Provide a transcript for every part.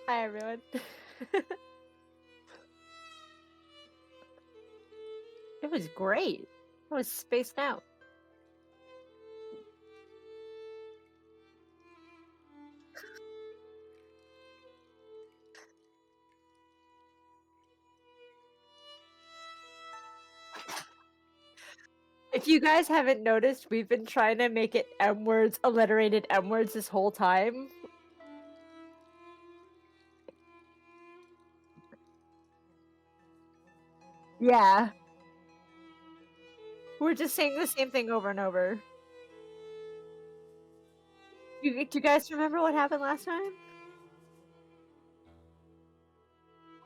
Hi, everyone. It was great. I was spaced out. If you guys haven't noticed, we've been trying to make it M-words, alliterated M-words this whole time. Yeah. We're just saying the same thing over and over. Do you guys remember what happened last time?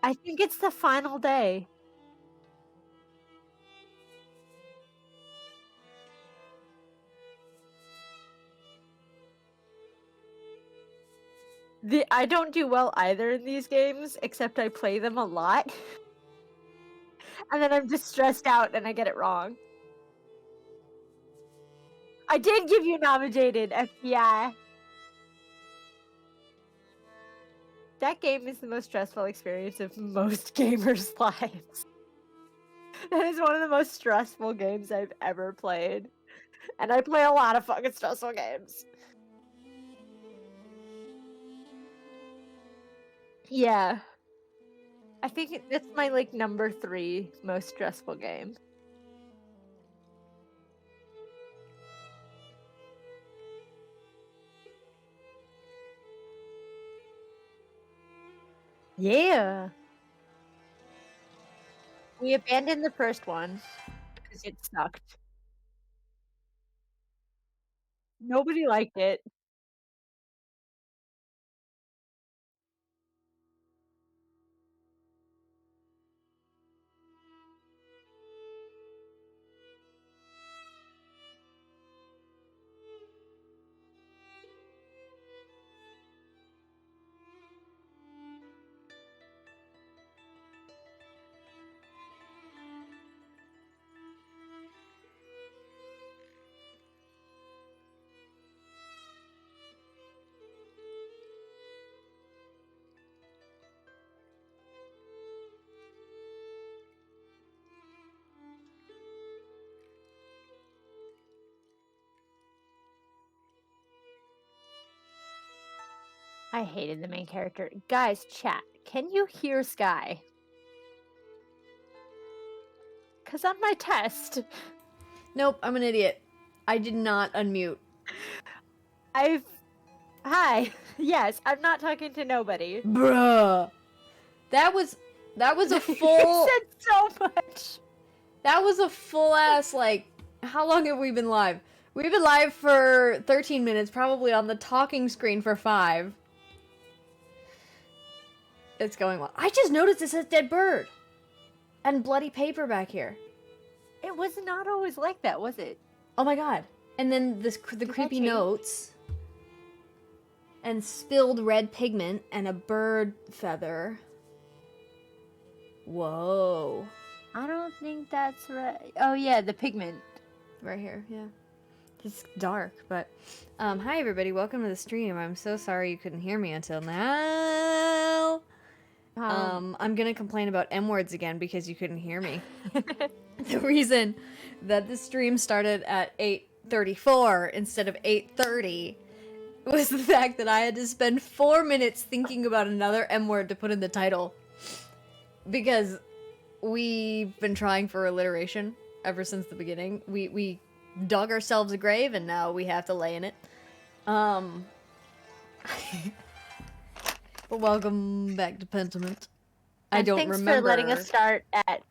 I think it's the final day. I don't do well either in these games, except I play them a lot. And then I'm just stressed out and I get it wrong. I did give you nominated, FBI. That game is the most stressful experience of most gamers' lives. That is one of the most stressful games I've ever played. And I play a lot of fucking stressful games. Yeah. I think it's my, like, number 3 most stressful game. Yeah. We abandoned the first one because it sucked. Nobody liked it. I hated the main character. Guys, chat. Can you hear Skai? Because on my test, Nope, I'm an idiot. I did not unmute. Hi. Yes, I'm not talking to nobody. Bruh. That was a full... You said so much. That was a full ass, like... How long have we been live? We've been live for 13 minutes, probably on the talking screen for 5. It's going well. I just noticed it says dead bird. And bloody paper back here. It was not always like that, was it? Oh my god. And then the creepy notes. And spilled red pigment and a bird feather. Whoa. I don't think that's right. Oh yeah, the pigment. Right here, yeah. It's dark, but... hi everybody, welcome to the stream. I'm so sorry you couldn't hear me until now. I'm gonna complain about M-words again because you couldn't hear me. The reason that the stream started at 8:34 instead of 8:30 was the fact that I had to spend 4 minutes thinking about another M-word to put in the title. Because we've been trying for alliteration ever since the beginning. We dug ourselves a grave and now we have to lay in it. But welcome back to Pentiment. I don't remember. Thanks for letting us start at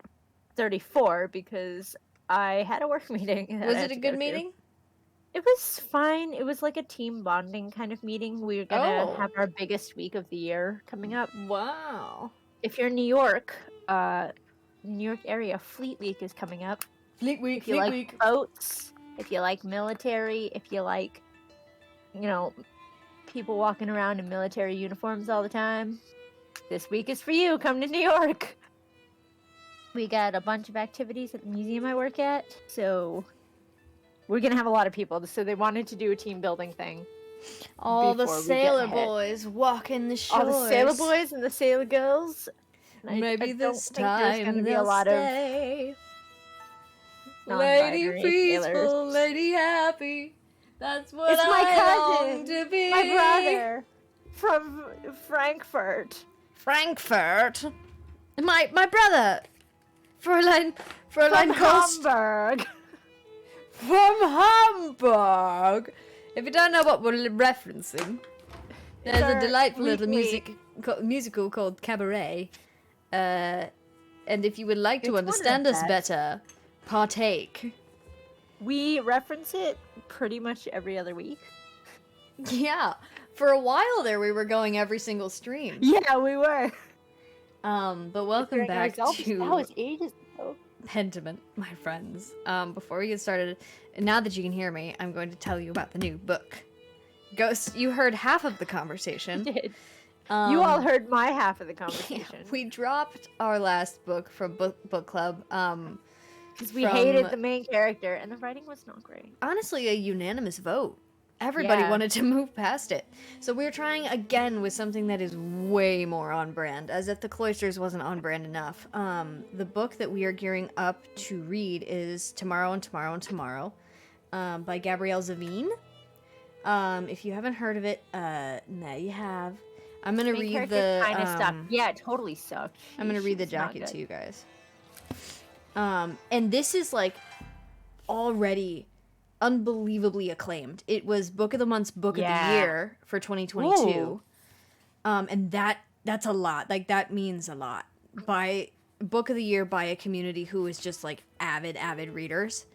34 because I had a work meeting. Was it a good meeting? It was fine. It was like a team bonding kind of meeting. We were gonna have our biggest week of the year coming up. Wow. If you're in New York, New York area, Fleet Week is coming up. Fleet Week, if you like boats, if you like military, if you like, you know, people walking around in military uniforms all the time, this week is for you. Come to New York. We got a bunch of activities at the museum I work at, so we're gonna have a lot of people. So they wanted to do a team building thing. All the before we get sailor hit. boys walking the shores. All the sailor boys and the sailor girls. And Maybe I this don't think there's time gonna be a they'll lot stay. of Lady non-binary peaceful, sailors. lady happy. That's what It's my I cousin, long to be. my brother from Frankfurt. Frankfurt. My brother. Fräulein From Coast. Hamburg. From Hamburg. If you don't know what we're referencing, there's a delightful little musical called Cabaret. And if you would like to understand us better, partake. We reference it pretty much every other week. Yeah. For a while there, we were going every single stream. Yeah, we were. But welcome back to that was ages ago. Pentiment, my friends. Before we get started, now that you can hear me, I'm going to tell you about the new book. Ghost, you heard half of the conversation. I did. You all heard my half of the conversation. Yeah, we dropped our last book from book club. Because we hated the main character, and the writing was not great. Honestly, a unanimous vote. Everybody wanted to move past it. So we're trying again with something that is way more on brand, as if the Cloisters wasn't on brand enough. The book that we are gearing up to read is Tomorrow and Tomorrow and Tomorrow by Gabrielle Zavine. If you haven't heard of it, now you have. I'm going to read the... kind of stuff. Yeah, it totally sucked. I'm going to read the jacket to you guys. And this is like already unbelievably acclaimed. It was Book of the Month's Book of the Year for 2022. Ooh. And that's a lot. Like, that means a lot. By Book of the Year by a community who is just like avid readers.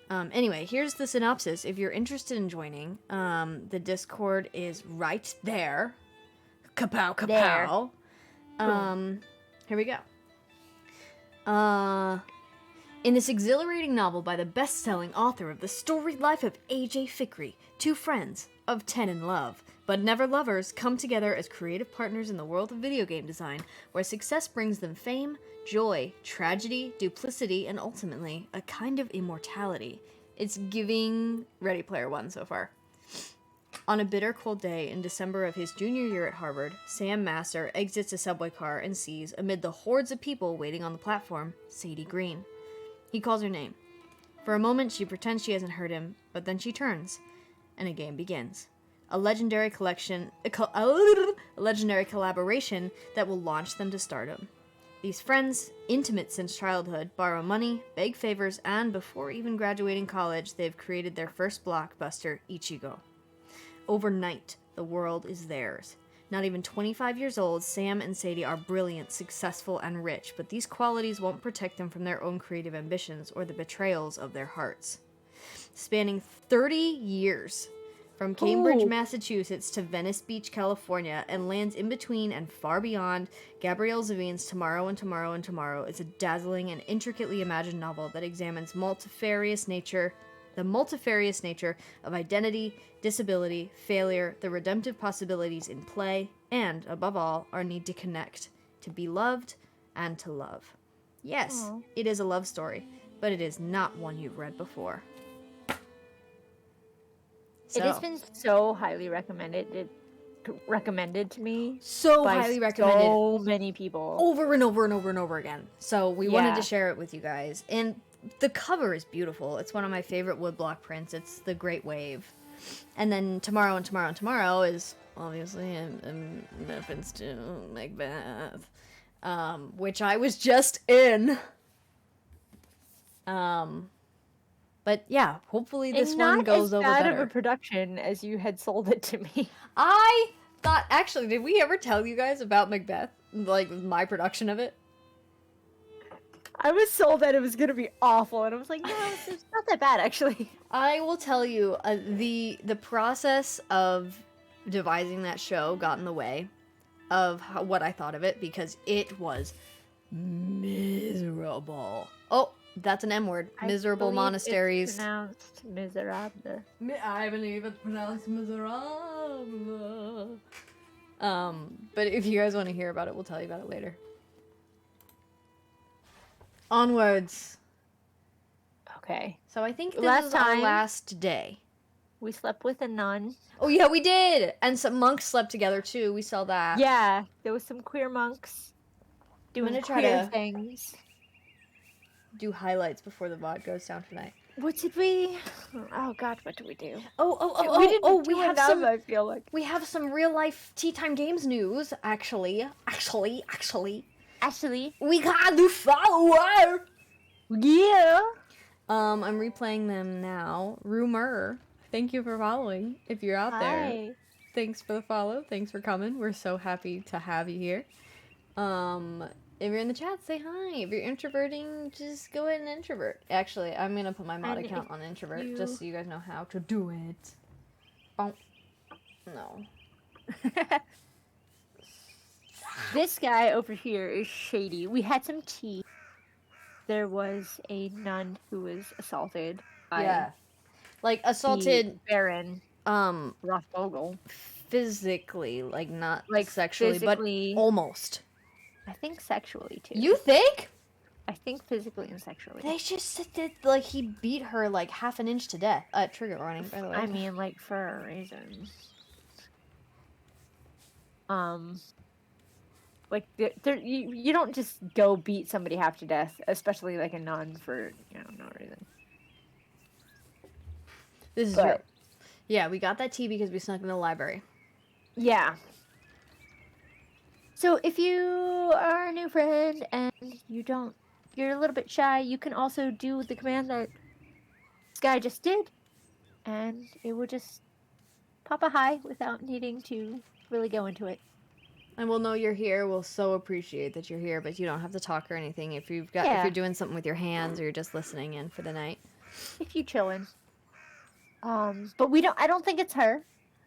Anyway, here's the synopsis. If you're interested in joining, the Discord is right there. Kapow, kapow. Here we go. In this exhilarating novel by the best-selling author of The Storied Life of A.J. Fikry, two friends of 10 in love, but never lovers, come together as creative partners in the world of video game design, where success brings them fame, joy, tragedy, duplicity, and ultimately, a kind of immortality. It's giving Ready Player One so far. On a bitter cold day in December of his junior year at Harvard, Sam Master exits a subway car and sees, amid the hordes of people waiting on the platform, Sadie Green. He calls her name. For a moment, she pretends she hasn't heard him, but then she turns, and a game begins. A legendary collaboration that will launch them to stardom. These friends, intimate since childhood, borrow money, beg favors, and before even graduating college, they've created their first blockbuster, Ichigo. Overnight, the world is theirs. Not even 25 years old, Sam and Sadie are brilliant, successful, and rich, but these qualities won't protect them from their own creative ambitions or the betrayals of their hearts. Spanning 30 years, from Cambridge, Massachusetts to Venice Beach, California, and lands in between and far beyond, Gabrielle Zavine's Tomorrow and Tomorrow and Tomorrow is a dazzling and intricately imagined novel that examines the multifarious nature of identity, disability, failure, the redemptive possibilities in play, and, above all, our need to connect, to be loved, and to love. Yes, it is a love story, but it is not one you've read before. It has been so highly recommended to me. So highly recommended. So many people. Over and over and over and over again. So we wanted to share it with you guys. And the cover is beautiful. It's one of my favorite woodblock prints. It's the Great Wave. And then Tomorrow and Tomorrow and Tomorrow is obviously a reference to Macbeth, which I was just in. But yeah, hopefully this one goes over better. Not as bad of a production as you had sold it to me. I thought, actually, did we ever tell you guys about Macbeth? Like, my production of it? I was sold that it was going to be awful, and I was like, no, it's not that bad, actually. I will tell you, the process of devising that show got in the way of what I thought of it, because it was miserable. Oh, that's an M word. Miserable Monasteries. It's pronounced miserable. I believe it's pronounced miserable. But if you guys want to hear about it, we'll tell you about it later. Onwards. Okay. So I think this is our last day. We slept with a nun. Oh yeah, we did. And some monks slept together too. We saw that. Yeah, there was some queer monks doing gonna try queer to- things. Do highlights before the VOD goes down tonight. What did we? Oh God, what did we do? We We didn't we do have enough, some I feel like. we have some real life Tea Time Games news, actually. Actually, We got a new follower! yeah. I'm replaying them now. Rumor. Thank you for following. If you're out there. Hi. Thanks for the follow. Thanks for coming. We're so happy to have you here. If you're in the chat, say hi. If you're introverting, just go ahead and introvert. Actually, I'm gonna put my mod And account if on introvert you- just so you guys know how to do it. Bonk. No. This guy over here is shady. We had some tea. There was a nun who was assaulted by Yeah. Like assaulted the Baron Rothvogel. physically, like not Like sexually, physically, but almost. I think sexually too. You think? I think physically and sexually. They just said that like he beat her like half an inch to death. Trigger warning, by the way. I mean, like for a reason. Like you don't just go beat somebody half to death, especially like a nun for no reason. This is But- real. Yeah, we got that tea because we snuck in the library. Yeah. So if you are a new friend and you're a little bit shy, you can also do the command that Skai just did, and it will just pop a hi without needing to really go into it. And we'll know you're here. We'll so appreciate that you're here, but you don't have to talk or anything. If if Yeah. you're doing something with your hands or you're just listening in for the night. If you chillin'. But I don't think it's her.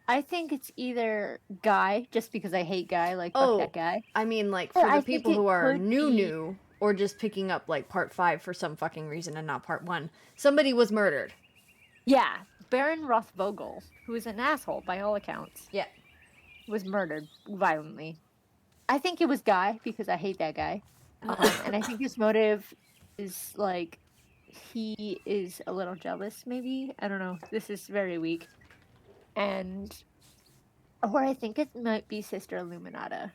I think it's either Guy, just because I hate Guy, like fuck Oh. that guy. I mean, like Or for I the think people it who are could new, be- or just picking up like part 5 for some fucking reason and not part 1. Somebody was murdered. Yeah, Baron Rothvogel, who is an asshole by all accounts. Yeah. Was murdered violently. I think it was Guy because I hate that guy, and I think his motive is like he is a little jealous. Maybe I don't know. This is very weak, or I think it might be Sister Illuminata.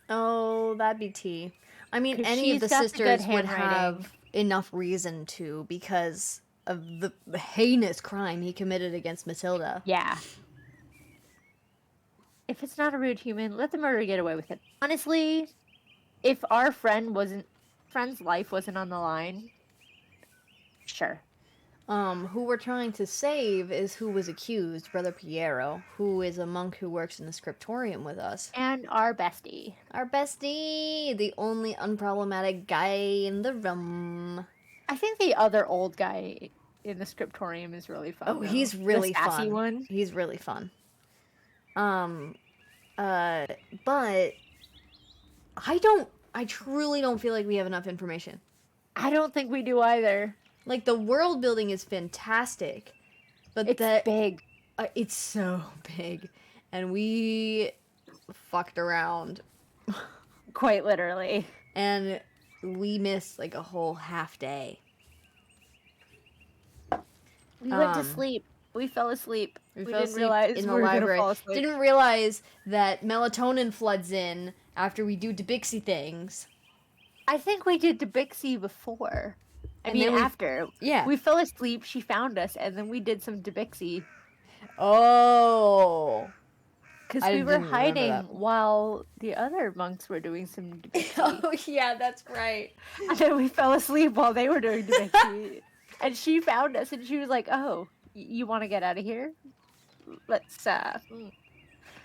Oh, that'd be T. I mean, 'Cause any of she's the got the good sisters would handwriting. have enough reason to because of the heinous crime he committed against Matilda. Yeah. If it's not a rude human, let the murderer get away with it. Honestly, if our friend's life wasn't on the line, sure. Who we're trying to save is who was accused, Brother Piero, who is a monk who works in the scriptorium with us. And our bestie. Our bestie, the only unproblematic guy in the room. I think the other old guy in the scriptorium is really fun. Oh, though. he's really the sassy fun. one. He's really fun. But I truly don't feel like we have enough information. I don't think we do either. Like, the world building is fantastic, but It's big. it's so big, and we fucked around, Quite literally. and we missed, like, a whole half day. We went to sleep. We fell asleep. We We fell didn't asleep realize in we the were gonna library. fall asleep. Didn't realize that melatonin floods in after we do Debixie things. I think we did Debixie before. I And mean, then we- after. Yeah. We fell asleep, she found us, and then we did some Debixie. Oh. Because I we were didn't remember hiding that. while the other monks were doing some Debixie. Oh, yeah, that's right. And then we fell asleep while they were doing Debixie. And she found us, and she was like, oh, you want to get out of here? Let's,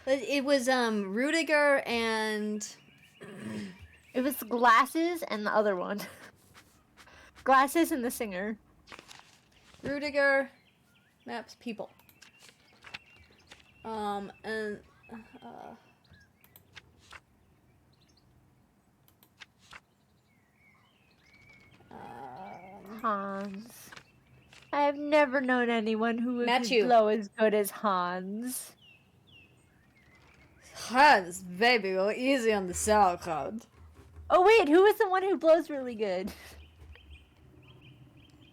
It was, Rudiger and... It was Glasses and the other one. Glasses and the singer. Rudiger maps people. And... Hans. I have never known anyone who would Matthew. blow as good as Hans. Hans, baby, go easy on the sauerkraut. Oh wait, who is the one who blows really good?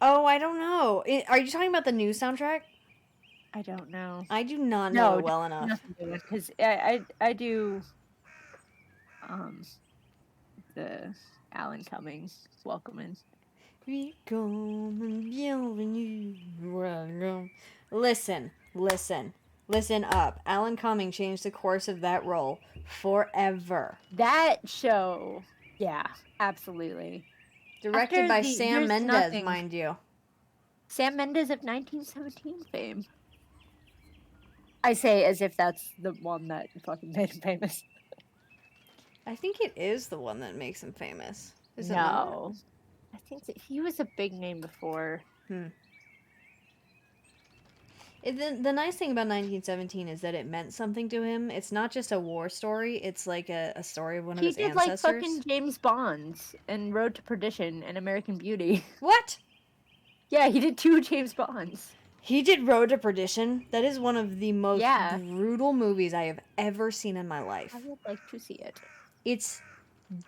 Oh, I don't know. Are you talking about the new soundtrack? I don't know. I do not know No, it well enough. nothing to it because I do the Alan Cumming welcoming. Listen up. Alan Cumming changed the course of that role forever. That show, yeah, absolutely. Directed by Sam There's Mendes, Nothing. mind you. Sam Mendes of 1917 fame. I say as if that's the one that fucking made him famous. I think it is the one that makes him famous. Is it No. not? I think that he was a big name before. The nice thing about 1917 is that it meant something to him. It's not just a war story. It's like a story of one of his ancestors. He did like fucking James Bonds and Road to Perdition and American Beauty. What? Yeah, he did 2 James Bonds. He did Road to Perdition. That is one of the most brutal movies I have ever seen in my life. I would like to see it. It's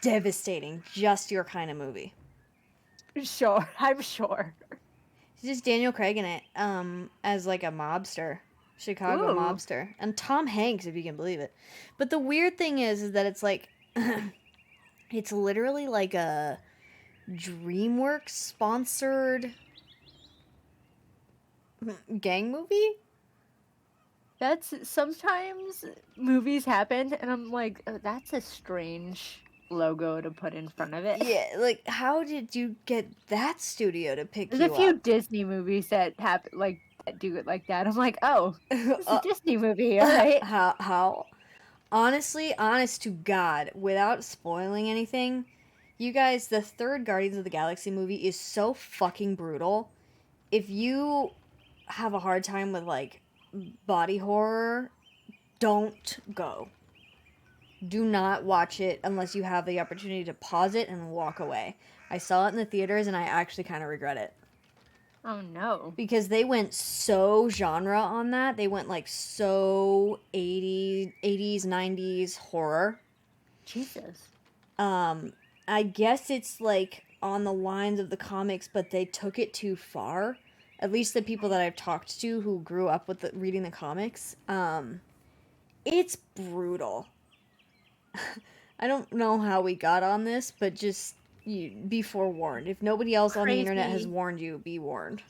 devastating. Just your kind of movie. Sure, I'm sure. It's just Daniel Craig in it, as like a mobster. Chicago mobster. And Tom Hanks, if you can believe it. But the weird thing is that it's like, it's literally like a DreamWorks sponsored gang movie. That's sometimes movies happen and I'm like, oh, that's a strange logo to put in front of it. Yeah, like how did you get that studio to pick There's you a few up? Disney movies that happen like that do it like that. I'm like, oh, it's a Disney movie, all right? How? Honestly, honest to God, without spoiling anything, you guys, the third Guardians of the Galaxy movie is so fucking brutal. If you have a hard time with like body horror, don't go. Do not watch it unless you have the opportunity to pause it and walk away. I saw it in the theaters and I actually kind of regret it. Oh no. Because they went so genre on that. They went like so 80s, 90s horror. Jesus. I guess it's like on the lines of the comics, but they took it too far. At least the people that I've talked to who grew up with reading the comics. It's brutal. I don't know how we got on this, but just be forewarned. If nobody else on the internet has warned you, be warned.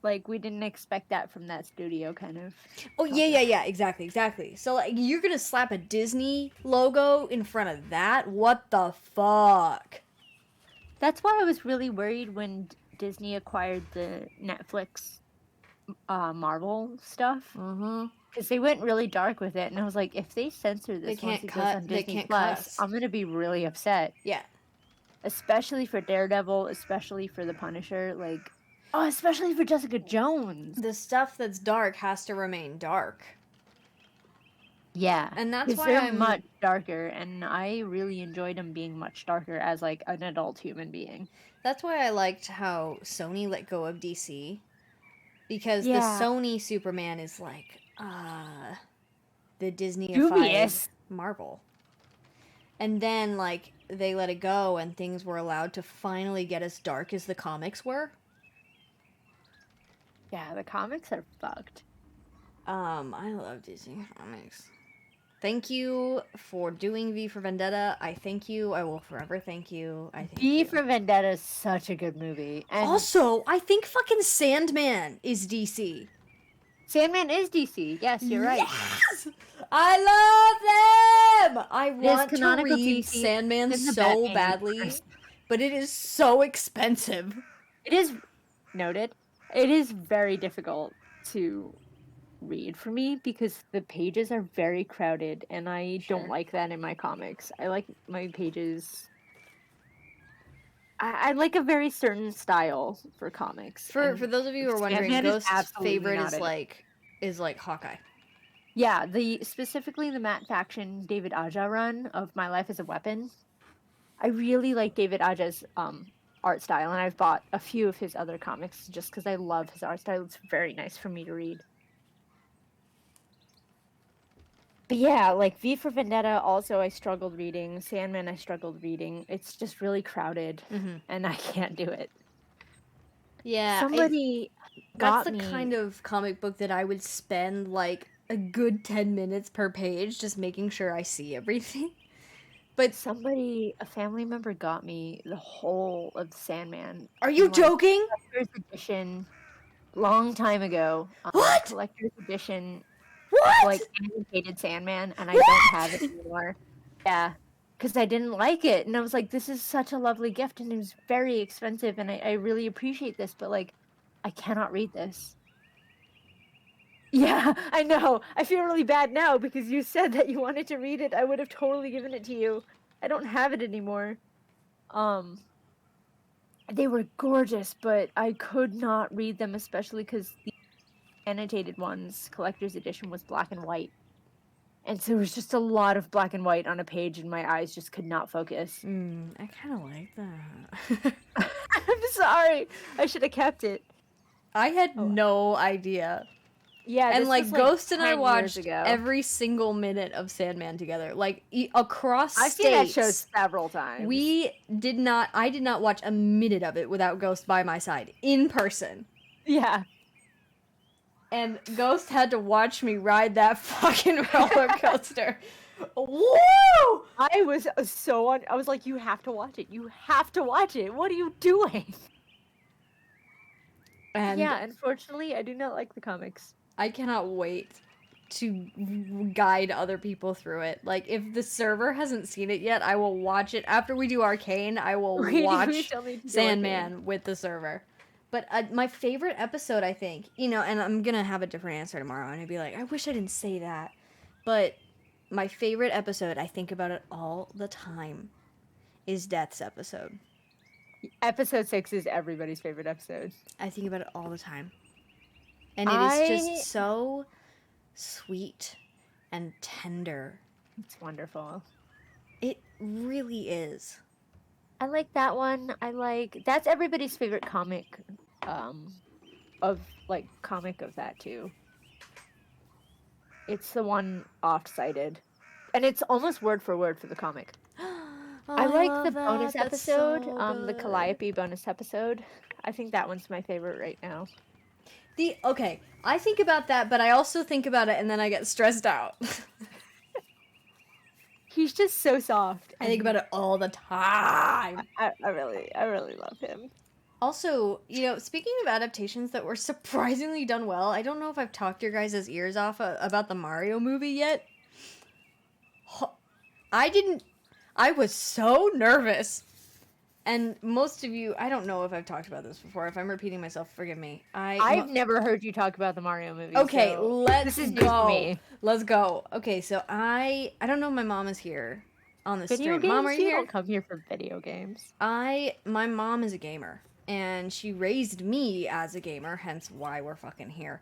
Like, we didn't expect that from that studio, kind of. Oh, yeah, exactly. So, like, you're gonna slap a Disney logo in front of that? What the fuck? That's why I was really worried when Disney acquired the Netflix Marvel stuff. Mm-hmm. Because they went really dark with it, and I was like, if they censor this once it goes on Disney Plus, I'm gonna be really upset. Yeah. Especially for Daredevil, especially for the Punisher, like, oh, especially for Jessica Jones. The stuff that's dark has to remain dark. Yeah, and that's why they're much darker, and I really enjoyed them being much darker as like an adult human being. That's why I liked how Sony let go of DC, because the Sony Superman is like the Disney-ified Marvel, and then like they let it go, and things were allowed to finally get as dark as the comics were. Yeah, the comics are fucked. I love Disney comics. Thank you for doing V for Vendetta. I thank you. I will forever thank you. I thank V for Vendetta is such a good movie. And also, I think fucking Sandman is DC. Sandman is DC. Yes, you're right. Yes! I love them! I want to read DC Sandman so badly, but it is so expensive. It is noted. It is very difficult to read for me because the pages are very crowded, and I don't like that in my comics. I like my pages. I like a very certain style for comics. For those of you who are wondering, Ghost's favorite is like Hawkeye. Yeah, specifically the Matt Faction David Aja run of My Life as a Weapon. I really like David Aja's art style, and I've bought a few of his other comics just because I love his art style. It's very nice for me to read. But yeah, like V for Vendetta, also I struggled reading. Sandman, I struggled reading. It's just really crowded, and I can't do it. Yeah. Somebody That's got the me. kind of comic book that I would spend like a good 10 minutes per page just making sure I see everything. But a family member got me the whole of Sandman. are you in, like, joking? collector's edition, long time ago. What? Collector's edition, What? like annotated Sandman, and I don't have it anymore. Yeah, because I didn't like it, and I was like, "This is such a lovely gift, and it was very expensive, and I really appreciate this, but like, I cannot read this." Yeah, I know. I feel really bad now because you said that you wanted to read it. I would have totally given it to you. I don't have it anymore. Um, they were gorgeous, but I could not read them, especially because the annotated ones, collector's edition, was black and white. And so it was just a lot of black and white on a page, and my eyes just could not focus. I kind of like that. I'm sorry. I should have kept it. I had no idea. Yeah, And this like was, Ghost and I 10 years watched ago. every single minute of Sandman together, like across I've states. seen that show several times. I did not watch a minute of it without Ghost by my side in person. Yeah. And Ghost had to watch me ride that fucking roller coaster. Woo! I was I was like, you have to watch it. You have to watch it. What are you doing? And yeah, unfortunately, I do not like the comics. I cannot wait to guide other people through it. Like, if the server hasn't seen it yet, I will watch it. After we do Arcane, I will watch Sandman with the server. But my favorite episode, I think, and I'm gonna have a different answer tomorrow, and I'd be like, I wish I didn't say that. But my favorite episode, I think about it all the time, is Death's episode. Episode 6 is everybody's favorite episode. I think about it all the time. And it is just so sweet and tender. It's wonderful. It really is. I like that one. That's everybody's favorite comic comic of that too. It's the one oft-cited. And it's almost word for word for the comic. I like the bonus episode, the Calliope bonus episode. I think that one's my favorite right now. Okay, I think about that, but I also think about it and then I get stressed out. He's just so soft. I think about it all the time. I really love him. Also, speaking of adaptations that were surprisingly done well, I don't know if I've talked your guys' ears off about the Mario movie yet. I was so nervous. And most of you, I don't know if I've talked about this before. If I'm repeating myself, forgive me. I've never heard you talk about the Mario movie. Okay, so let's this is go. Me. Let's go. Okay, so I don't know if my mom is here on the video stream. Games? Mom, are you here? Don't come here for video games. My mom is a gamer, and she raised me as a gamer, hence why we're fucking here.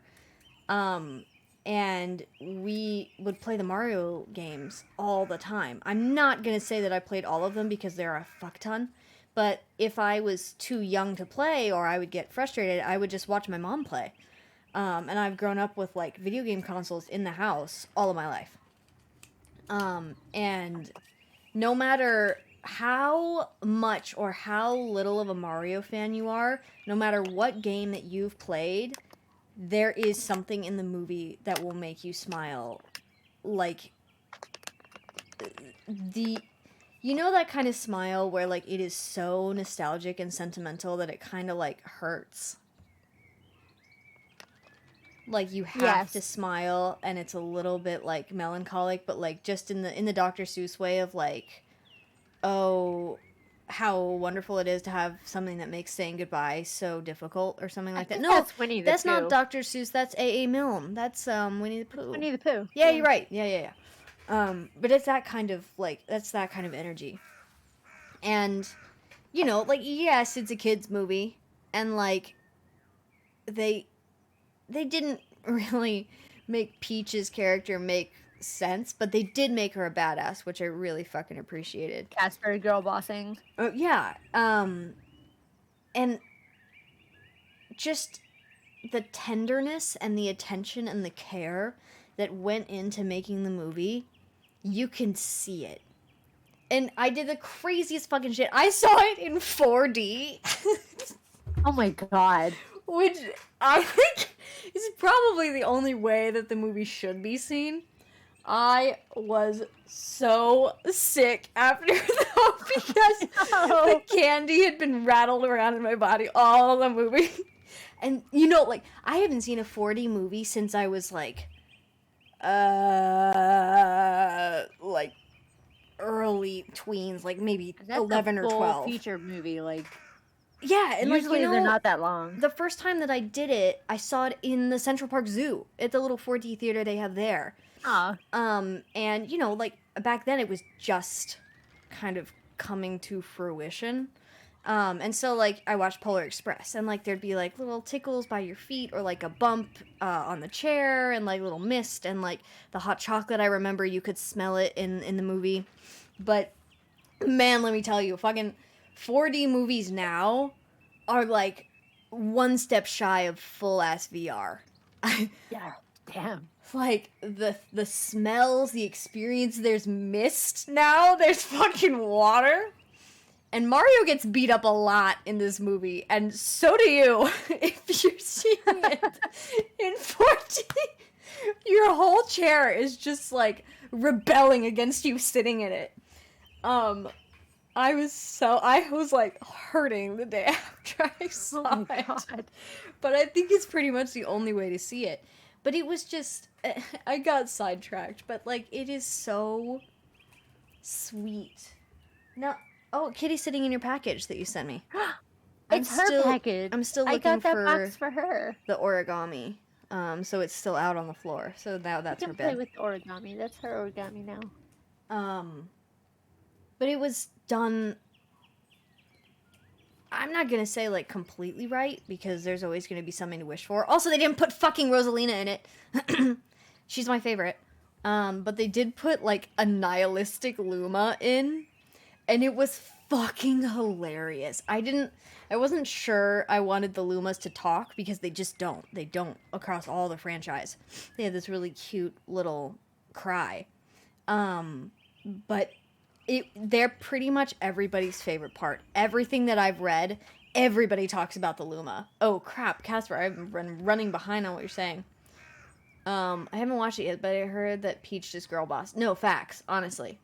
And we would play the Mario games all the time. I'm not gonna say that I played all of them because there are a fuck ton. But if I was too young to play or I would get frustrated, I would just watch my mom play. And I've grown up with, like, video game consoles in the house all of my life. And no matter how much or how little of a Mario fan you are, no matter what game that you've played, there is something in the movie that will make you smile. Like, that kind of smile where, like, it is so nostalgic and sentimental that it kind of, like, hurts. Like, you have to smile, and it's a little bit, like, melancholic, but, like, just in the Dr. Seuss way of, like, oh, how wonderful it is to have something that makes saying goodbye so difficult, or something like that. No, that's Winnie the Pooh. That's not Dr. Seuss, that's A.A. Milne. That's, Winnie the Pooh. Winnie the Pooh. Yeah, you're right. Yeah. But it's that kind of, like, that's that kind of energy. And, like, yes, it's a kid's movie, and, like, they didn't really make Peach's character make sense, but they did make her a badass, which I really fucking appreciated. Casper girl bossing. Yeah. And just the tenderness and the attention and the care that went into making the movie, you can see it. And I did the craziest fucking shit. I saw it in 4D. Oh my god. which I think is probably the only way that the movie should be seen. I was so sick after that because the candy had been rattled around in my body all the movie. And, you know, like, I haven't seen a 4D movie since I was, like, early tweens, like, maybe That's 11 a or full 12. feature movie, like... Yeah, and usually like, you know, they're not that long. The first time that I did it, I saw it in the Central Park Zoo, at the little 4D theater they have there. Ah. And, you know, like, back then it was just kind of coming to fruition. And so, like, I watched Polar Express, and, like, there'd be, like, little tickles by your feet, or, like, a bump on the chair, and, like, little mist, and, like, the hot chocolate, I remember you could smell it in the movie. But, man, let me tell you, fucking 4D movies now are, like, one step shy of full-ass VR. Yeah, damn. Like, the smells, the experience, there's mist now, there's fucking water. And Mario gets beat up a lot in this movie, and so do you. If you're seeing it in 4D, your whole chair is just, like, rebelling against you sitting in it. I was, like, hurting the day after I saw it. God. But I think it's pretty much the only way to see it. But it was just, I got sidetracked, but, like, it is so sweet. Now, oh, Kitty's sitting in your package that you sent me. It's her package. I'm still looking I got that box for her. The origami. So it's still out on the floor. So now that's her bed. Play with origami. That's her origami now. But it was done. I'm not gonna say, like, completely right, because there's always gonna be something to wish for. Also, they didn't put fucking Rosalina in it. She's my favorite. But they did put, like, a nihilistic Luma in, and it was fucking hilarious. I wasn't sure I wanted the Lumas to talk, because they just don't. They don't across all the franchise. They have this really cute little cry. But they're pretty much everybody's favorite part. Everything that I've read, everybody talks about the Luma. Oh crap, Casper, I've been running behind on what you're saying. I haven't watched it yet, but I heard that Peach is girl boss. No, facts, honestly.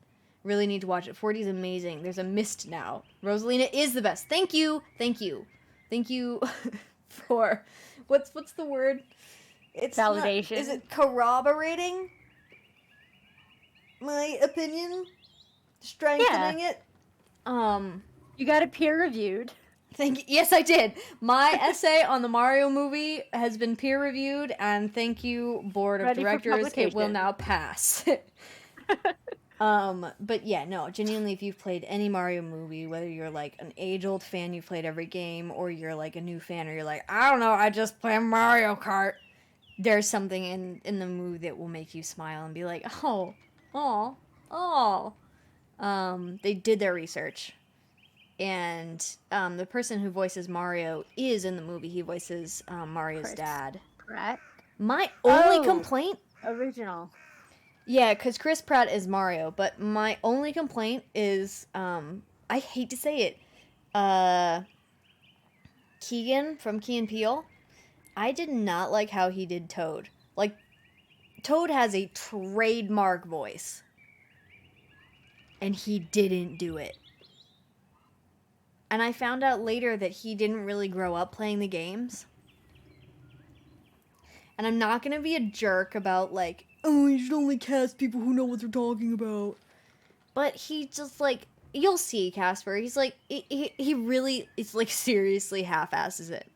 Really need to watch it. 4D is amazing. There's a mist now. Rosalina is the best. Thank you for what's the word? It's validation. Is it corroborating my opinion? Strengthening it. You got it peer reviewed. Thank you. Yes, I did. My essay on the Mario movie has been peer reviewed, and thank you, board of directors. It will now pass. But yeah, no, genuinely, if you've played any Mario movie, whether you're like an age-old fan, you've played every game, or you're like a new fan, or you're like, I don't know, I just play Mario Kart, there's something in the movie that will make you smile and be like, oh. They did their research. And the person who voices Mario is in the movie. He voices Mario's dad. Pratt? My only complaint... Original. Yeah, because Chris Pratt is Mario. But my only complaint is... I hate to say it. Keegan from Key and Peele. I did not like how he did Toad. Like, Toad has a trademark voice. And he didn't do it. And I found out later that he didn't really grow up playing the games. And I'm not going to be a jerk about, like, oh, you should only cast people who know what they're talking about. But he just, like, you'll see, Casper. He's, like, he really, it's, like, seriously half-asses it.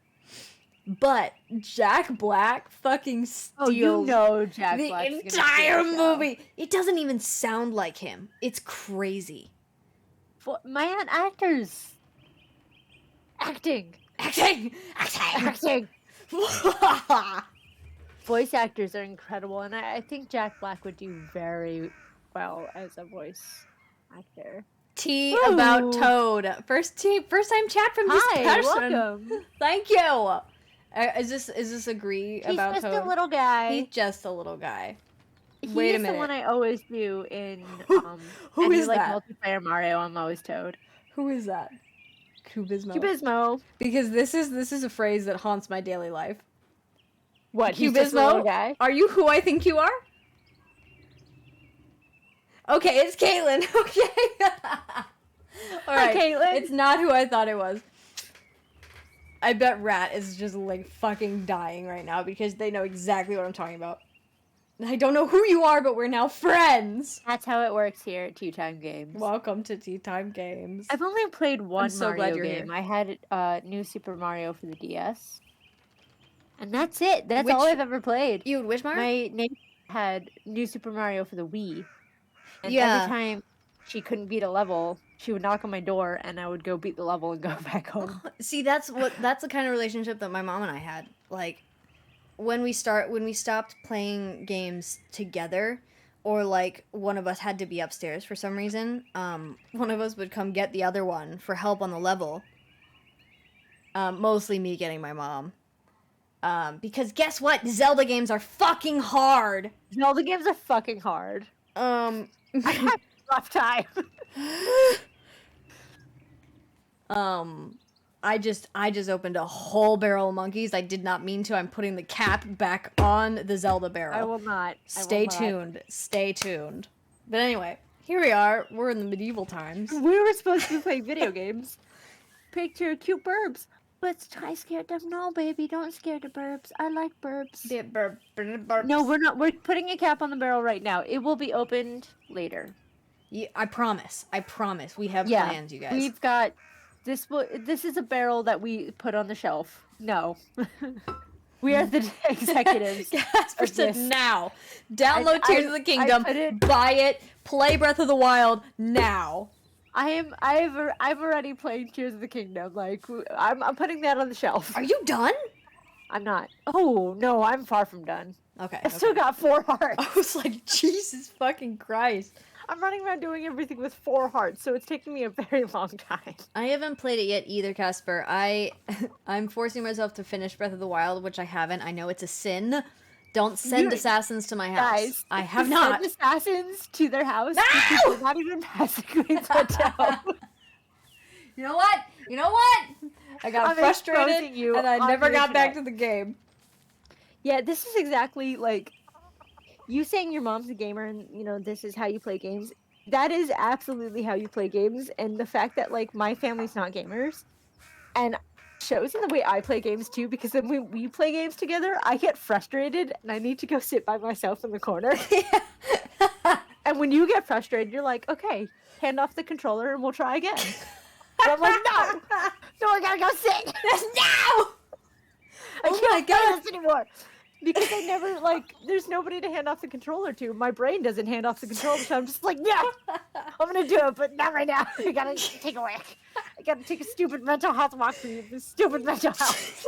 But Jack Black fucking steals Jack the Black's entire movie. It doesn't even sound like him. It's crazy. Man, actors. Acting. Voice actors are incredible, and I think Jack Black would do very well as a voice actor. Tea about Toad. First time chat from this person. Welcome. Thank you. Is this agree about Toad? He's just a little guy. He's just a little guy. Wait a minute. The one I always do in who is like that? Multiplayer Mario. I'm always Toad. Who is that? Cubismo. Cubismo. Because this is a phrase that haunts my daily life. What? He's just a little guy? Are you who I think you are? Okay, it's Caitlin. Okay. All right, Hi, Caitlin. it's not who I thought it was. I bet Rat is just like fucking dying right now because they know exactly what I'm talking about. I don't know who you are, but we're now friends. That's how it works here at Tea Time Games. Welcome to Tea Time Games. I've only played one so glad Mario you're game. here. I had New Super Mario for the DS. And that's it. That's all I've ever played. You which Mario? My neighbor had New Super Mario for the Wii. And Yeah. every time she couldn't beat a level, she would knock on my door and I would go beat the level and go back home. See, that's the kind of relationship that my mom and I had. Like when we stopped playing games together, or like one of us had to be upstairs for some reason, one of us would come get the other one for help on the level. Mostly me getting my mom. Because guess what? Zelda games are fucking hard. Zelda games are fucking hard. I had a rough time. I just opened a whole barrel of monkeys. I did not mean to. I'm putting the cap back on the Zelda barrel. I will not. Stay tuned. Stay tuned. But anyway, here we are. We're in the medieval times. We were supposed to be playing video games. Picture cute burbs. But I scared them. No, baby, don't scare the burbs. I like burbs. Burps. No, we're not. We're putting a cap on the barrel right now. It will be opened later. Yeah, I promise. We have plans, you guys. We've got this. This is a barrel that we put on the shelf. No, we are the executives. Casper said now. Download Tears of the Kingdom. Buy it. Play Breath of the Wild now. I'm already playing Tears of the Kingdom. Like I'm putting that on the shelf. Are you done? I'm not. Oh no, I'm far from done. Okay. I've still got 4 hearts. I was like, Jesus fucking Christ. I'm running around doing everything with 4 hearts, so it's taking me a very long time. I haven't played it yet either, Casper. I'm forcing myself to finish Breath of the Wild, which I haven't. I know it's a sin. Don't send assassins to my house. Guys, I have not. Send assassins to their house. No! Because they're not even passing grades down. You know what? I got frustrated and I never got back to the game. Yeah, this is exactly like you saying your mom's a gamer and this is how you play games. That is absolutely how you play games, and the fact that like my family's not gamers and shows in the way I play games too, because then when we play games together, I get frustrated and I need to go sit by myself in the corner. And when you get frustrated, you're like, okay, hand off the controller and we'll try again. And I'm like, no, I gotta go sit. No! I can't play this anymore. Because I never, there's nobody to hand off the controller to. My brain doesn't hand off the controller, so I'm just like, yeah, I'm gonna do it, but not right now. I gotta take a whack. I gotta take a stupid mental health walk for you. Stupid mental health.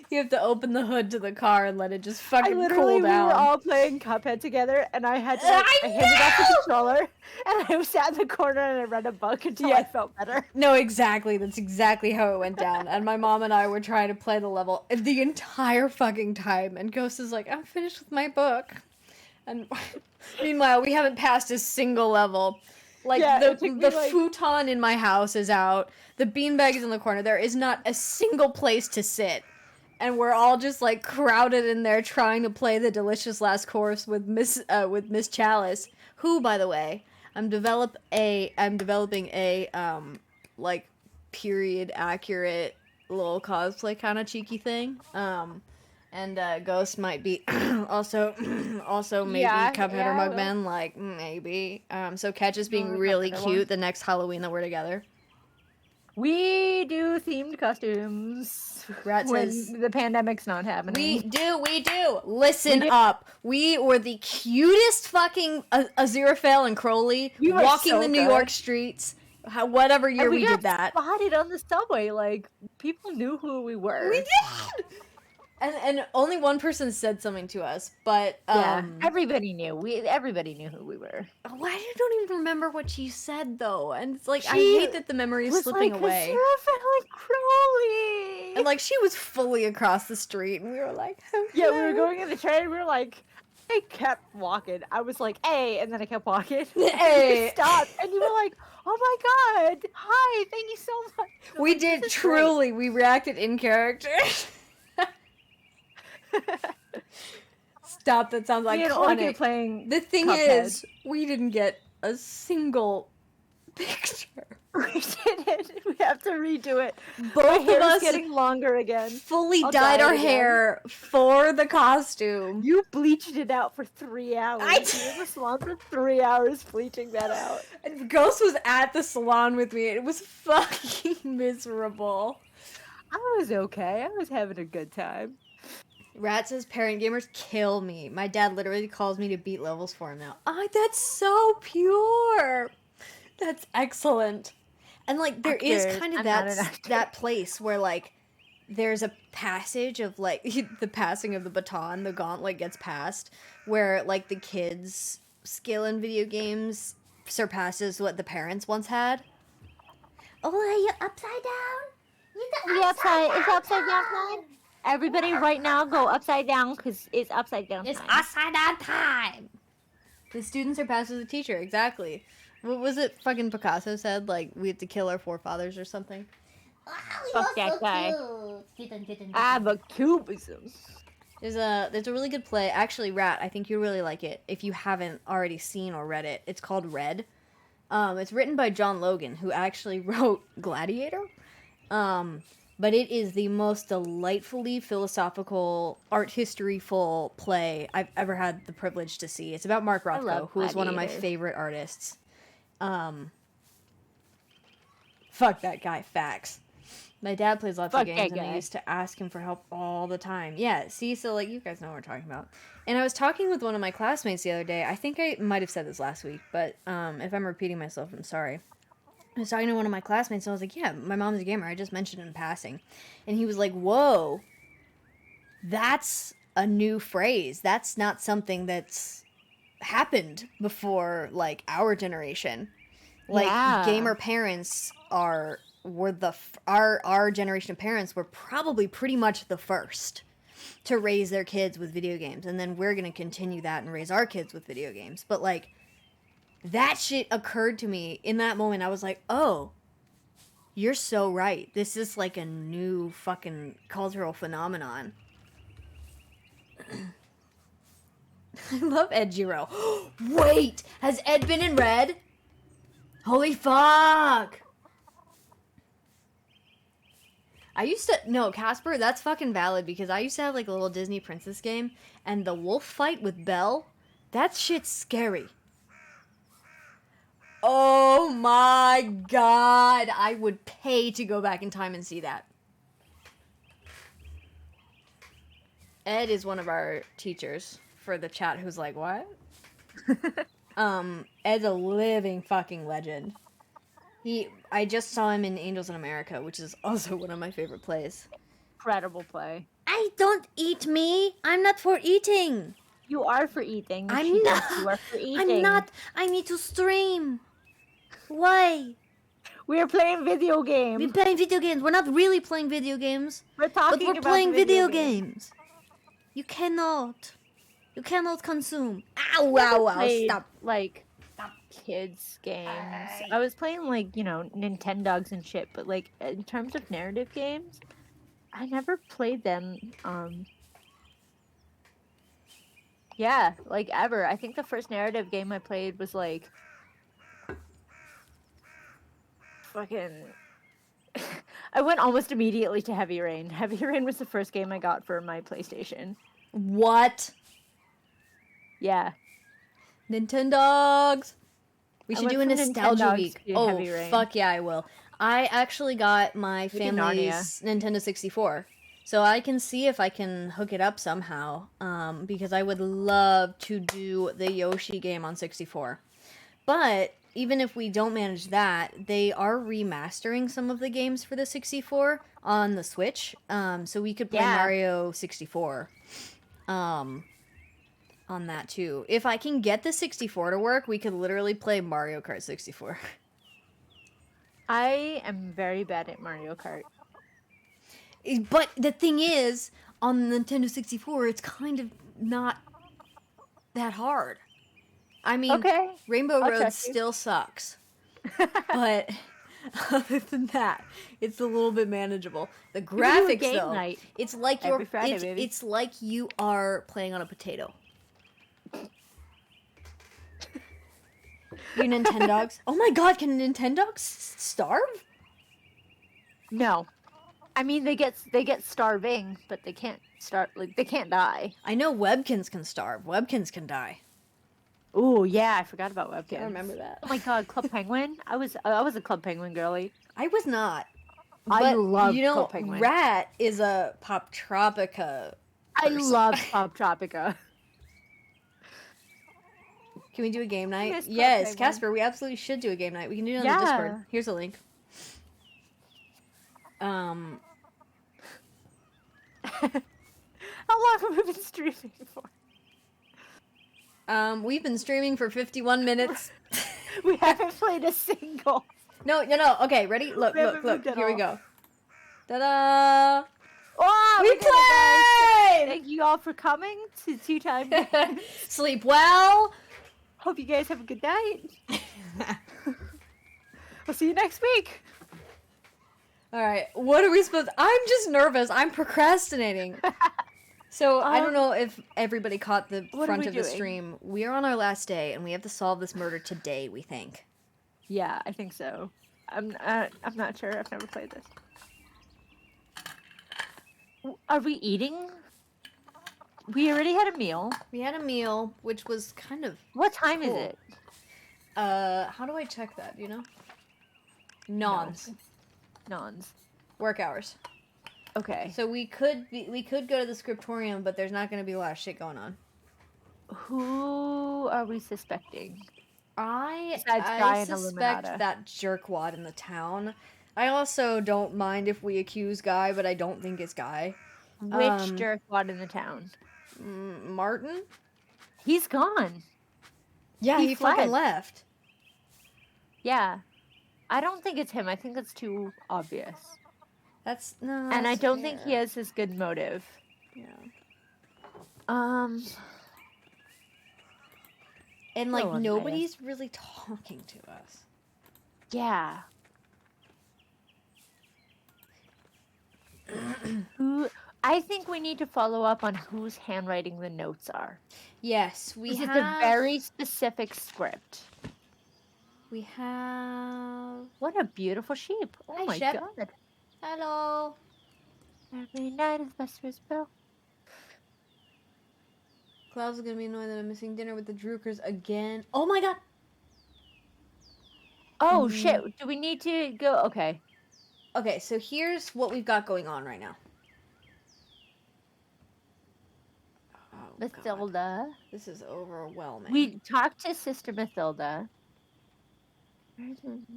You have to open the hood to the car and let it just fucking cool We down. were all playing Cuphead together, and I had to, I handed off the controller, and I sat in the corner and I read a book until I felt better. No, exactly. That's exactly how it went down. And my mom and I were trying to play the level the entire fucking time. And Ghost is like, I'm finished with my book. And meanwhile, we haven't passed a single level. The futon in my house is out. The beanbag is in the corner. There is not a single place to sit. And we're all just like crowded in there trying to play the delicious last course with Miss Chalice, who, by the way, I'm developing a period accurate little cosplay kind of cheeky thing. And Ghost might be also maybe Cuphead or Mugman, maybe. So Catch is being really cute the next Halloween that we're together. We do themed costumes. Rat says when the pandemic's not happening. We do. Listen up. We were the cutest fucking Aziraphale and Crowley walking the New York streets. Whatever year we did that. We got spotted on the subway. People knew who we were. We did. And only one person said something to us, but everybody knew. Everybody knew who we were. Why I don't even remember what she said though, and it's I hate that the memory is slipping away. Like Crowley, and she was fully across the street, and we were like, we were going in the train. We were like, I kept walking. I was like, hey, and then I kept walking. Hey. Stopped, and you were like, oh my god, hi, thank you so much. We like, did truly. We reacted in character. Stop, that sounds Me and Orchid iconic. playing The thing Cuphead. is, we didn't get a single picture. We didn't. We have to redo it. Both My of hair's us getting longer again. fully I'll dyed dye our it again. hair for the costume. You bleached it out for 3 hours. I You were in the salon for 3 hours bleaching that out. And Ghost was at the salon with me. It was fucking miserable. I was okay. I was having a good time. Rat says parent gamers kill me. My dad literally calls me to beat levels for him now. That's so pure. That's excellent. And like there is kind of that place where like there's a passage of like the passing of the baton, the gauntlet gets passed, where like the kids' skill in video games surpasses what the parents once had. Oh, are you upside down? It's upside down time. Everybody right now go upside down because it's upside down time. It's upside down time. The student surpasses the teacher, exactly. What was it fucking Picasso said? Like, we have to kill our forefathers or something? Fuck that guy. But cubism. There's a really good play. Actually, Rat, I think you really like it if you haven't already seen or read it. It's called Red. It's written by John Logan, who actually wrote Gladiator. But it is the most delightfully philosophical, art history-full play I've ever had the privilege to see. It's about Mark Rothko, who is one of my favorite artists. Fuck that guy, facts. My dad plays lots of games, and I used to ask him for help all the time. Yeah, see, so, like, you guys know what we're talking about. And I was talking with one of my classmates the other day. I think I might have said this last week, but if I'm repeating myself, I'm sorry. I was talking to one of my classmates, and I was like, yeah, my mom's a gamer. I just mentioned it in passing. And he was like, whoa, that's a new phrase. That's not something that's happened before, like, our generation. Like, gamer parents our generation of parents were probably pretty much the first to raise their kids with video games. And then we're going to continue that and raise our kids with video games. But, like, that shit occurred to me in that moment. I was like, oh, you're so right. This is like a new fucking cultural phenomenon. I love Ed Giro. Wait, has Ed been in Red? Holy fuck. No, Casper, that's fucking valid because I used to have like a little Disney princess game and the wolf fight with Belle, that shit's scary. Oh my god, I would pay to go back in time and see that. Ed is one of our teachers for the chat who's like, what? Ed's a living fucking legend. I just saw him in Angels in America, which is also one of my favorite plays. Incredible play. I don't eat me. I'm not for eating. You are for eating. I'm not. You are for eating. I'm not. I need to stream. Why? We're playing video games. We're playing video games. We're not really playing video games. We're talking but we're about playing video games. You cannot. You cannot consume. Ow, ow, ow. Stop. Like, kids games. I was playing, like, Nintendogs and shit, but, like, in terms of narrative games, I never played them, yeah, like, ever. I think the first narrative game I played was, like, fucking... I went almost immediately to Heavy Rain. Heavy Rain was the first game I got for my PlayStation. What? Yeah. Nintendogs! We should do a nostalgia week. Oh, fuck yeah, I will. I actually got my family's Nintendo 64. So I can see if I can hook it up somehow. Because I would love to do the Yoshi game on 64. But even if we don't manage that, they are remastering some of the games for the 64 on the Switch. So we could play Mario 64. On that too. If I can get the 64 to work, we could literally play Mario Kart 64. I am very bad at Mario Kart. But the thing is, on the Nintendo 64, it's kind of not that hard. I mean, Okay. Rainbow I'll Road trust you. still sucks. But other than that, it's a little bit manageable. The We could do a graphics, game though, night it's like every Friday, baby. it's like you are playing on a potato. You Nintendogs? Oh my god, can Nintendogs starve? No. I mean, they get starving, but they can't they can't die. I know Webkins can starve. Webkins can die. Ooh, yeah, I forgot about Webkins. I remember that. Oh my god, Club Penguin? I was a Club Penguin girly. I was not. I But, love you know, Club Penguin. Rat is a Pop Tropica I person. love Pop Tropica. Can we do a game night? Yes, Club Yes, Penguin. Casper, we absolutely should do a game night. We can do it on the Discord. Here's a link. How long have we been streaming for? We've been streaming for 51 minutes. We haven't played a single. No. Okay, ready? Look. We haven't moved at Here we all. go. Ta-da! Oh, We did it, guys. played! Thank you all for coming to 2 times. Sleep well. Hope you guys have a good night. We'll see you next week. All right, what are we supposed? I'm just nervous. I'm procrastinating. So I don't know if everybody caught the what are front we of the doing? stream. We are on our last day, and we have to solve this murder today. We think. Yeah, I think so. I'm not sure. I've never played this. Are we eating? We already had a meal. We had a meal, which was kind of. What time is Cool. it? How do I check that? You know. Nons. Nons. Work hours. Okay. So we could go to the scriptorium, but there's not going to be a lot of shit going on. Who are we suspecting? I Besides Skai and suspect Illuminata. that jerkwad in the town. I also don't mind if we accuse Guy, but I don't think it's Guy. Which jerkwad in the town? Martin? He's gone. Yeah, he fled. fucking left. Yeah. I don't think it's him. I think that's too obvious. That's no. And I that's don't think he fair. has his good motive. Yeah. Um. And like So unbiased. nobody's really talking to us. Yeah. Who? I think we need to follow up on whose handwriting the notes are. Yes, we This have. is a very specific script. We have. What a beautiful sheep! Oh Hi, my Shep. god! Hello. Every night is Buster's bell. Cloud's gonna be annoyed that I'm missing dinner with the Drukers again. Oh my god. Oh shit! Do we need to go? Okay. Okay, so here's what we've got going on right now. Oh, God. Mathilda. This is overwhelming. We talked to Sister Mathilda.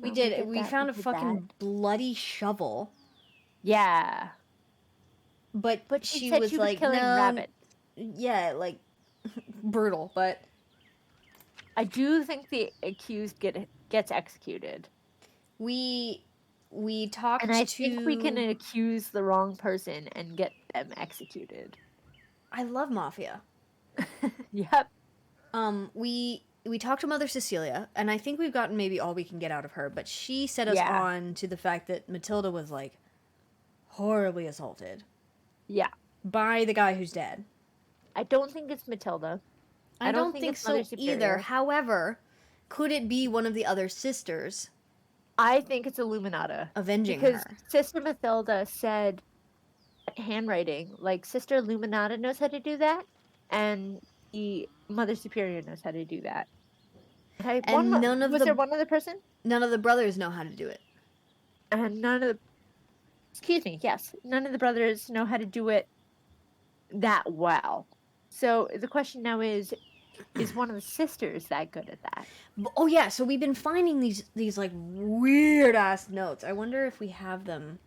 We did. We found a fucking bloody shovel. Yeah. But She she said was she was like, killing no, rabbits. yeah, like brutal. But I do think the accused gets executed, we talked and I to. think we can accuse the wrong person and get them executed. I love Mafia. Yep. We talked to Mother Cecilia, and I think we've gotten maybe all we can get out of her. But she set us Yeah. on to the fact that Matilda was like horribly assaulted Yeah. by the guy who's dead. I don't think it's Matilda. I don't think it's so Mother either. Superior. However, could it be one of the other sisters I think it's Illuminata. avenging Because her? Sister Mathilda said handwriting, like Sister Illuminata knows how to do that, and the Mother Superior knows how to do that. And none of was the- there one other person? None of the brothers know how to do it. And none of the none of the brothers know how to do it that well. So the question now is one of the sisters that good at that? Oh yeah, so we've been finding these like weird ass notes. I wonder if we have them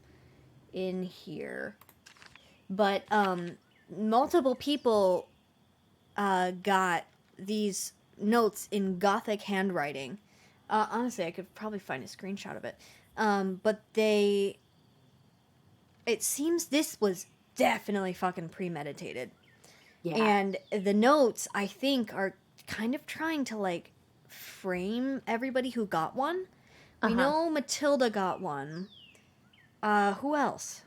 in here. But multiple people got these notes in Gothic handwriting. Honestly, I could probably find a screenshot of it. But it seems this was definitely fucking premeditated. Yeah. And the notes, I think, are kind of trying to, like, frame everybody who got one. We Uh-huh. know Matilda got one. Who else?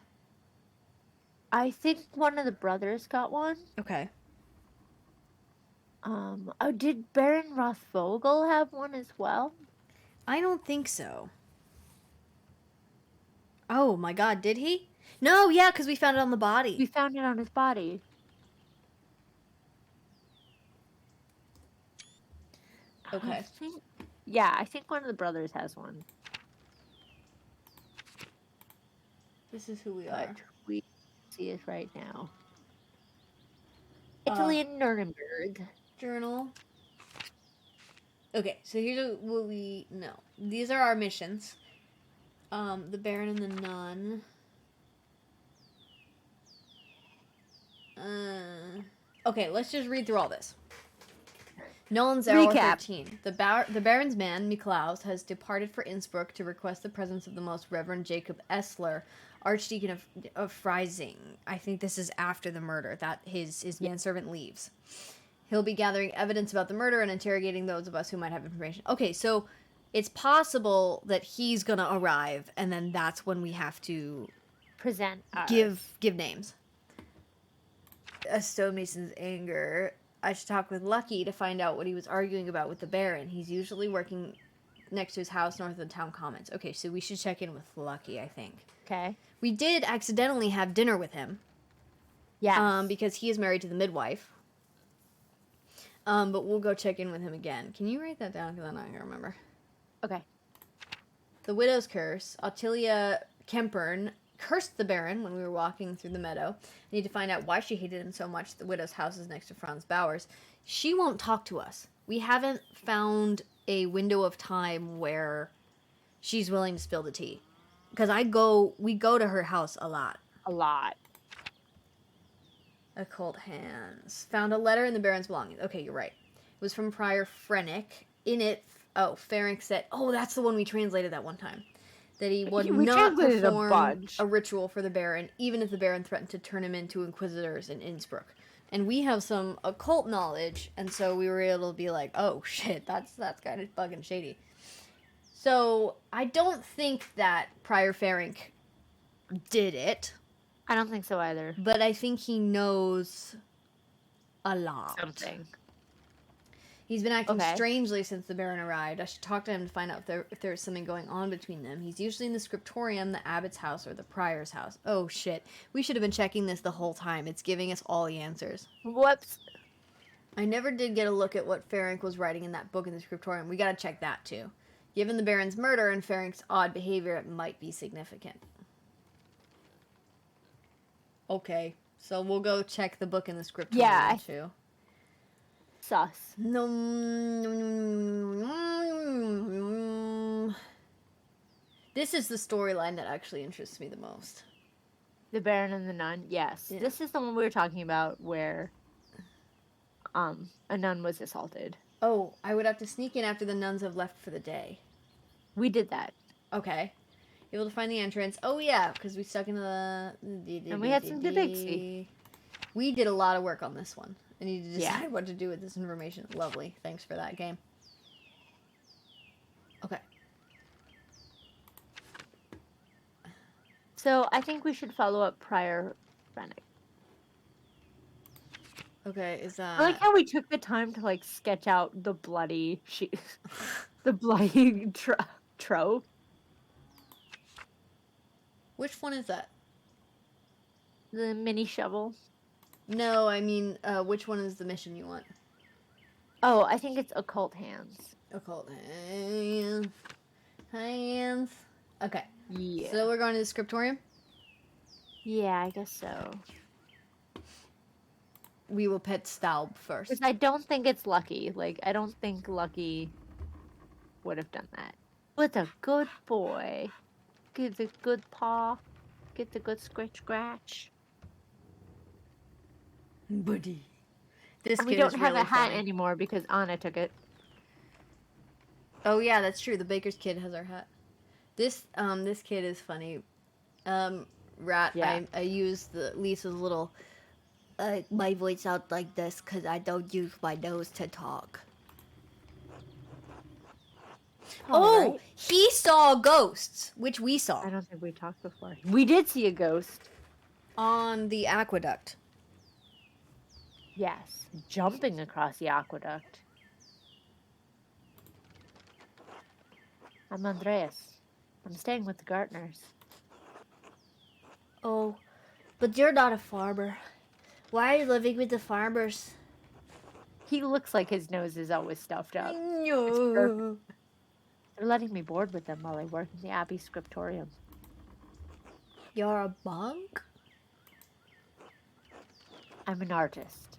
I think one of the brothers got one. Okay. Oh, did Baron Rothvogel have one as well? I don't think so. Oh my god, did he? No, yeah, because we found it on the body. We found it on his body. Okay. I think one of the brothers has one. This is who we But are. we see it right now. Uh, Italy and Nuremberg. Journal. Okay, so here's what we know. These are our missions. The Baron and the Nun. Okay, let's just read through all this. Nolan's Hour Recap. 13. The Baron's man, Niklaus, has departed for Innsbruck to request the presence of the Most Reverend Jacob Essler, Archdeacon of Freising. I think this is after the murder, that his manservant leaves. He'll be gathering evidence about the murder and interrogating those of us who might have information. Okay, so it's possible that he's gonna arrive, and then that's when we have to Present ours. give names. Stonemason's anger. I should talk with Lucky to find out what he was arguing about with the Baron. He's usually working next to his house north of the town commons. Okay, so we should check in with Lucky, I think. Okay. We did accidentally have dinner with him. Yeah. Because he is married to the midwife. But we'll go check in with him again. Can you write that down? Because I'm not going to remember. Okay. The Widow's Curse. Ottilia Kempern cursed the Baron when we were walking through the meadow. I need to find out why she hated him so much. The widow's house is next to Franz Bauer's. She won't talk to us. We haven't found a window of time where she's willing to spill the tea. Because we go to her house a lot. A lot. Occult hands. Found a letter in the Baron's belongings. Okay, you're right. It was from Prior Frennick. In it, Ferenc said, that's the one we translated that one time. That he would not perform a ritual for the Baron, even if the Baron threatened to turn him into inquisitors in Innsbruck. And we have some occult knowledge, and so we were able to be like, oh shit, that's kind of fucking shady. So I don't think that Prior Ferenc did it. I don't think so either. But I think he knows a lot. Something. He's been acting strangely since the Baron arrived. I should talk to him to find out if there's something going on between them. He's usually in the scriptorium, the abbot's house, or the prior's house. Oh, shit. We should have been checking this the whole time. It's giving us all the answers. Whoops. I never did get a look at what Ferenc was writing in that book in the scriptorium. We gotta check that, too. Given the Baron's murder and Ferenc's odd behavior, it might be significant. Okay. So we'll go check the book in the scriptorium, too. Sus. No. This is the storyline that actually interests me the most. The Baron and the Nun. Yes. Yeah. This is the one we were talking about where a nun was assaulted. Oh, I would have to sneak in after the nuns have left for the day. We did that. Okay. Able to find the entrance. Oh, yeah, because we stuck into the... And we had some Dixie. We did a lot of work on this one. I need to decide what to do with this information. Lovely. Thanks for that, game. Okay. So, I think we should follow up Prior Frennick. Okay, is that... I like how we took the time to, like, sketch out the bloody... the bloody trope. Which one is that? The mini shovel. No, I mean, which one is the mission you want? Oh, I think it's Occult Hands. Occult Hands. Hands. Okay. Yeah. So we're going to the scriptorium? Yeah, I guess so. We will pet Staub first. Because I don't think it's Lucky. Like, I don't think Lucky would have done that. What a good boy. Get the good paw. Get the good scratch. Buddy. This and we don't have a hat anymore because Anna took it. Oh yeah, that's true. The baker's kid has our hat. This kid is funny. Rat. Yeah. I used Lisa's little my voice out like this because I don't use my nose to talk. Alright. He saw ghosts, which we saw I don't think we talked before. We did see a ghost. on the aqueduct. Yes, jumping across the aqueduct. I'm Andreas. I'm staying with the gardeners. Oh, but you're not a farmer. Why are you living with the farmers? He looks like his nose is always stuffed up. No. They're letting me board with them while I work in the Abbey scriptorium. You're a monk? I'm an artist.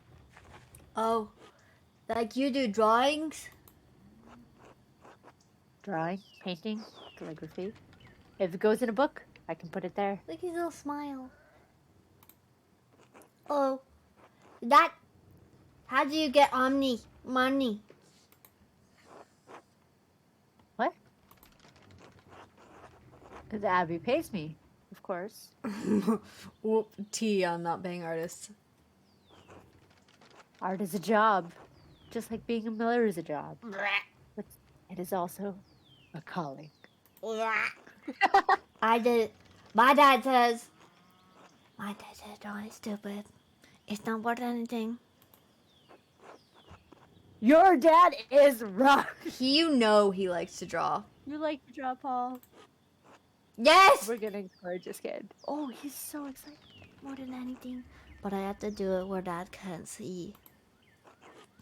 Oh, like you do drawings? Drawing, painting, calligraphy. If it goes in a book, I can put it there. Look at his little smile. Oh, how do you get money? What? The Abbey pays me, of course. Whoop, T on not being artists. Art is a job, just like being a miller is a job. But it is also a calling. I did. My dad says drawing is stupid. It's not worth anything. Your dad is rough. You know he likes to draw. You like to draw, Paul? Yes! We're gonna encourage this kid. Oh, he's so excited. More than anything. But I have to do it where Dad can't see.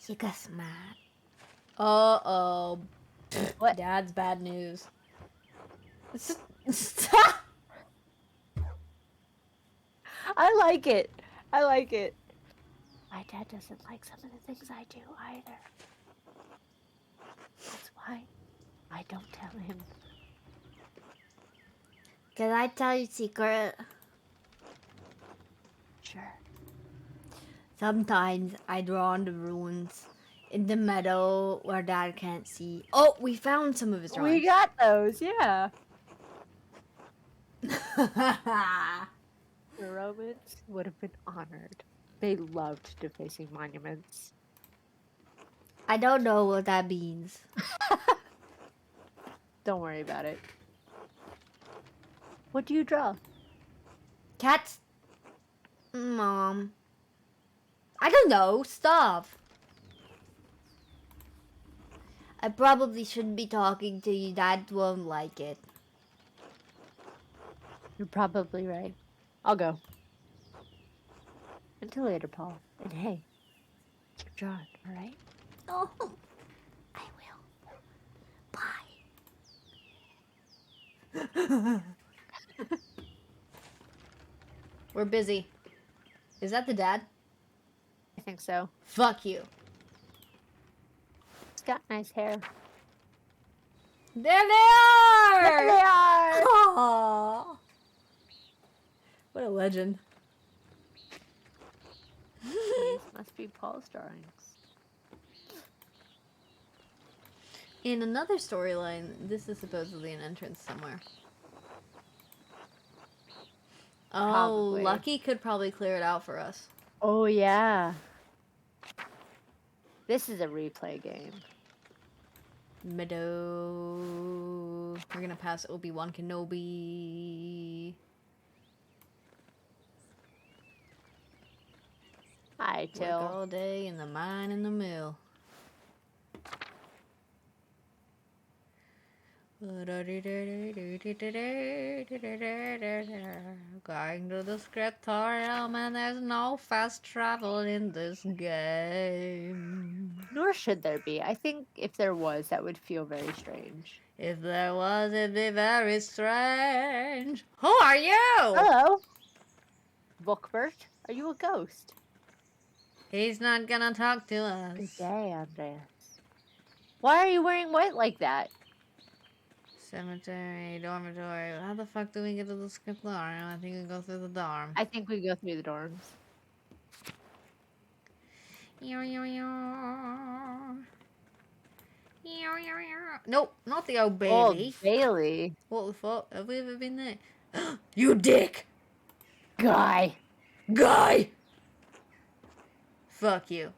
He gets mad. Uh-oh. What? Dad's bad news. I like it. I like it. My dad doesn't like some of the things I do either. That's why I don't tell him. Can I tell you a secret? Sure. Sometimes I draw on the ruins in the meadow where Dad can't see. Oh, we found some of his drawings. We got those, yeah. The Romans would have been honored. They loved defacing monuments. I don't know what that means. Don't worry about it. What do you draw? Cats? Mom. I don't know. Stop. I probably shouldn't be talking to you. Dad won't like it. You're probably right. I'll go. Until later, Paul. And hey, keep drawing, alright? Oh, I will. Bye. We're busy. Is that the dad? I think so. Fuck you. He's got nice hair. There they are! There they are! Aww. What a legend. These must be Paul's drawings. In another storyline, this is supposedly an entrance somewhere. Probably. Oh, Lucky could probably clear it out for us. Oh, yeah. This is a replay game. Meadow. We're gonna pass Obi-Wan Kenobi. Hi, Work Till. all day in the mine and the mill. Going to the scriptorium and there's no fast travel in this game. Nor should there be. I think if there was, that would feel very strange. If there was, it'd be very strange. Who are you? Hello? Bookbert, are you a ghost? He's not gonna talk to us. Good day, Andreas. Why are you wearing white like that? Cemetery, dormitory. How the fuck do we get to the scriptorium? I think we go through the dorm. I think we go through the dorms. Nope, not the old Old baby. Bailey. What the fuck? Have we ever been there? You dick! Guy. Guy! Fuck you.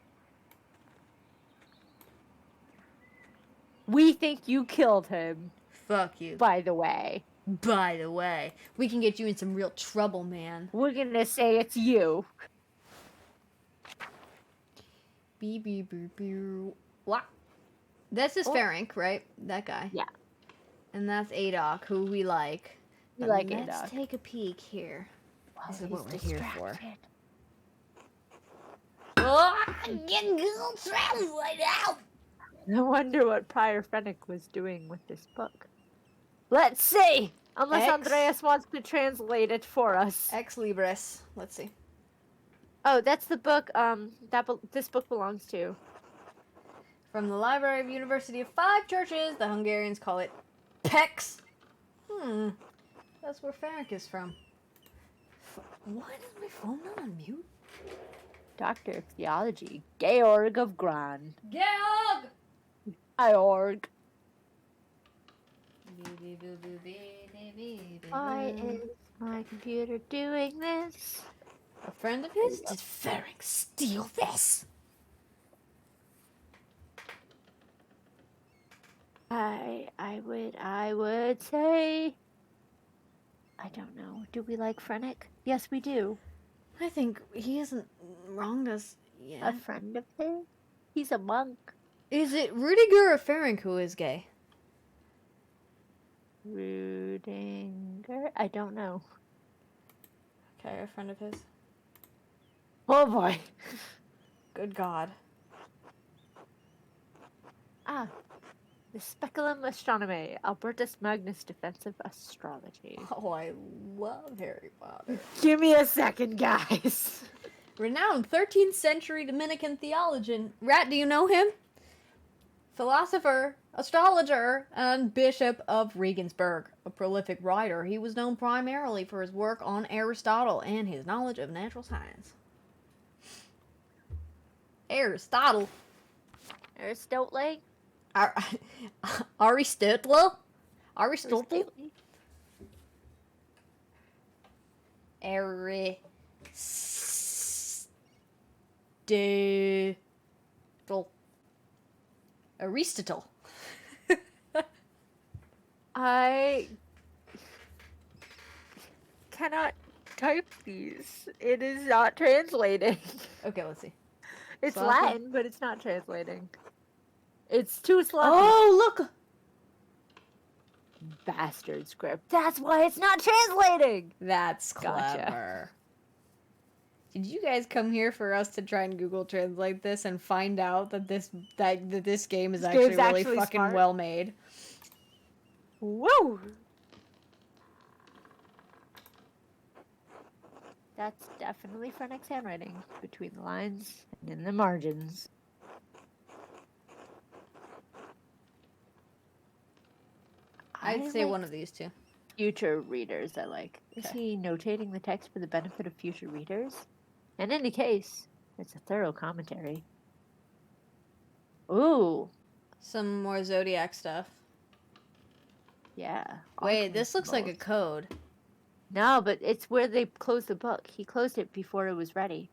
We think you killed him, Fuck you. by the way. By the way, we can get you in some real trouble, man. We're gonna say it's you. Beep, beep, beep, beep. What? This is Oh. Ferenc, right? That guy. Yeah. And that's Adok, who we like. We But like let's Adok. take a peek here. This is He's what we're here for. distracted. Oh, I'm getting Google Translate out! I wonder what Prior Fennec was doing with this book. Let's see! Unless X. Andreas wants to translate it for us. Ex Libris. Let's see. Oh, that's the book this book belongs to. From the Library of University of Five Churches, the Hungarians call it PEX. That's where Ferenc is from. Why is my phone not on mute? Doctor of Theology, Georg of Gran. Georg! Georg. Why is my computer doing this? A friend of his? Did Ferenc steal this? I would say, I don't know. Do we like Fennec? Yes, we do. I think he hasn't wronged us yet. A friend of his? He's a monk. Is it Rudiger or Ferenc who is gay? Rudinger? I don't know. Okay, a friend of his. Oh boy. Good God. Ah. The Speculum Astronomy, Albertus Magnus Defensive Astrology. Oh, I love Harry Potter. Give me a second, guys. Renowned 13th century Dominican theologian. Rat, do you know him? Philosopher, astrologer, and Bishop of Regensburg. A prolific writer, he was known primarily for his work on Aristotle and his knowledge of natural science. Aristotle. Aristotle? Aristotle? Aristotle? Aristotle. I cannot type these. It is not translating. Okay, let's see. It's Sloppy? Latin, but it's not translating. It's too sloppy. Oh, look! Bastard script. That's why it's not translating! That's Gotcha. clever. Did you guys come here for us to try and Google Translate this and find out that this game is This actually game's really actually fucking smart? well made? Woo! That's definitely Fennec's handwriting between the lines and in the margins. I'd say one of these two. Future readers, I like. Is Okay. he notating the text for the benefit of future readers? In any case, it's a thorough commentary. Ooh, Some more Zodiac stuff. yeah. Wait, this looks like a symbols. code. No, but it's where they closed the book. He closed it before it was ready.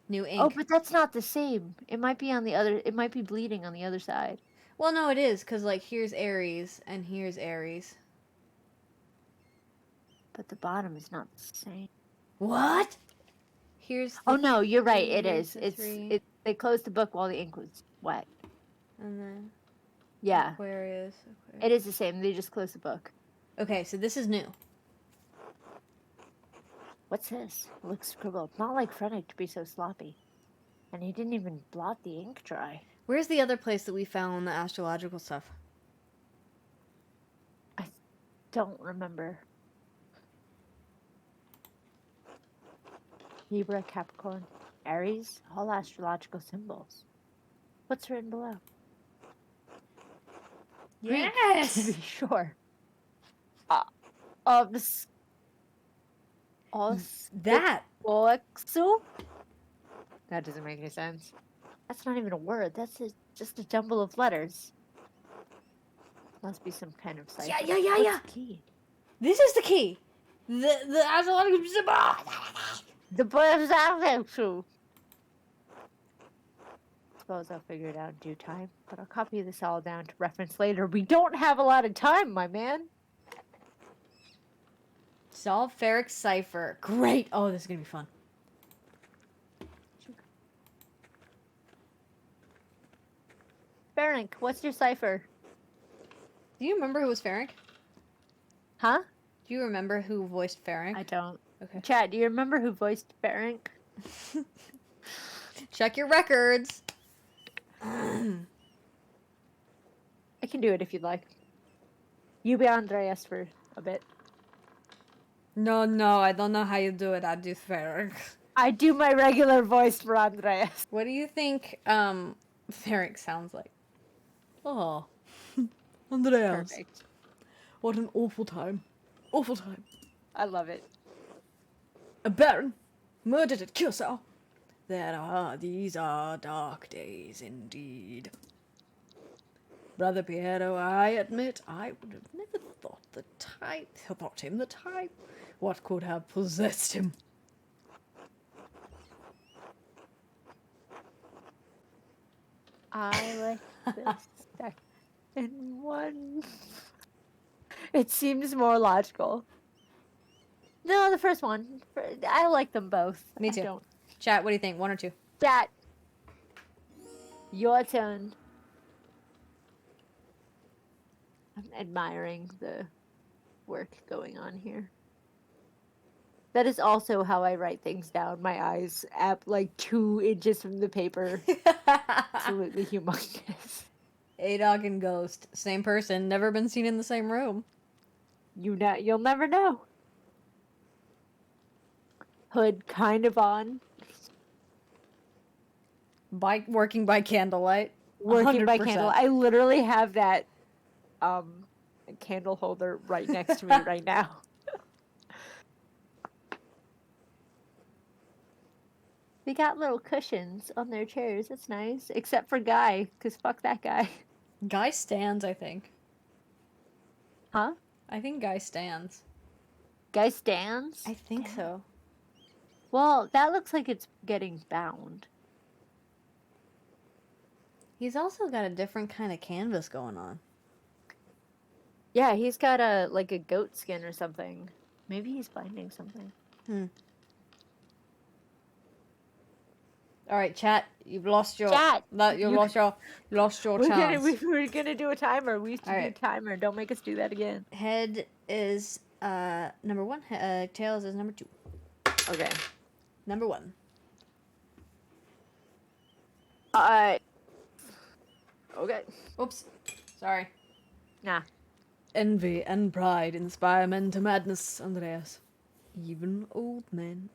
New ink. Oh, but that's not the same. It might be on the other. It might be bleeding on the other side. Well, no, it is, because, like, here's Aries, and here's Aries. But the bottom is not the same. What? Here's the Oh no, you're right. It here's is. the three. It's. They closed the book while the ink was wet. And then Yeah, Aquarius. it is the same. They just closed the book. Okay, so this is new. What's this? It looks scribbled. Not like Fennec to be so sloppy. And he didn't even blot the ink dry. Where's the other place that we found the astrological stuff? Don't remember. Libra, Capricorn, Aries, all astrological symbols. What's written below? Greek, to be sure. That. Oxu? That doesn't make any sense. That's not even a word. That's just a jumble of letters. Must be some kind of cipher. Yeah. What's the key? This is the key. The astrological symbol. The Oxu. suppose I'll figure it out in due time, but I'll copy this all down to reference later. We don't have a lot of time, my man. Solve ferric cipher. Great. Oh, this is gonna be fun. Ferenc, what's your cipher? Do you remember who was Ferenc? Huh? Do you remember who voiced Ferenc? I don't. Okay. Chat, do you remember who voiced Ferenc? Check your records. I can do it if you'd like. You be Andreas for a bit. No, I don't know how you do it. I do Ferenc. I do my regular voice for Andreas. What do you think Ferenc sounds like? Oh, Andreas. Perfect. What an awful time. Awful time. I love it. A baron murdered at Curacao. These are dark days indeed. Brother Piero, I admit, I would have never thought him the type. What could have possessed him? I like this second one. It seems more logical. No, the first one. I like them both. Me too. I don't. Chat, what do you think? 1 or 2? Chat. Your turn. I'm admiring the work going on here. That is also how I write things down. My eyes at like 2 inches from the paper. Absolutely humongous. A-Dog and Ghost. Same person. Never been seen in the same room. You'll never know. Hood kind of on. Working by candlelight. Working by 100%. candle. I literally have that candle holder right next to me right now. They got little cushions on their chairs. That's nice. Except for Guy, because fuck that guy. Guy stands, I think. Huh? I think Guy stands. Guy stands? I think so. Well, that looks like it's getting bound. He's also got a different kind of canvas going on. Yeah, he's got a goat skin or something. Maybe he's binding something. All right, chat. You've lost your. Chat! You lost your chance. We're gonna do a timer. We used to All do right. a timer. Don't make us do that again. Head is number 1. Tails is number 2. Okay. Number 1. Okay. Oops. Sorry. Nah. Envy and pride inspire men to madness, Andreas. Even old men.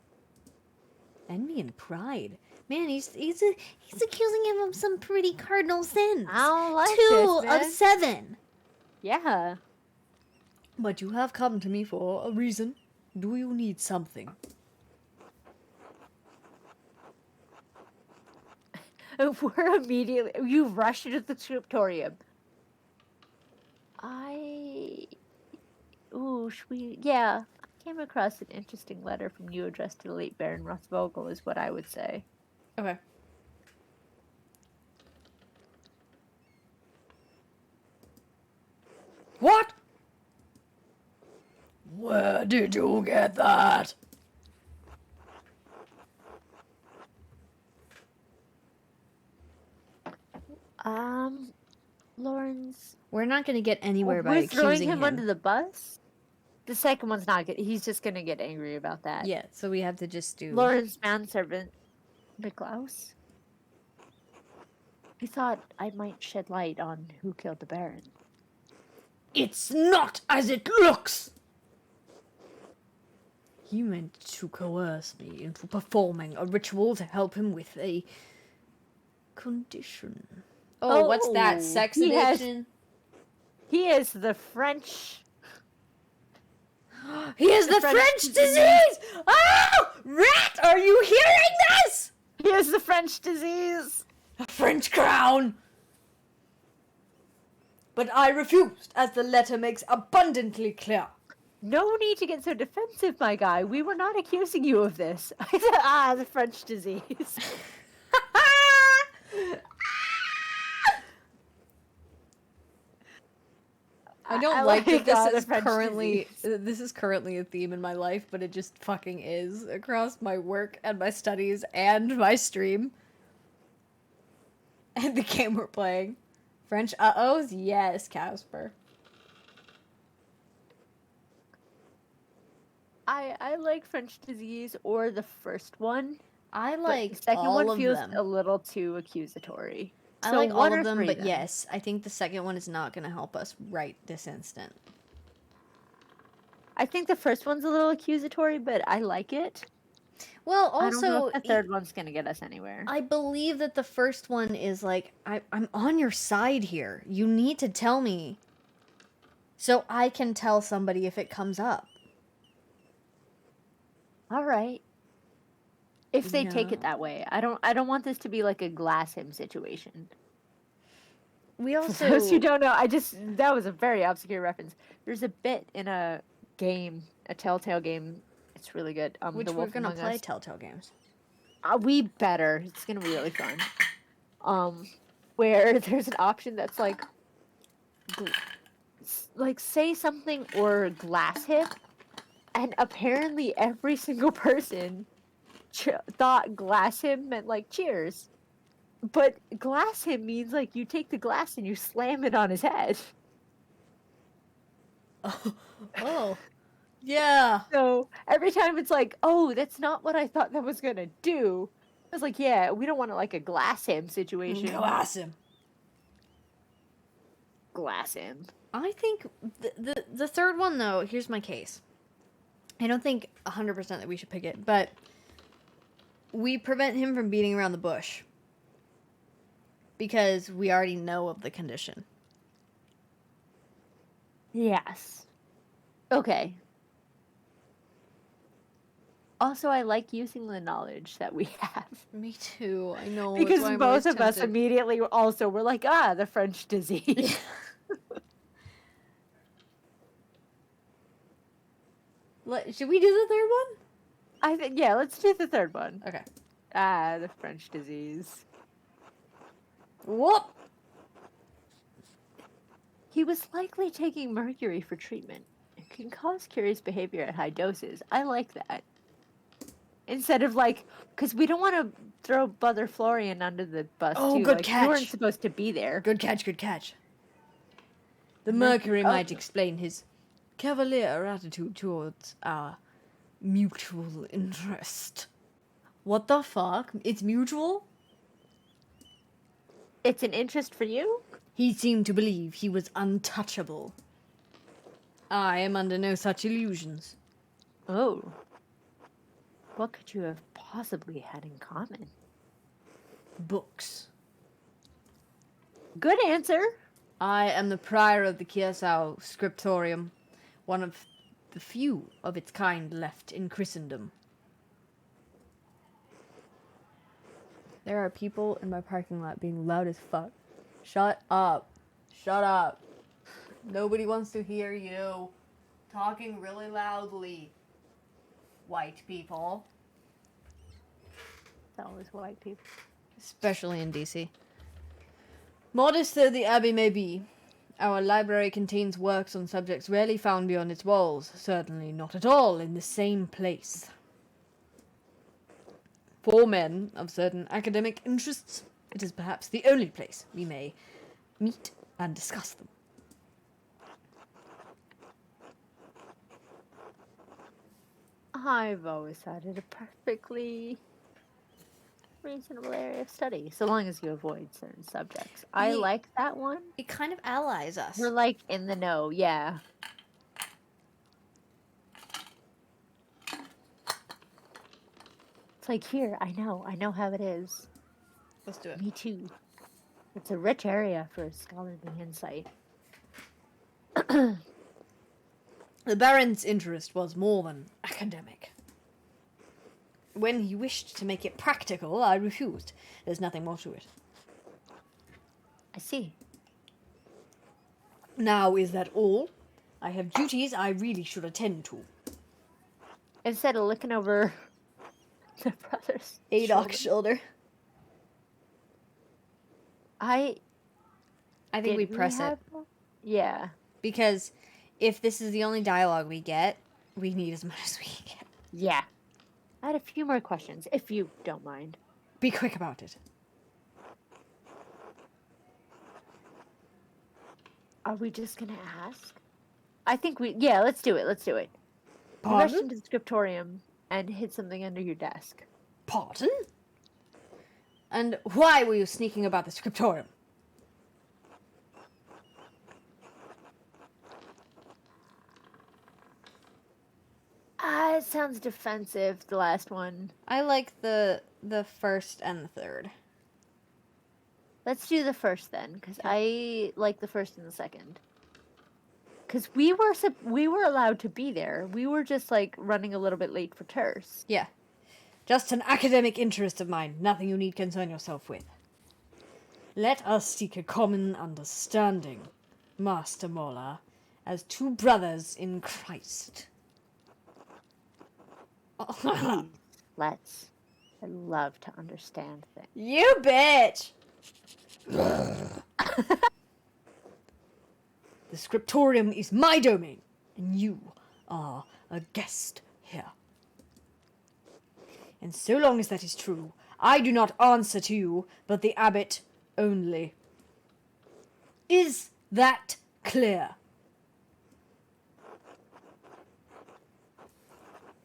Envy and pride. Man, he's accusing him of some pretty cardinal sins. I don't like 2 this, man. of 7. Yeah. But you have come to me for a reason. Do you need something? We're immediately. You rushed into the scriptorium. Yeah. I came across an interesting letter from you addressed to the late Baron Rothvogel, is what I would say. Okay. What? Where did you get that? Lawrence. We're not going to get anywhere by We're throwing accusing him under the bus? The second one's not good. He's just gonna get angry about that. Yeah, so we have to just do... Lawrence manservant. Niklaus? I thought I might shed light on who killed the Baron. It's not as it looks! He meant to coerce me into performing a ritual to help him with a condition. Oh, what's that? Sex addiction? He is the French... He is the French disease! Oh! Rat, are you hearing this? He is the French disease! A French crown! But I refused, as the letter makes abundantly clear. No need to get so defensive, my guy. We were not accusing you of this. I said, the French disease. don't I like that the this is French currently disease. this is currently a theme in my life, but it just fucking is across my work and my studies and my stream. And the game we're playing. French uh-ohs? Yes, Casper. I like French disease or the first one. I But like the second all one of feels them. a little too accusatory. I So like one all or of them, three but then. yes, I think the second one is not going to help us right this instant. I think the first one's a little accusatory, but I like it. Well, I don't know also, if the third one's gonna get us anywhere. I believe that the first one is like, I'm on your side here. You need to tell me so I can tell somebody if it comes up. All right. If they take it No. that way, I don't want this to be like a glass him situation. We For also... those who don't know, that was a very obscure reference. There's a bit in a game, a Telltale game. It's really good. Which The we're Wolf gonna Among play Us. Telltale games. We better. It's gonna be really fun. Where there's an option that's like say something or glass hit, and apparently every single person thought glass him meant like cheers. But glass him means like you take the glass and you slam it on his head. Oh. Yeah. So every time it's like, oh, that's not what I thought that was gonna do. I was like, yeah, we don't want it like a glass him situation. Glass him. Glass him. I think the third one, though, here's my case. I don't think 100% that we should pick it, but we prevent him from beating around the bush. Because we already know of the condition. Yes. Okay. Also, I like using the knowledge that we have. Me too. I know. Because both of us immediately also were like, the French disease. Should we do the third one? I think, yeah, let's do the third one. Okay. The French disease. Whoop! He was likely taking mercury for treatment. It can cause curious behavior at high doses. I like that. Instead of because we don't want to throw Brother Florian under the bus too. Good catch. You weren't supposed to be there. Good catch, good catch. The mercury might explain his cavalier attitude towards our mutual interest. What the fuck? It's mutual? It's an interest for you? He seemed to believe he was untouchable. I am under no such illusions. Oh. What could you have possibly had in common? Books. Good answer. I am the prior of the Kiersau Scriptorium, one of the few of its kind left in Christendom. There are people in my parking lot being loud as fuck. Shut up. Shut up. Nobody wants to hear you talking really loudly. White people. It's always white people. Especially in DC. Modest though the abbey may be, our library contains works on subjects rarely found beyond its walls, certainly not at all in the same place. For men of certain academic interests, it is perhaps the only place we may meet and discuss them. I've always thought it a perfectly reasonable area of study, so long as you avoid certain subjects. I like that one. It kind of allies us. We're in the know, yeah. It's here, I know how it is. Let's do it. Me too. It's a rich area for scholarly insight. The Baron's interest was more than academic. When he wished to make it practical, I refused. There's nothing more to it. I see. Now, is that all? I have duties I really should attend to. Instead of looking over the brother's Adolf's shoulder. I think we press it. Yeah. Because if this is the only dialogue we get, we need as much as we can get. Yeah. I had a few more questions, if you don't mind. Be quick about it. Are we just gonna ask? I think let's do it. Let's do it. You Pardon? rushed into the scriptorium and hid something under your desk. Pardon? And why were you sneaking about the scriptorium? It sounds defensive, the last one. I like the first and the third. Let's do the first then, because I like the first and the second. Because we were allowed to be there. We were just like running a little bit late for Terse. Yeah. Just an academic interest of mine. Nothing you need concern yourself with. Let us seek a common understanding, Master Mola, as two brothers in Christ. Let's. I love to understand things. You bitch! The scriptorium is my domain, and you are a guest here. And so long as that is true, I do not answer to you, but the abbot only. Is that clear?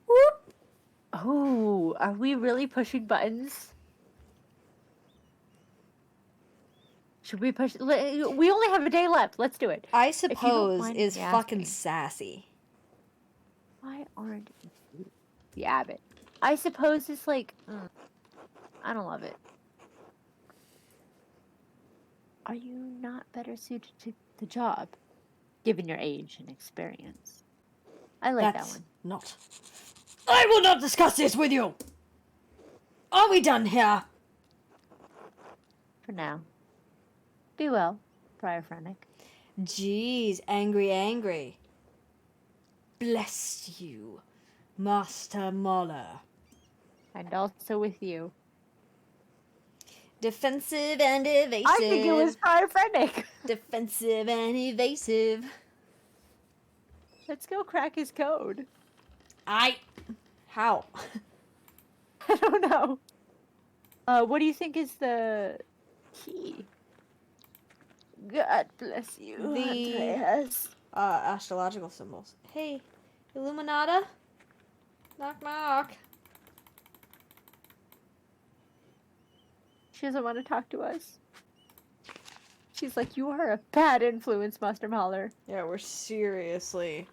Whoop. Oh, are we really pushing buttons? Should we push? We only have a day left. Let's do it. I suppose mind is me fucking asking. sassy. Why aren't you the abbot? I suppose it's like, I don't love it. Are you not better suited to the job, given your age and experience? I like That's that one. not. I will not discuss this with you. Are we done here? For now. Be well, Friar Frennick. Jeez, angry. Bless you, Master Mola. And also with you. Defensive and evasive. I think it was Friar Frennick. Defensive and evasive. Let's go crack his code. How? I don't know. What do you think is the key? God bless you, Andreas. Astrological symbols. Hey, Illuminata? Knock knock. She doesn't want to talk to us. She's like, you are a bad influence, Master Mahler. Yeah, we're seriously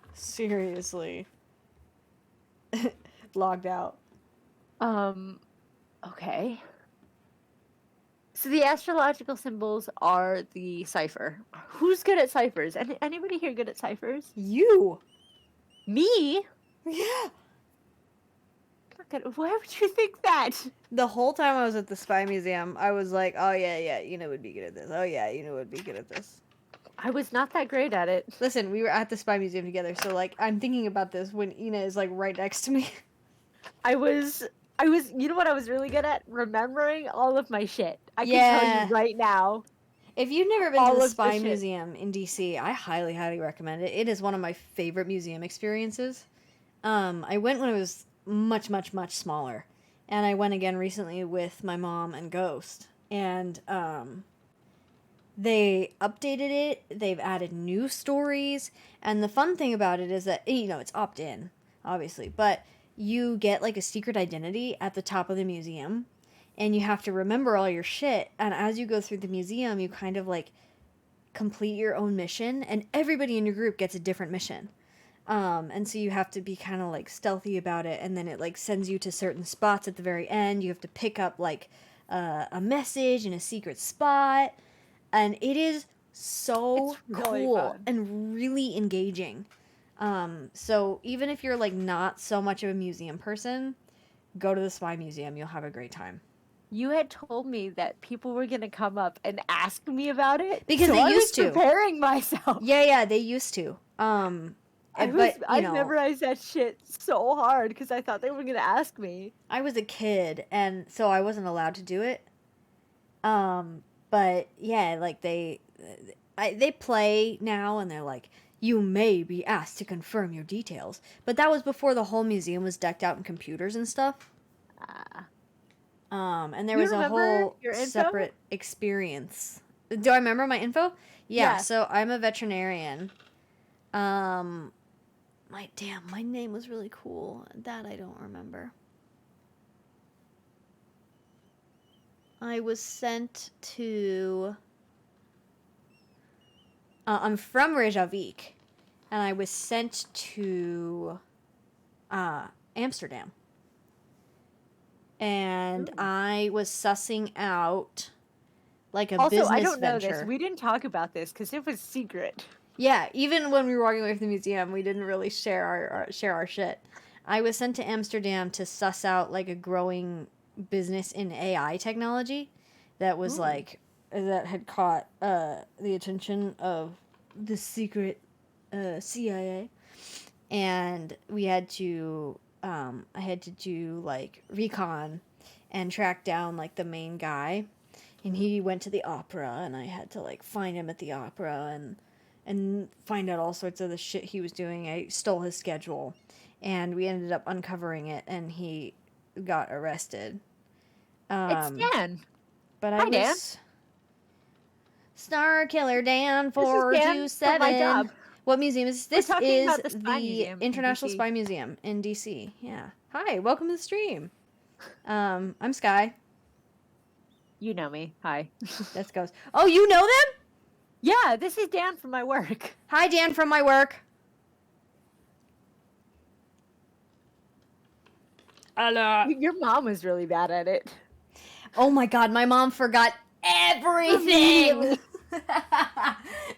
logged out. Okay. So the astrological symbols are the cipher. Who's good at ciphers? Anybody here good at ciphers? You? Me? Yeah. Not good. Why would you think that? The whole time I was at the Spy Museum, I was like, oh yeah, Ina would be good at this. Oh yeah, Ina would be good at this. I was not that great at it. Listen, we were at the Spy Museum together, so like, I'm thinking about this when Ina is like right next to me. I was, you know what I was really good at? Remembering all of my shit. I can tell you right now. If you've never been All to the of the Spy shit. Museum in DC, I highly, highly recommend it. It is one of my favorite museum experiences. I went when I was much, much, much smaller. And I went again recently with my mom and Ghost. And they updated it. They've added new stories. And the fun thing about it is that, you know, it's opt-in, obviously. But you get like a secret identity at the top of the museum. And you have to remember all your shit. And as you go through the museum, you kind of like complete your own mission. And everybody in your group gets a different mission. And so you have to be kind of like stealthy about it. And then it like sends you to certain spots at the very end. You have to pick up like a message in a secret spot. And it is so really cool fun. and really engaging. So even if you're like not so much of a museum person, go to the Spy Museum. You'll have a great time. You had told me that people were gonna come up and ask me about it Because so they I used was to. preparing myself. Yeah, they used to. I memorized that shit so hard because I thought they were gonna ask me. I was a kid, and so I wasn't allowed to do it. But yeah, like they play now, and they're like, You may be asked to confirm your details. But that was before the whole museum was decked out in computers and stuff. And there You was a remember whole your info? separate experience. Do I remember my info? Yeah, so I'm a veterinarian. My name was really cool. That I don't remember. I was sent to... I'm from Reykjavik, and I was sent to Amsterdam. And I was sussing out like a business venture. Also, I don't know this. We didn't talk about this because it was secret. Yeah, even when we were walking away from the museum, we didn't really share our shit. I was sent to Amsterdam to suss out like a growing business in AI technology that was that had caught the attention of the secret CIA, and we had to I had to do like recon and track down like the main guy, and he went to the opera, and I had to like find him at the opera and find out all sorts of the shit he was doing. I stole his schedule, and we ended up uncovering it, and he got arrested. It's Dan. But I was Star Killer Dan 427. My job. What museum is this? This is the International Spy Museum in DC. Yeah. Hi, welcome to the stream. I'm Skai. You know me. Hi. That goes. Oh, you know them? Yeah, this is Dan from my work. Hi, Dan from my work. Hello. Your mom was really bad at it. Oh my god, my mom forgot everything.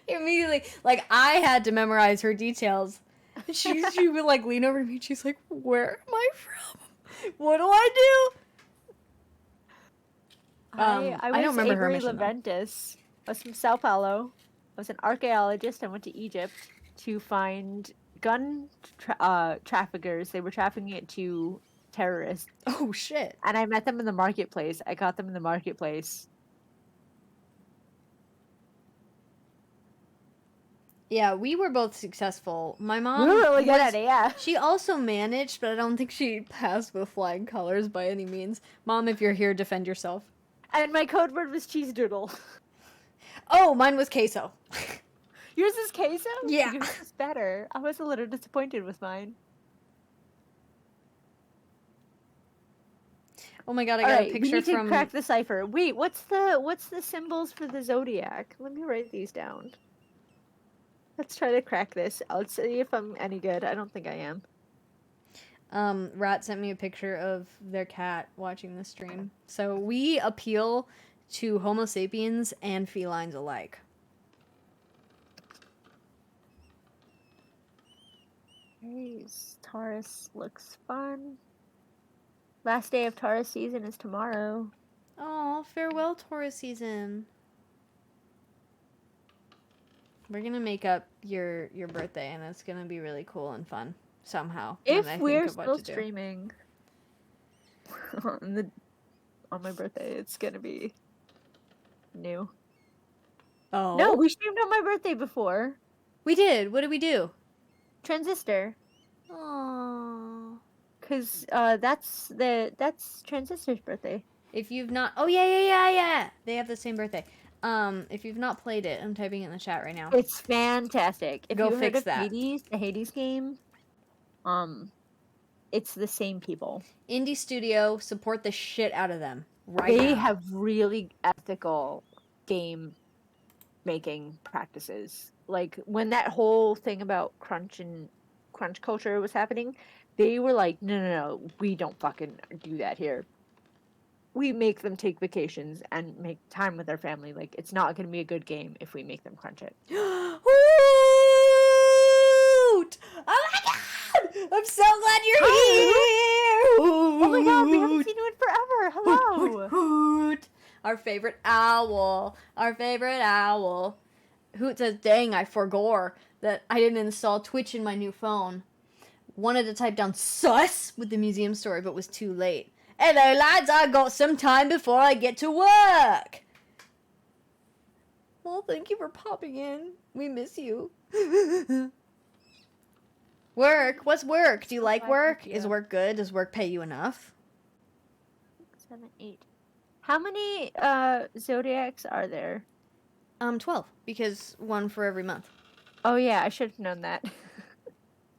Immediately. Like, I had to memorize her details. She would like lean over to me and she's like, where am I from? What do I do? I don't remember her mission. Leventis. I was from Sao Paulo. I was an archaeologist. I went to Egypt to find gun traffickers. They were trafficking it to terrorists. Oh, shit. And I met them in the marketplace. I got them in the marketplace. Yeah, we were both successful. My mom... We were really good at it, yeah. She also managed, but I don't think she passed with flying colors by any means. Mom, if you're here, defend yourself. And my code word was cheese doodle. Oh, mine was queso. Yours is queso? Yeah. Yours is better. I was a little disappointed with mine. Oh my god, I got a picture we need from... to crack the cipher. Wait, what's the symbols for the zodiac? Let me write these down. Let's try to crack this. I'll see if I'm any good. I don't think I am. Rat sent me a picture of their cat watching the stream. So we appeal to Homo sapiens and felines alike. Taurus looks fun. Last day of Taurus season is tomorrow. Oh, farewell Taurus season. We're gonna make up your birthday, and it's gonna be really cool and fun somehow. If we're still streaming on my birthday, it's gonna be new. Oh no, we streamed on my birthday before. We did. What did we do? Transistor. Aww. Cause that's Transistor's birthday. If you've not, oh yeah, they have the same birthday. If you've not played it, I'm typing it in the chat right now. It's fantastic. If Go you fix heard of that. Hades, the Hades game, it's the same people. Indie Studio, support the shit out of them. Right They now. have really ethical game making practices. Like when that whole thing about crunch culture was happening, they were like, no, we don't fucking do that here. We make them take vacations and make time with their family. Like, it's not going to be a good game if we make them crunch it. Hoot! Oh my god! I'm so glad you're here! Oh my god, we haven't seen you in forever. Hello! Hoot! Our favorite owl. Hoot says, dang, I forgore that I didn't install Twitch in my new phone. Wanted to type down sus with the museum story, but was too late. Hello, lads, I got some time before I get to work. Well, thank you for popping in. We miss you. Work? What's work? Do you like 5 work? Tokyo. Is work good? Does work pay you enough? 7, 8. How many zodiacs are there? 12, because one for every month. Oh yeah, I should have known that.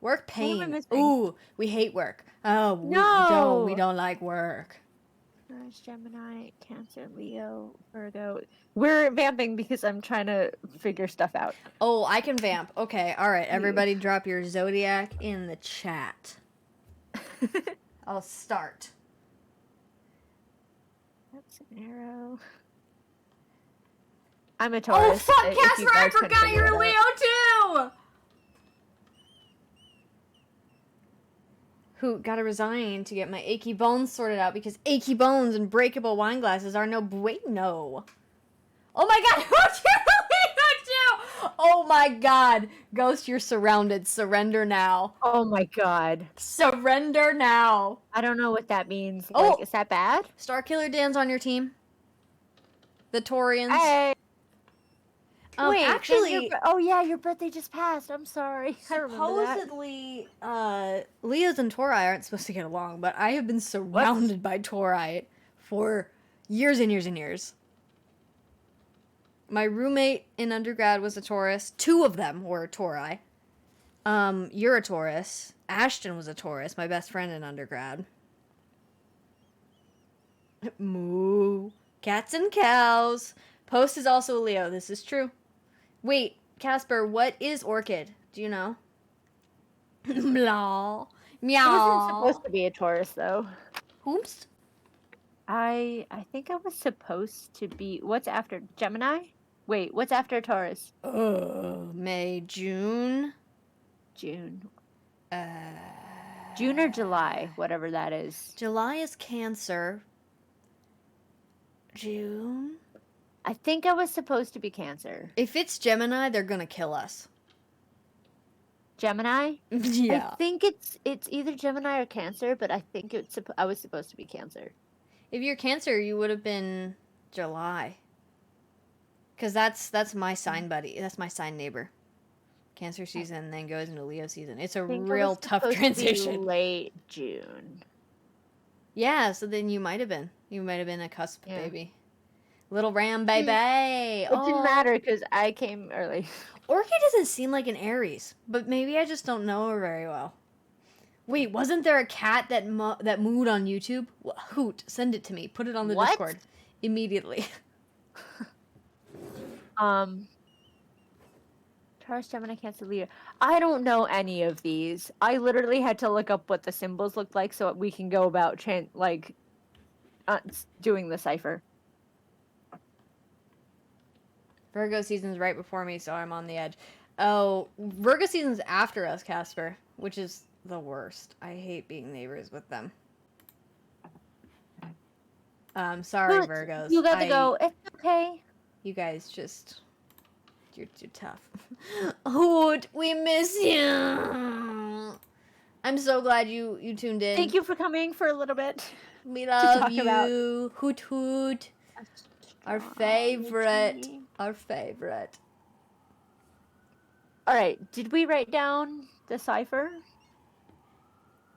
Work What am I pain. missing? Ooh, we hate work. Oh, we No! don't like work. Taurus, Gemini, Cancer, Leo, Virgo. We're vamping because I'm trying to figure stuff out. Oh, I can vamp. Okay, all right. Everybody drop your zodiac in the chat. I'll start. That's an arrow. I'm a Taurus. Oh, fuck, if you Casper, I guys couldn't forgot figure you're it a out. Leo, too! Who gotta resign to get my achy bones sorted out because achy bones and breakable wine glasses are no bueno. Oh my god, who's your Leo, too? Oh my god. Ghost, you're surrounded. Surrender now. Oh my god. Surrender now. I don't know what that means. Oh! Like, is that bad? Starkiller Dan's on your team. The Torians. Hey! Wait, then actually, oh yeah, your birthday just passed. I'm sorry. I remember that. supposedly, Leos and Tauri aren't supposed to get along, but I have been surrounded by Tauri for years and years and years. My roommate in undergrad was a Taurus. 2 of them were Tauri. You're a Taurus. Ashton was a Taurus, my best friend in undergrad. Moo. Cats and cows. Post is also a Leo. This is true. Wait, Casper, what is orchid? Do you know? Meow. Meow. I wasn't supposed to be a Taurus though. Oops. I think I was supposed to be. What's after Gemini? Wait, what's after Taurus? May, June. June. June or July, whatever that is. July is Cancer. June. I think I was supposed to be Cancer. If it's Gemini, they're gonna kill us. Gemini? Yeah. I think it's either Gemini or Cancer, but I think I was supposed to be Cancer. If you're Cancer, you would have been July. Cause that's my sign buddy. That's my sign neighbor. Cancer season, then goes into Leo season. It's a real tough transition. Late June. Yeah, so then you might have been. You might have been a cusp Yeah. baby. Little ram baby. It didn't matter because I came early. Orchid doesn't seem like an Aries, but maybe I just don't know her very well. Wait, wasn't there a cat that mooed on YouTube? Hoot, send it to me. Put it on the What? Discord immediately. Taurus, Gemini, Cancer, Leo. I don't know any of these. I literally had to look up what the symbols look like so we can go about doing the cipher. Virgo season's right before me, so I'm on the edge. Oh, Virgo season's after us, Casper, which is the worst. I hate being neighbors with them. Sorry, But Virgos. You got to go. It's okay. You guys just... You're too tough. Hoot, we miss you. I'm so glad you tuned in. Thank you for coming for a little bit. We love talk you. about. Hoot hoot. Our favorite. Our favorite. All right. Did we write down the cipher?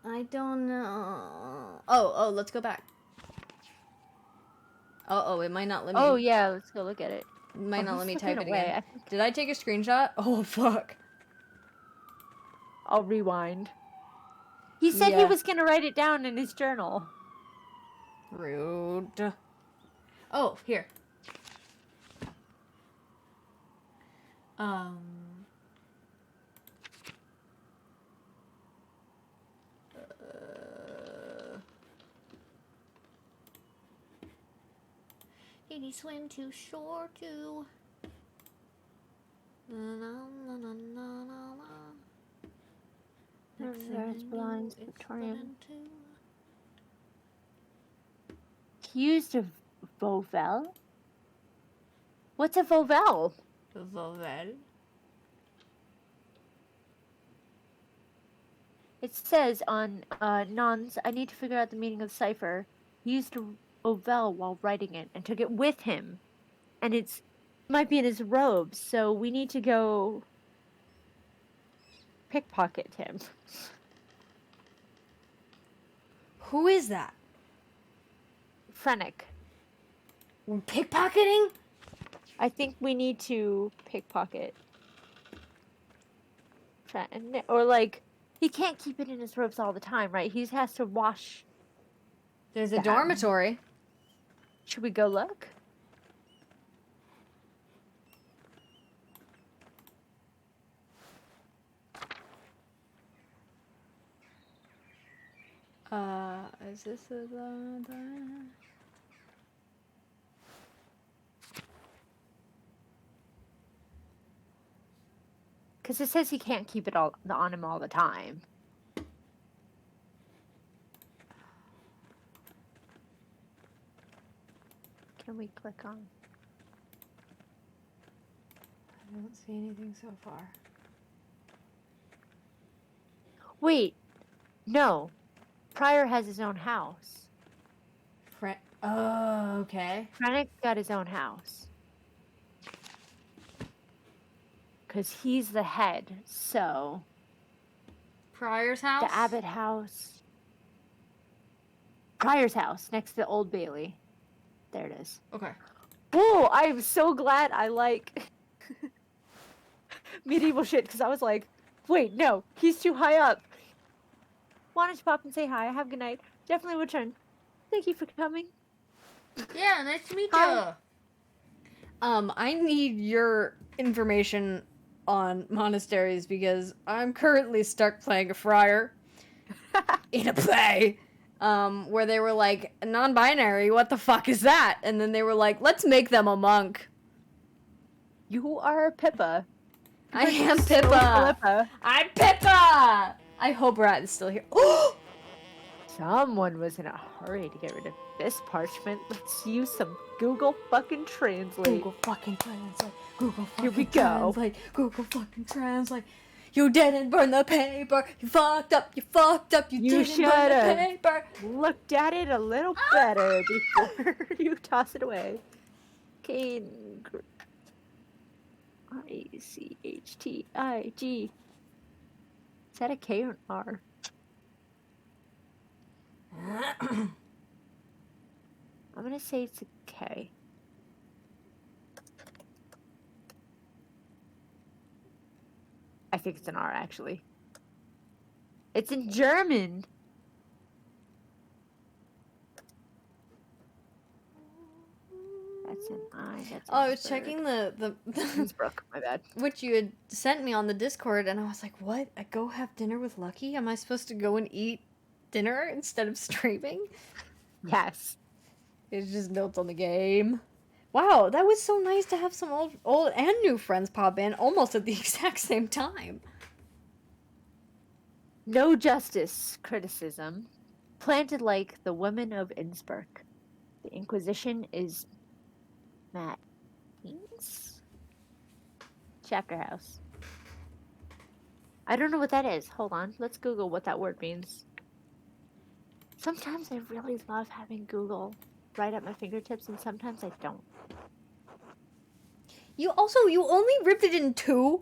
I don't know. Oh, let's go back. Oh, it might not let me. Oh yeah, let's go look at it. It might not let me he's type it looking away. again. Did I take a screenshot? Oh, fuck. I'll rewind. He said he was gonna write it down in his journal. Rude. Oh, here. Did he swim too shore too? There's blinds, Victorian. He used a Vowel? What's a Vowel? Vowel. It says on Nons, I need to figure out the meaning of cipher. He used a vowel while writing it and took it with him. And it might be in his robes, so we need to go pickpocket him. Who is that? Frennick. Pickpocketing? I think we need to pickpocket. Or like, he can't keep it in his robes all the time, right? He has to wash. There's a dormitory. Should we go look? Is this the... Because it says he can't keep it all on him all the time. Can we click on? I don't see anything so far. Wait, no. Pryor has his own house. Oh, okay. Frennick got his own house. Because he's the head, so... Pryor's house? The Abbott house. Pryor's house, next to Old Bailey. There it is. Okay. Whoa, I'm so glad I like medieval shit, because I was like, wait, no, he's too high up. Wanted to pop and say hi. Have a good night. Definitely return. Thank you for coming. Yeah, nice to meet you. Hi. I need your information on monasteries because I'm currently stuck playing a friar in a play where they were like, non-binary, what the fuck is that? And then they were like, let's make them a monk. You are Pippa. I am So Pippa. Philippa. I'm Pippa. I hope Rat is still here. Oh! Someone was in a hurry to get rid of this parchment. Let's use some Google fucking Translate. Google fucking Translate. Google fucking Here we go. Translate. Google fucking Translate. You didn't burn the paper. You fucked up. You fucked up. You didn't burn the paper. Looked at it a little better before you toss it away. Kane. R-A-C-H-T-I-G. Is that a K or an R? I'm gonna say it's a K. I think it's an R, actually. It's in German. That's an I. That's I was checking the Innsbruck. My bad. which you had sent me on the Discord, and I was like, what? I go have dinner with Lucky? Am I supposed to go and eat dinner instead of streaming? Yes. It's just notes on the game. Wow, that was so nice to have some old and new friends pop in almost at the exact same time. No justice criticism. Planted like the women of Innsbruck. The Inquisition is Matt Eames? Chapter house. I don't know what that is. Hold on. Let's Google what that word means. Sometimes I really love having Google right at my fingertips, and sometimes I don't. You only ripped it in two?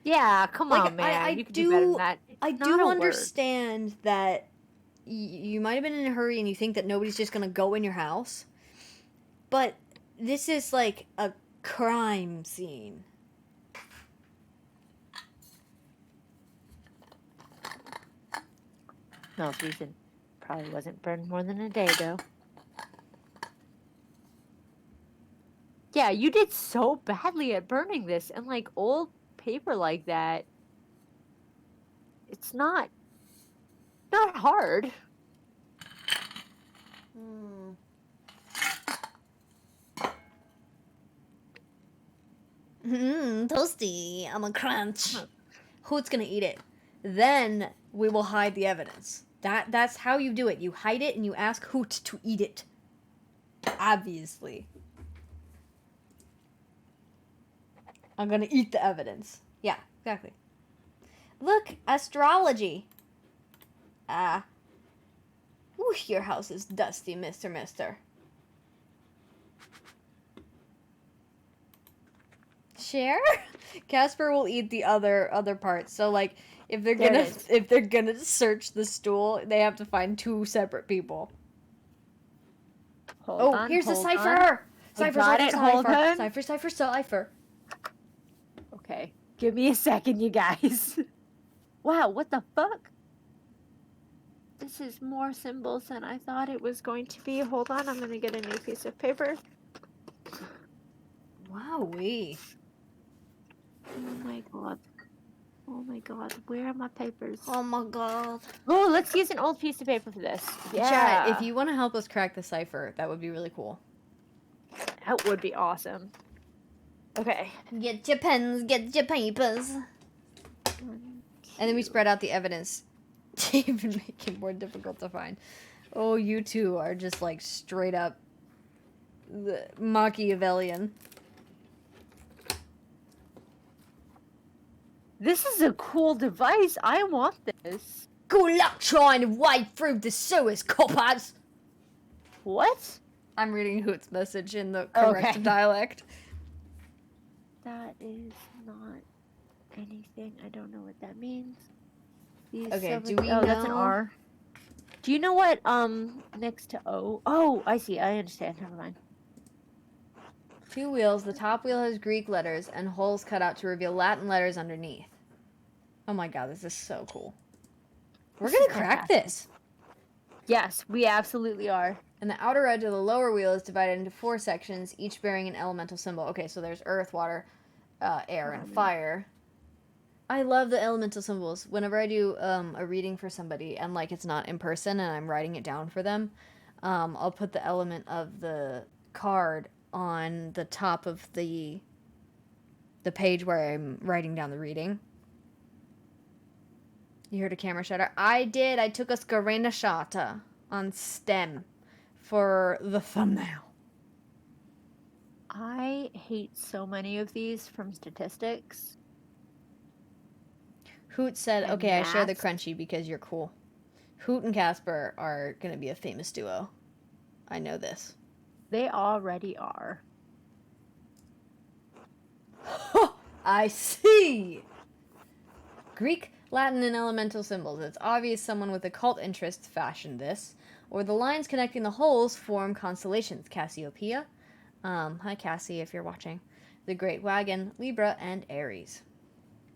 Yeah, come Like, on, man. I You can do better than that. It's I not do a word. understand that you might have been in a hurry and you think that nobody's just gonna go in your house. But this is like a crime scene. No reason. Probably wasn't burned more than a day ago. Yeah, you did so badly at burning this, and like old paper like that, it's not hard. Toasty. I'm a crunch. Who's gonna eat it? Then we will hide the evidence. That's how you do it. You hide it and you ask Hoot to eat it. Obviously. I'm gonna eat the evidence. Yeah, exactly. Look, astrology. Ooh, your house is dusty, Mister. share? Casper will eat the other parts. So like if they're There gonna it is. if they're gonna search the stool, they have to find 2 separate people. Hold on, Here's the hold on. cipher. I got it, hold on. Cipher. Okay, give me a second, you guys. Wow, what the fuck? This is more symbols than I thought it was going to be. Hold on, I'm gonna get a new piece of paper. Wowee. Oh my god. Oh my god, where are my papers? Oh my god. Oh, let's use an old piece of paper for this. Yeah. Chat, if you want to help us crack the cipher, that would be really cool. That would be awesome. Okay. Get your pens, get your papers. And then we spread out the evidence to even make it more difficult to find. Oh, you two are just like straight up Machiavellian. This is a cool device. I want this. Good luck trying to wade through the sewers, coppers! What? I'm reading Hoot's message in the correct dialect. That is not anything. I don't know what that means. Okay, do we know? That's an R. Do you know what, next to O? Oh, I see. I understand. Never mind. 2 wheels. The top wheel has Greek letters and holes cut out to reveal Latin letters underneath. Oh my god, this is so cool. We're gonna crack this. Yes, we absolutely are. And the outer edge of the lower wheel is divided into 4 sections, each bearing an elemental symbol. Okay, so there's earth, water, air, and fire. I love the elemental symbols. Whenever I do a reading for somebody and like it's not in person and I'm writing it down for them, I'll put the element of the card on the top of the page where I'm writing down the reading. You heard a camera shutter? I did. I took a screenshot on STEM for the thumbnail. I hate so many of these from statistics. Hoot said, And okay, I share the maths. crunchy because you're cool. Hoot and Casper are going to be a famous duo. I know this. They already are. I see! Greek, Latin, and elemental symbols. It's obvious someone with occult interests fashioned this. Or the lines connecting the holes form constellations. Cassiopeia. Hi Cassie, if you're watching. The Great Wagon, Libra, and Aries.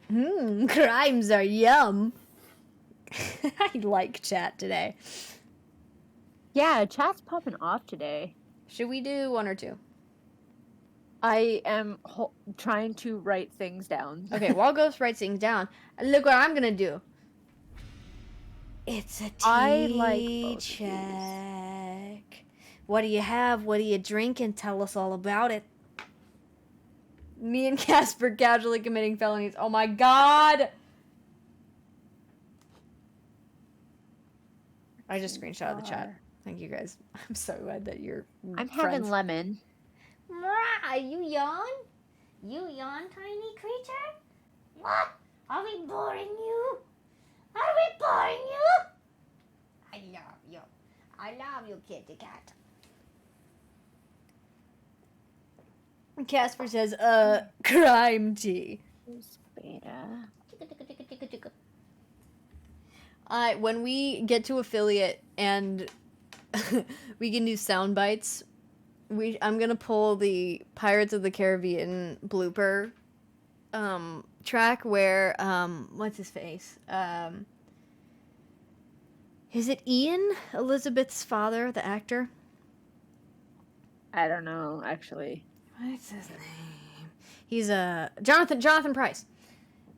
Crimes are yum! I like chat today. Yeah, chat's popping off today. Should we do 1 or 2? I am trying to write things down. Okay, while Ghost writes things down, look what I'm gonna do. It's a I like tea both of check. What do you have? What do you drink? And tell us all about it. Me and Casper casually committing felonies. Oh my god! I just screenshot the chat. Thank you guys. I'm so glad that you're I'm friends. having lemon. You yawn? You yawn, tiny creature? What? Are we boring you? Are we boring you? I love you. I love you, kitty cat. Casper says, crime tea. Beta. When we get to affiliate and we can do sound bites, I'm gonna pull the Pirates of the Caribbean blooper track where what's his face? Is it Ian, Elizabeth's father, the actor? I don't know, actually. What's his name? He's Jonathan Pryce.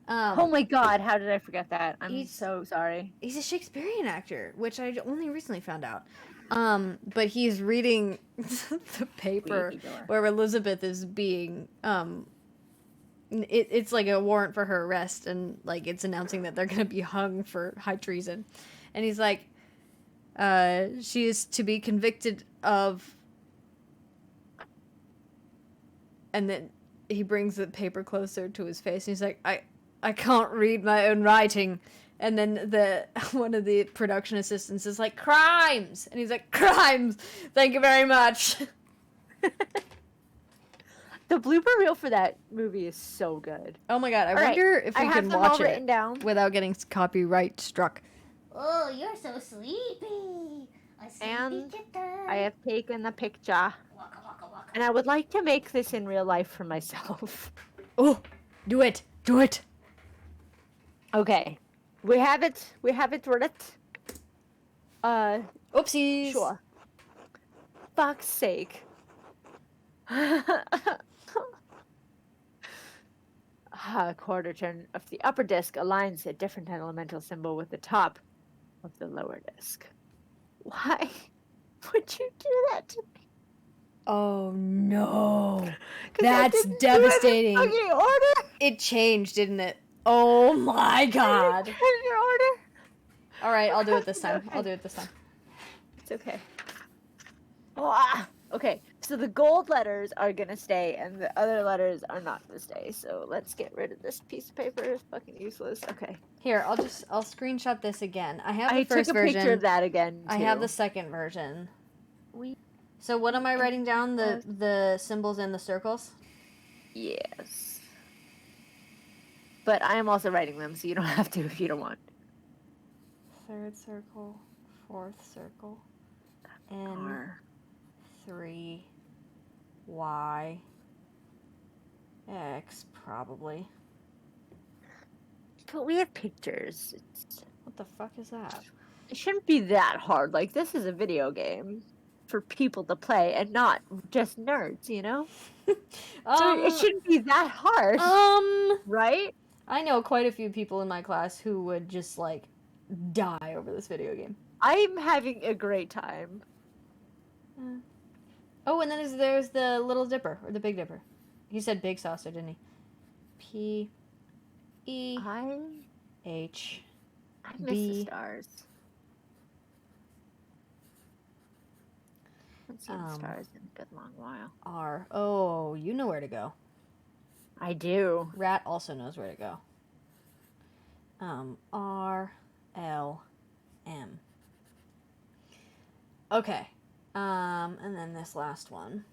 Oh my god, how did I forget that? I'm He's- so sorry. He's a Shakespearean actor, which I only recently found out. But he's reading the paper where Elizabeth is being, it's like a warrant for her arrest, and like it's announcing that they're gonna be hung for high treason, and he's like, she is to be convicted of, and then he brings the paper closer to his face, and he's like, I can't read my own writing. And then one of the production assistants is like, crimes! And he's like, crimes! Thank you very much. The blooper reel for that movie is so good. Oh my god, I All right, wonder if I we have can them watch all written it down. without getting copyright struck. Oh, you're so sleepy. A sleepy And kitten. I have taken the picture. Waka, waka, waka. And I would like to make this in real life for myself. Oh, do it. Do it. Okay. We have it. We have it ready. Oopsies. Sure. Fuck's sake. Quarter turn of the upper disc aligns a different elemental symbol with the top of the lower disc. Why would you do that to me? Oh no. 'Cause I That's didn't do it in devastating. fucking order. It changed, didn't it? Oh my god. In your order. All right, I'll do it this time. I'll do it this time. It's okay. Okay, so the gold letters are gonna stay, and the other letters are not gonna stay. So let's get rid of this piece of paper. It's fucking useless. Okay. Here, I'll screenshot this again. I have the I first took a version. picture of that again. I have too. the second version. We So what am I writing down? The symbols and the circles? yes. But I am also writing them, so you don't have to if you don't want. Third circle, fourth circle, N, R. 3, Y, X, probably. But we have pictures. What the fuck is that? It shouldn't be that hard. Like, this is a video game for people to play and not just nerds, you know? So it shouldn't be that hard, right? I know quite a few people in my class who would just, like, die over this video game. I'm having a great time. Oh, and then there's the Little Dipper, or the Big Dipper. He said big saucer, didn't he? P, E, I H, miss B. the stars. I haven't seen the stars in a good long while. R. Oh, you know where to go. I do. Rat also knows where to go. R, L, M. Okay. And then this last one.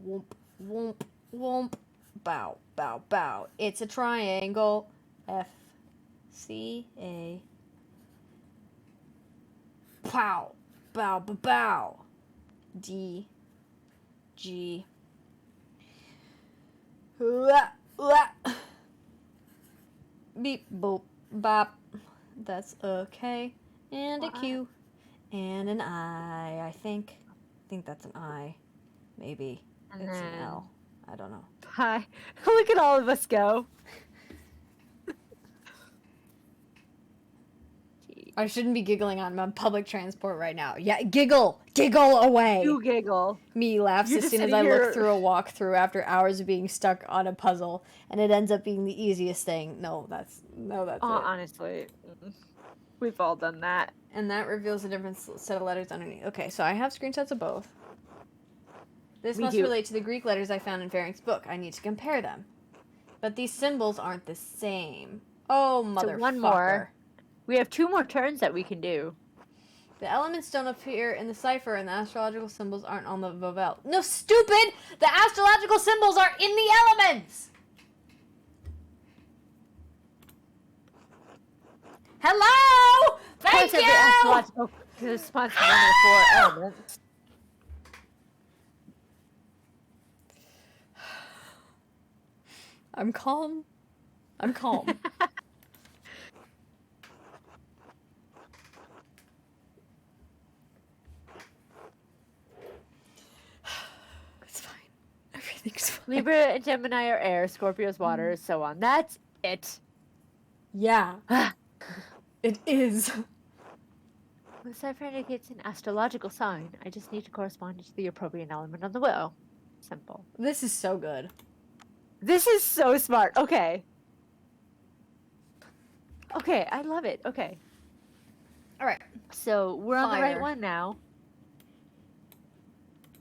Whoomp, whoomp, whoomp. Bow, bow, bow. It's a triangle. F, C, A. Pow, bow, bow, bow. D, G. Beep, boop, bop. That's a K. And a Q. And an I think. I think that's an I. Maybe. And It's an then- L. I don't know. Hi. Look at all of us go. I shouldn't be giggling on public transport right now. Yeah, giggle! Giggle away! You giggle. Me laughs You're as just soon as sitting I here- look through a walkthrough after hours of being stuck on a puzzle, and it ends up being the easiest thing. No, that's it. Honestly, we've all done that. And that reveals a different set of letters underneath. Okay, so I have screenshots of both. This Me must too. relate to the Greek letters I found in Fering's book. I need to compare them. But these symbols aren't the same. Oh, motherfucker. So one more. We have 2 more turns that we can do. The elements don't appear in the cipher, and the astrological symbols aren't on the vowel. No, stupid! The astrological symbols are in the elements! Hello! Thank Plus, every you! astrological corresponds to one of the 4 elements. I'm calm. I'm calm. It's fine. Everything's fine. Libra and Gemini are air, Scorpio's water, so on. That's it. Yeah. It is. The cipher indicates an astrological sign. I just need to correspond to the appropriate element on the wheel. Simple. This is so good. This is so smart. Okay. Okay, I love it. Okay. All right. So we're on the right Fire. one now.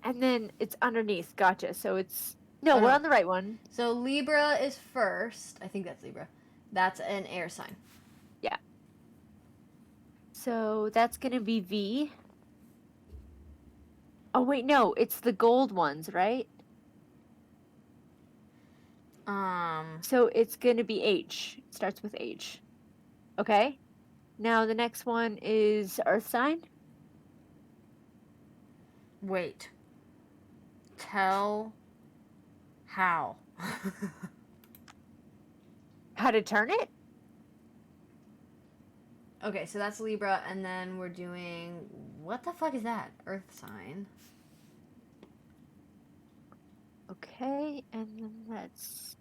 And then it's underneath. Gotcha. So it's... No, Oh, we're no. on the right one. So Libra is first. I think that's Libra. That's an air sign. So that's going to be V. Oh, wait, no. It's the gold ones, right? So it's going to be H. It starts with H. Okay? Now the next one is Earth sign. Wait. Tell how. How to turn it? Okay, so that's Libra, and then we're doing... What the fuck is that? Earth sign. Okay, and then that's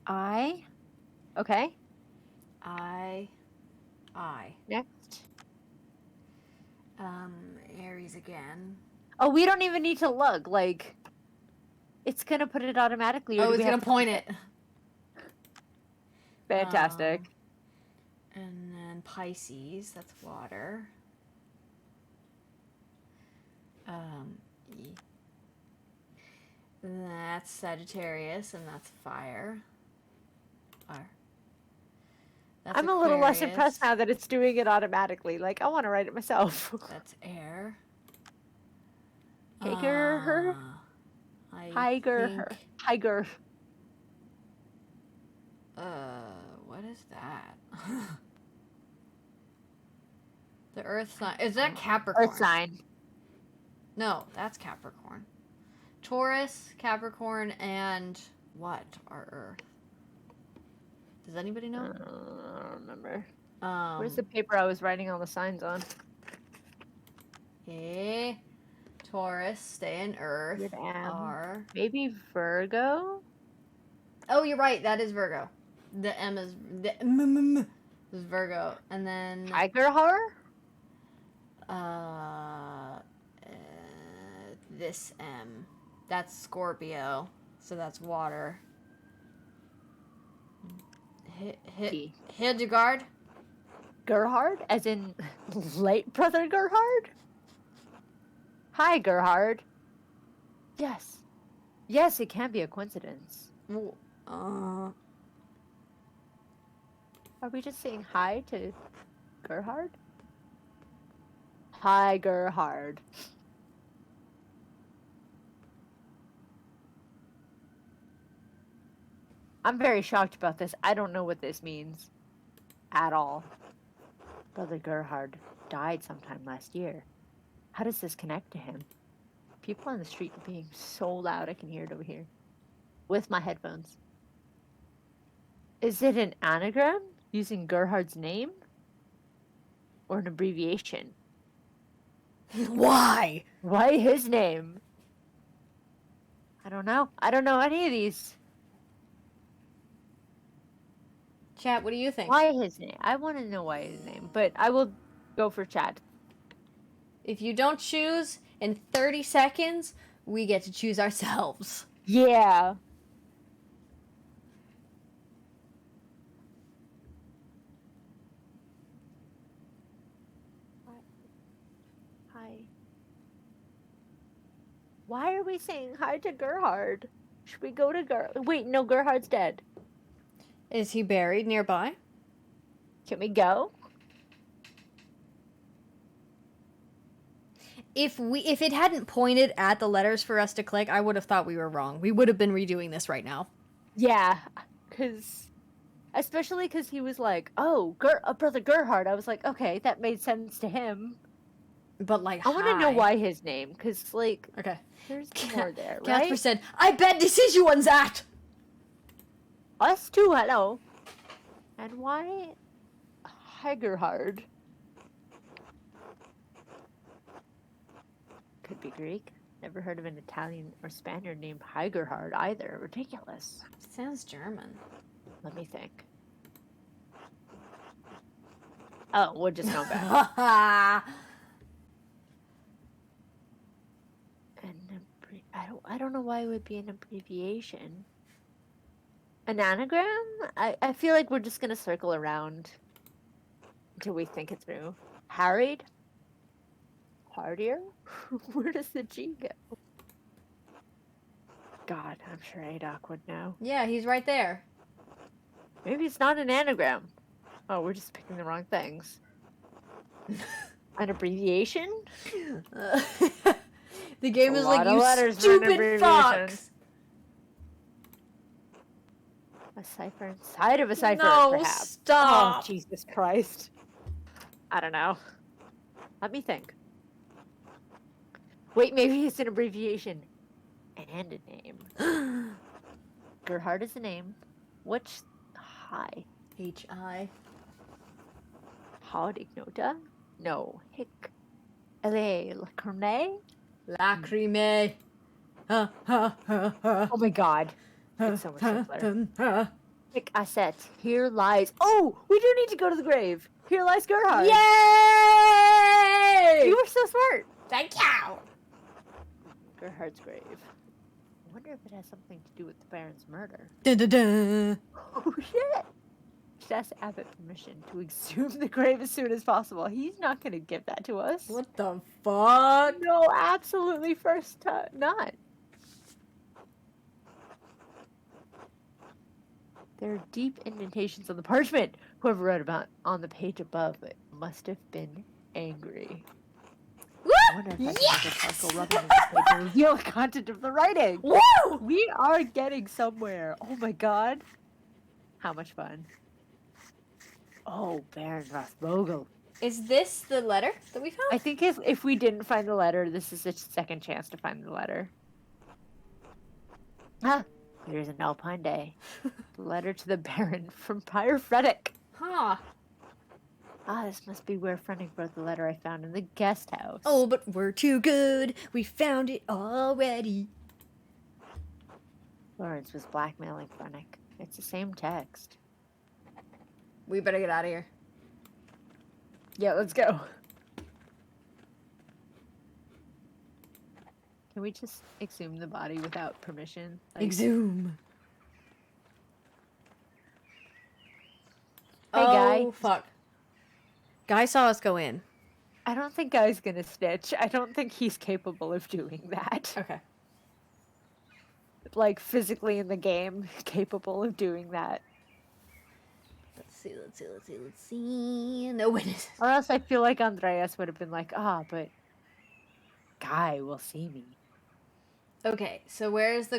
I. Okay, I. next. Aries again. Oh, we don't even need to look. Like, it's going to put it automatically. Or Oh, do it's we gonna have to point click it. Fantastic. And then Pisces, that's water. E. That's Sagittarius, and that's fire. Fire. That's I'm a little less Aquarius. impressed now that it's doing it automatically. Like, I want to write it myself. That's air. Higer. Higer. think- Higer. What is that? The Earth sign. Is that Capricorn? Earth sign. No, that's Capricorn. Taurus, Capricorn, and what are Earth? Does anybody know? I don't remember. Um, Where's the paper I was writing all the signs on? Okay. Taurus, stay in Earth. Good M. R. Maybe Virgo? Oh, you're right. That is Virgo. The M is is Virgo, and then Tiger Har? this M. That's Scorpio. So that's water. T. Hildegard. Gerhard? As in late brother Gerhard? Hi, Gerhard. Yes. Yes, it can be a coincidence. Are we just saying hi to Gerhard? Hi, Gerhard. I'm very shocked about this. I don't know what this means at all. Brother Gerhard died sometime last year. How does this connect to him? People on the street are being so loud I can hear it over here. With my headphones. Is it an anagram using Gerhard's name? Or an abbreviation? Why? Why his name? I don't know. I don't know any of these. Chat, what do you think? Why his name? I want to know why his name, but I will go for chat. If you don't choose in 30 seconds, we get to choose ourselves. Yeah. Hi. Why are we saying hi to Gerhard? Should we go to Wait, no, Gerhard's dead. Is he buried nearby? Can we go? If it hadn't pointed at the letters for us to click, I would have thought we were wrong. We would have been redoing this right now. Yeah, especially because he was like, "Oh, brother Gerhard." I was like, "Okay, that made sense to him." But like, I want to know why his name, because like, Okay. there's more there, Casper right? said, "I bet this is you one's at." Us too. Hello. And why, Gerhard? Could be Greek. Never heard of an Italian or Spaniard named Gerhard either. Ridiculous. Sounds German. Let me think. Oh, we'll just go back. I don't know why it would be an abbreviation. An anagram? I feel like we're just gonna circle around until we think it through. Harried? Hardier? Where does the G go? God, I'm sure Adoc would know. Yeah, he's right there. Maybe it's not an anagram. Oh, we're just picking the wrong things. An abbreviation? The game A is lot like, of you letters for an stupid abbreviation." fox. A cipher inside of a cipher, No, perhaps. stop. Oh, Jesus Christ. I don't know. Let me think. Wait, maybe it's an abbreviation and a name. Gerhard is a name. Which hi? H-I. Haudignota? No. Hick. L.A. Lacrimae? Lacrimae. Ha ha ha ha. Oh my god. It's so much simpler. Hick Asset. Here lies. Oh! We do need to go to the grave. Here lies Gerhard. Yay! You were so smart. Thank you! Gerhard's grave. I wonder if it has something to do with the Baron's murder. Dun, dun, dun. Oh shit! Should ask Abbott permission to exhume the grave as soon as possible. He's not gonna give that to us. What the fuck? No, absolutely first time not. There are deep indentations on the parchment. Whoever wrote about on the page above it must have been angry. I wonder if I can make a charcoal rubbing on the page and reveal the content of the writing. Woo! We are getting somewhere. Oh my god. How much fun. Oh, Baron Rothvogel. Is this the letter that we found? I think if we didn't find the letter, this is a second chance to find the letter. Ah, here's an Alpine day. The letter to the Baron from Prior Frederick. Huh. Ah, this must be where Frederick wrote the letter I found in the guest house. Oh, but we're too good. We found it already. Lawrence was blackmailing Frederick. It's the same text. We better get out of here. Yeah, let's go. Can we just exhume the body without permission? Like, Exhume. Hey, Guy. Oh, fuck. Guy saw us go in. I don't think Guy's gonna snitch. I don't think he's capable of doing that. Okay. Like, physically in the game, capable of doing that. Let's see. No witnesses. Or else I feel like Andreas would have been like, but Guy will see me. Okay, so where's the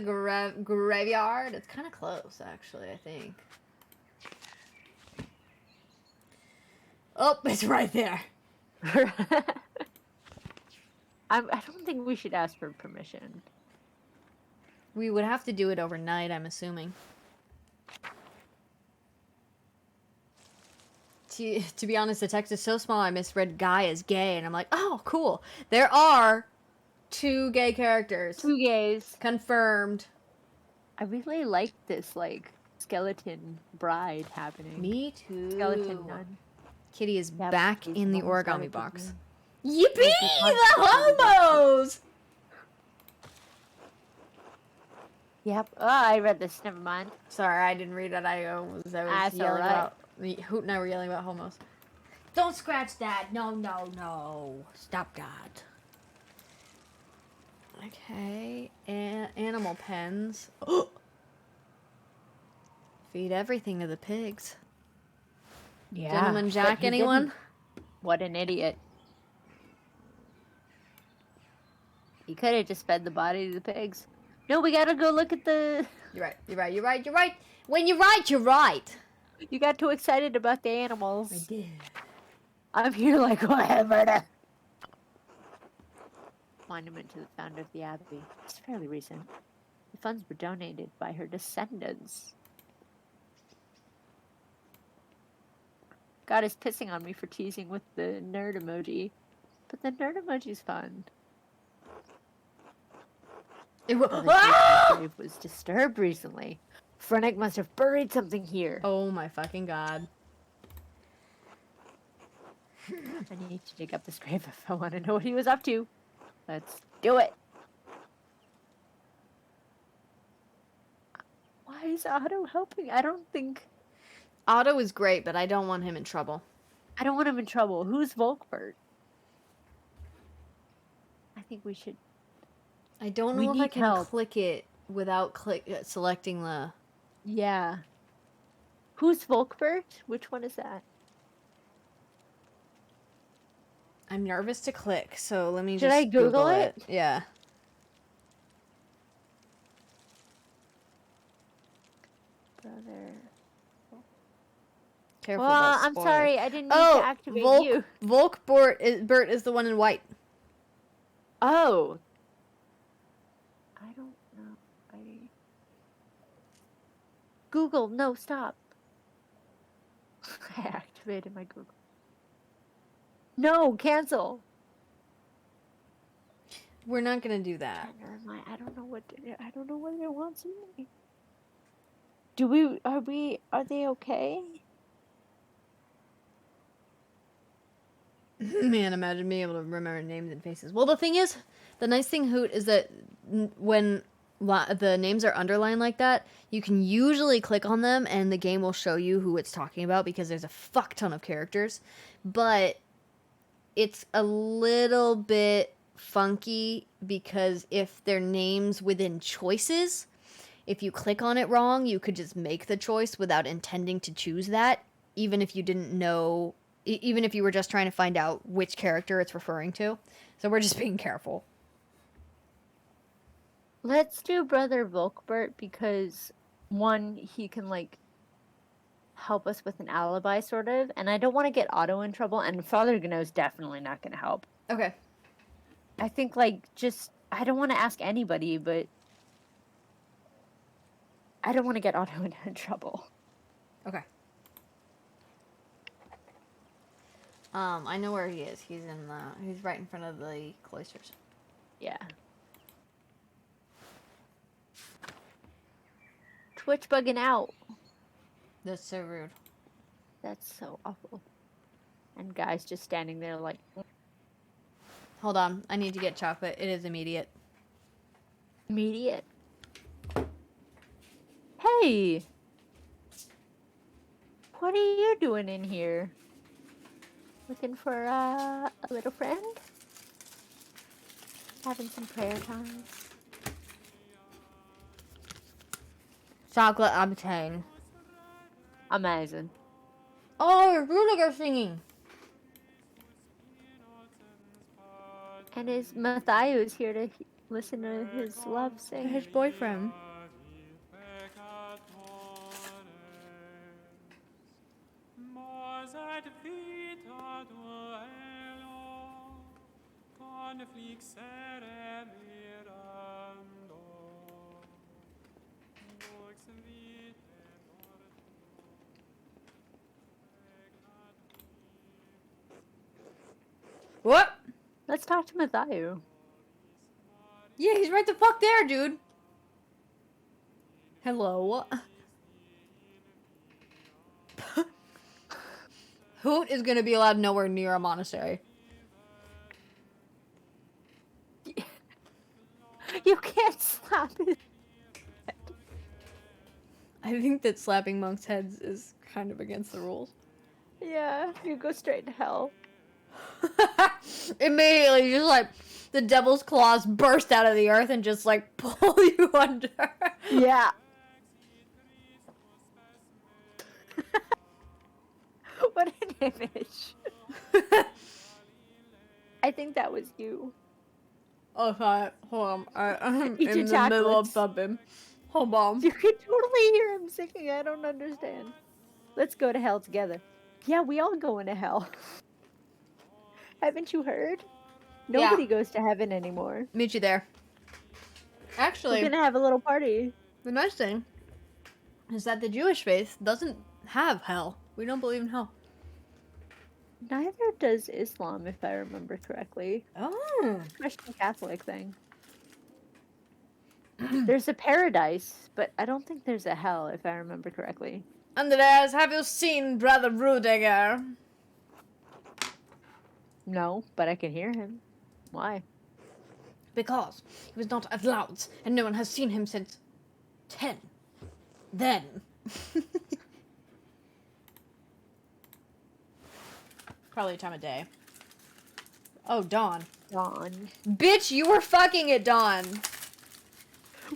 graveyard? It's kind of close, actually, I think. Oh, it's right there. I don't think we should ask for permission. We would have to do it overnight, I'm assuming. To be honest, the text is so small I misread Guy as gay, and I'm like, oh, cool. There are 2 gay characters. 2 gays. Confirmed. I really like this, like, skeleton bride happening. Me too. Skeleton nun. Kitty is Yep, back there's in the one origami skeleton box. nun. Yippee! There's The homos! Yep. Oh, I read this. Never mind. Sorry, I didn't read it. I was That's yelling alright. about... Hoot and I were yelling about homos. Don't scratch that. No. Stop that. Okay. Animal pens. Feed everything to the pigs. Yeah. Gentleman but Jack, he anyone? didn't. What an idiot. He could have just fed the body to the pigs. No, we gotta go look at the... You're right. When you're right, you're right. You got too excited about the animals. I did. I'm here like, whatever. Monument to the founder of the abbey. It's fairly recent. The funds were donated by her descendants. God is pissing on me for teasing with the nerd emoji. But the nerd emoji's fun. It The grave was disturbed recently. Frennick must have buried something here. Oh my fucking god. I need to dig up this grave if I want to know what he was up to. Let's do it. Why is Otto helping? I don't think... Otto is great, but I don't want him in trouble. I don't want him in trouble. Who's Volkbert? I think we should... I don't We know if I need can help. click it without selecting the... Yeah. Who's Volkbert? Which one is that? I'm nervous to click, so let me Should just I Google it? Yeah. Brother. Careful. Well, about I'm spoilers. sorry, I didn't mean Oh, to activate you. Bert is the one in white. Oh. I don't know. Google, no, stop. I activated my Google. No, cancel. We're not gonna do that. Never mind. I don't know what it wants me. Are they okay? Man, imagine being able to remember names and faces. Well, the thing is, the nice thing, Hoot, is that when the names are underlined like that, you can usually click on them and the game will show you who it's talking about because there's a fuck ton of characters. But it's a little bit funky because if they're names within choices, if you click on it wrong, you could just make the choice without intending to choose that, even if you didn't know, even if you were just trying to find out which character it's referring to. So we're just being careful. Let's do Brother Volkbert because one, he can like help us with an alibi sort of, and I don't want to get Otto in trouble, and Father Gno's definitely not going to help. Okay. I think like just I don't want to ask anybody, but I don't want to get Otto in trouble. Okay. I know where he is. He's right in front of the cloisters. Yeah. Twitch bugging out. That's so rude. That's so awful. And guys just standing there like... Hold on. I need to get chocolate. It is immediate. Immediate. Hey! What are you doing in here? Looking for a little friend? Having some prayer time? Chocolate obtain. Amazing. Oh, Rudiger singing. And is Matthias here to listen to his love sing? His boyfriend. What? Let's talk to Matthias. Yeah, he's right the fuck there, dude. Hello. Hoot is gonna be allowed nowhere near a monastery. You can't slap his head. I think that slapping monks' heads is kind of against the rules. Yeah, you go straight to hell. Immediately, just like the devil's claws burst out of the earth and just like pull you under. Yeah. What an image. I think that was you. Oh, sorry. Hold on. I'm Eat your in the middle of chocolates. something. Hold on. You can totally hear him singing. I don't understand. Let's go to hell together. Yeah, we all go into hell. Haven't you heard? Nobody goes to heaven anymore. Meet you there. Actually, We're gonna have a little party. the nice thing is that the Jewish faith doesn't have hell. We don't believe in hell. Neither does Islam, if I remember correctly. Oh. Christian Catholic thing. There's a paradise, but I don't think there's a hell, if I remember correctly. Andreas, have you seen Brother Rudiger? No, but I can hear him. Why? Because he was not at Louds, and no one has seen him since 10. Then. Probably a time of day. Oh, dawn. Dawn. Bitch, you were fucking at dawn.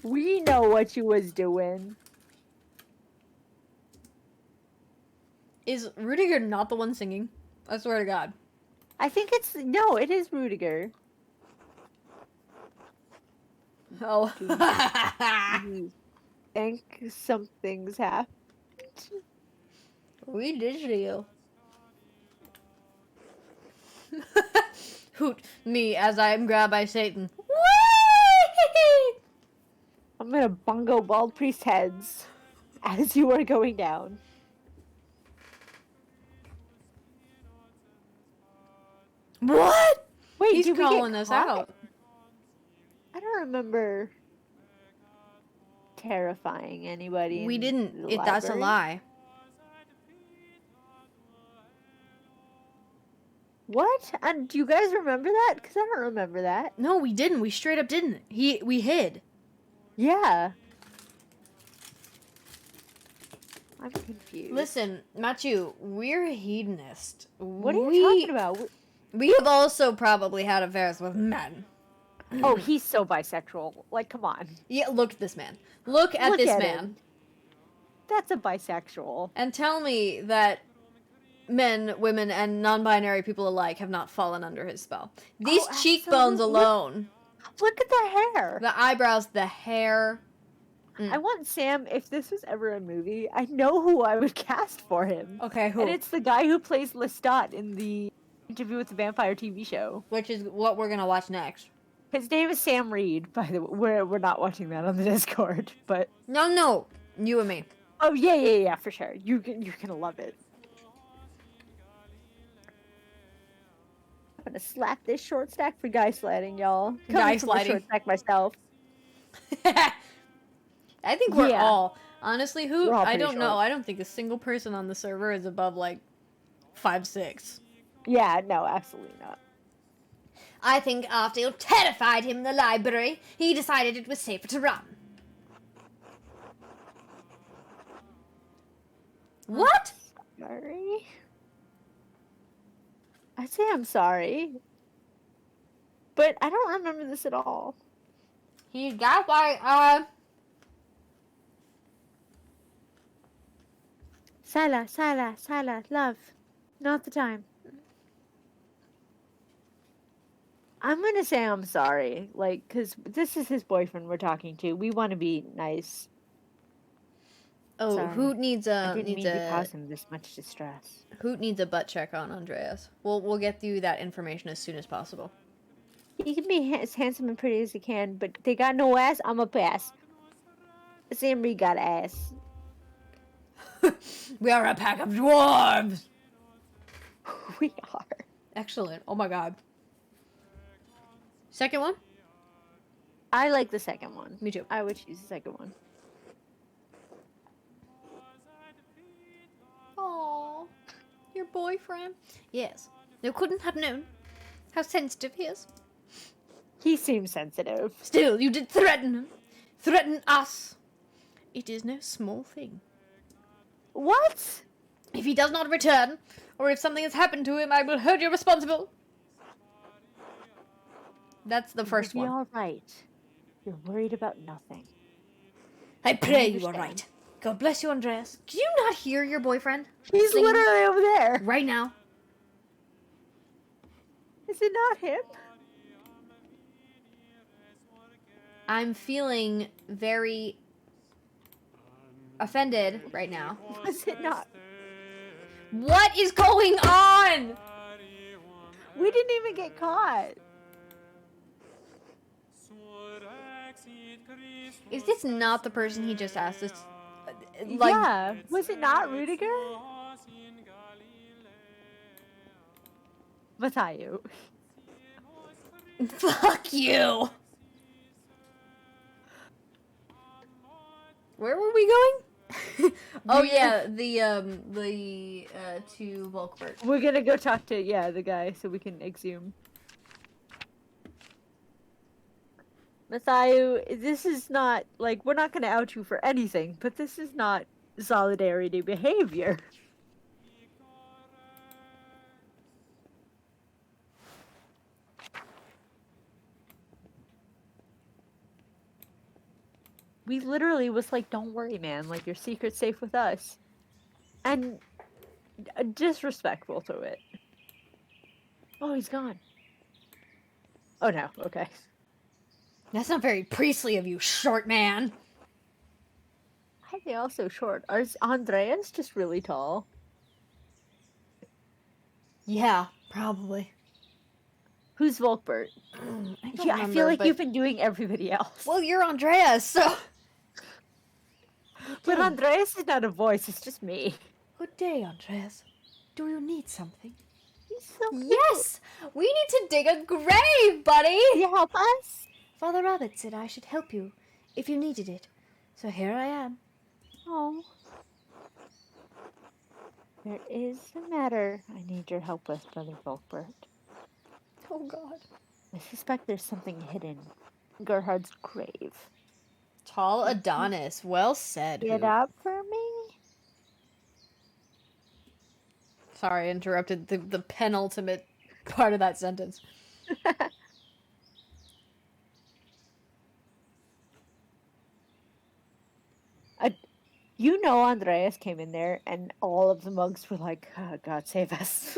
We know what you was doing. Is Rudiger not the one singing? I swear to God. I think it's... No, it is Rudiger. Oh. think something's happened. We did you. Hoot me as I am grabbed by Satan. Whee! I'm gonna bongo bald priest heads as you are going down. What? Wait, He's did we calling get us caught? out. I don't remember terrifying anybody. We in didn't. the That's a library. lie. What? And do you guys remember that? Because I don't remember that. No, we didn't. We straight up didn't. We hid. Yeah. I'm confused. Listen, Matthew, we're hedonist. What are you talking about? We have also probably had affairs with men. Oh, he's so bisexual. Like, come on. Yeah, look at this man. Look at Look this at man. him. That's a bisexual. And tell me that men, women, and non-binary people alike have not fallen under his spell. These Oh, cheekbones absolutely. alone. Look at the hair. The eyebrows, the hair. I want Sam, if this was ever a movie, I know who I would cast for him. Okay, who? And it's the guy who plays Lestat in the Interview with the Vampire TV show. Which is what we're gonna watch next. His name is Sam Reed, by the way. We're not watching that on the Discord, but... No. You and me. Oh, yeah, for sure. You're gonna love it. I'm gonna slap this short stack for guy sliding, y'all. Guy Coming from a sliding. short stack myself. I think we're Yeah. all. Honestly, who? We're all I pretty don't know. short. I don't think a single person on the server is above, like, 5'6". Yeah, no, absolutely not. I think after you terrified him in the library, he decided it was safer to run. What? Sorry. I say I'm sorry. But I don't remember this at all. He got like, Sala, love. Not the time. I'm gonna say I'm sorry, like, because this is his boyfriend we're talking to. We want to be nice. Oh, Sorry. Hoot needs I a didn't mean to cause him this much distress. Hoot needs a butt check on Andreas. We'll get you that information as soon as possible. He can be as handsome and pretty as he can, but they got no ass, I'm a pass. Sam Reed got ass. We are a pack of dwarves. We are. Excellent. Oh my god. Second one? I like the second one. Me too. I would choose the second one. Aww. Your boyfriend? Yes. You couldn't have known how sensitive he is. He seems sensitive. Still, you did threaten him. Threaten us. It is no small thing. What? If he does not return, or if something has happened to him, I will hold you responsible. That's the first You'll be one. all right. You're worried about nothing. I pray you are understand. right. God bless you, Andreas. Do you not hear your boyfriend? He's singing literally over there. right now. Is it not him? I'm feeling very offended right now. Was it not? What is going on? We didn't even get caught. Is this not the person he just asked us? Like, Yeah. Was it not Rudiger? Mathayu. fuck you. Where were we going? Oh yeah, the to Volkberg. We're gonna go talk to, the guy so we can exhume. Mathayu, this is not, like, we're not gonna out you for anything, but this is not solidarity behavior. We literally was like, don't worry, man, like, your secret's safe with us. And disrespectful to it. Oh, he's gone. Oh no, okay. That's not very priestly of you, short man. are they all so short? Is Andreas just really tall? Yeah, probably. Who's Volkbert? I don't Yeah, remember, I feel like but... you've been doing everybody else. Well, you're Andreas, so... But Andreas is not a voice, it's just me. Good day, Andreas. Do you need something? He's so cute. Yes! We need to dig a grave, buddy! Can you help us? Father Rabbit said I should help you if you needed it. So here I am. Oh. There is a matter I need your help with, Brother Volkbert. Oh, God. I suspect there's something hidden in Gerhard's grave. Tall Adonis. Well said. Get Hoop. up for me? Sorry, I interrupted the penultimate part of that sentence. You know Andreas came in there and all of the mugs were like, oh, God save us.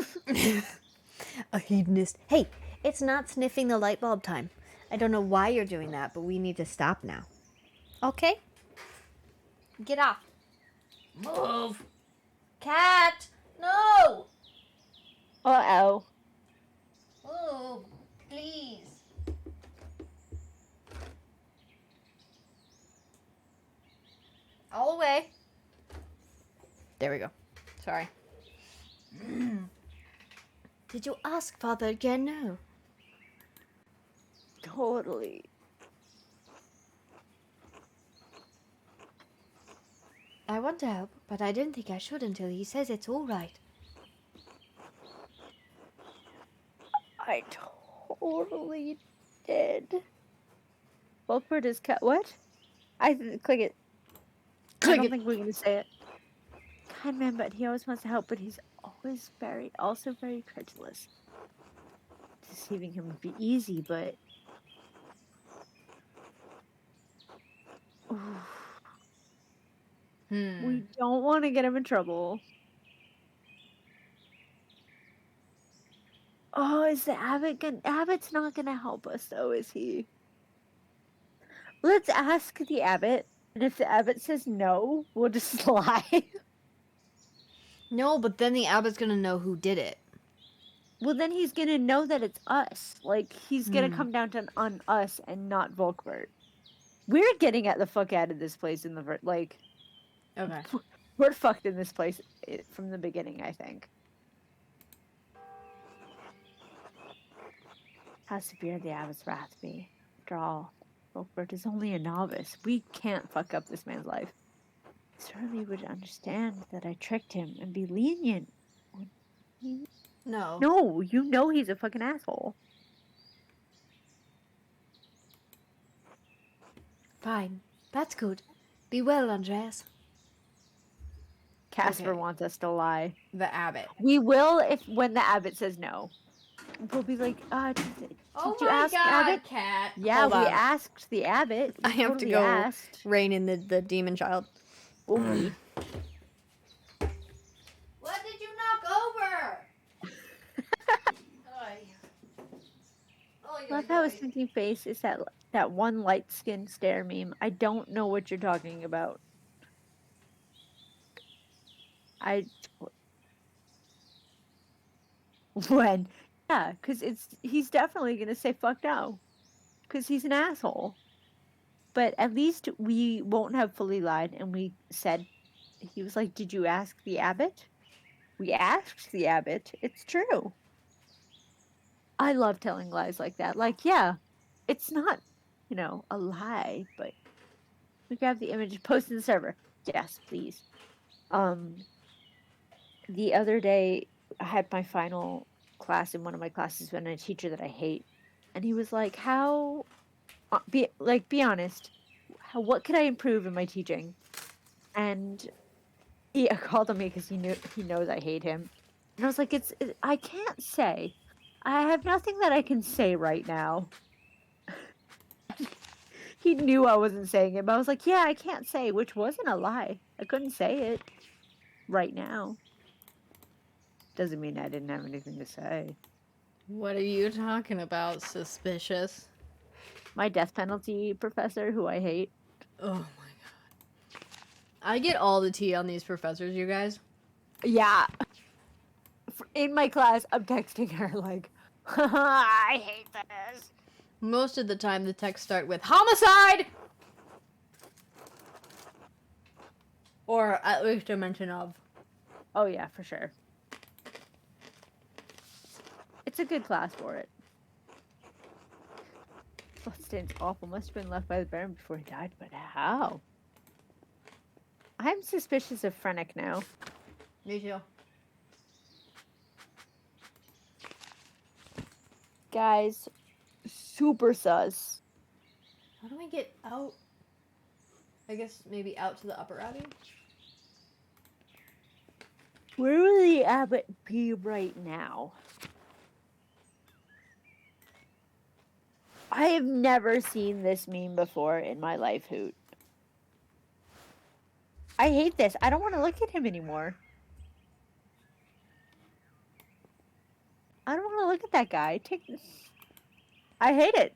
A hedonist. Hey, it's not sniffing the light bulb time. I don't know why you're doing that, but we need to stop now. Okay? Get off. Move. Cat! No! Uh-oh. Move, please. All the way. There we go. Sorry. Did you ask Father again? No. Totally. I want to help, but I don't think I should until he says it's all right. I totally did. Volkbert is cut. What? Click it. I don't think we're going to say it. Kind man, but he always wants to help, but he's always also very credulous. Deceiving him would be easy, but... We don't want to get him in trouble. Oh, is the abbot gonna... Abbot's not going to help us, though, is he? Let's ask the abbot, and if the abbot says no, we'll just lie. No, but then the abbot's gonna know who did it. Well, then he's going to know that it's us. Like, he's going to come down on us and not Volkbert. We're getting the fuck out of this place in the... Like... Okay. We're fucked in this place from the beginning, I think. How severe the abbot's wrath be? After all, Volkbert is only a novice. We can't fuck up this man's life. Surely would understand that I tricked him and be lenient. No. No, you know he's a fucking asshole. Fine. That's good. Be well, Andreas. Casper Okay. wants us to lie. The abbot. We will when the abbot says no. We'll be like, did you ask the abbot? Cat. Yeah, Hold we on. asked the abbot. We I have to totally go asked. rein in the demon child. Okay. What did you knock over? Love how his thinking face is that one light-skinned stare meme. I don't know what you're talking about. When? Yeah, because he's definitely gonna say fuck no. Because he's an asshole. But at least we won't have fully lied, and we said, he was like, did you ask the abbot? We asked the abbot. It's true. I love telling lies like that. Like, yeah, it's not, a lie, but we grab the image, post in the server. Yes, please. The other day, I had my final class in one of my classes with a teacher that I hate, and he was like, be honest, what could I improve in my teaching? And he called on me because he knows I hate him, and I was like, I can't say. I have nothing that I can say right now. He knew I wasn't saying it, but I was like, yeah, I can't say, which wasn't a lie. I couldn't say it right now. Doesn't mean I didn't have anything to say. What are you talking about, suspicious? My death penalty professor, who I hate. Oh my god. I get all the tea on these professors, you guys. Yeah. In my class, I'm texting her like, I hate this. Most of the time, the texts start with homicide! Or at least a mention of. Oh, yeah, for sure. It's a good class for it. Bloodstain's awful. Must have been left by the Baron before he died, but how? I'm suspicious of Frennick now. Me too. Guys, super sus. How do I get out? I guess maybe out to the upper abbey? Where will the abbot be right now? I have never seen this meme before in my life, Hoot. I hate this. I don't want to look at him anymore. I don't want to look at that guy. I hate it.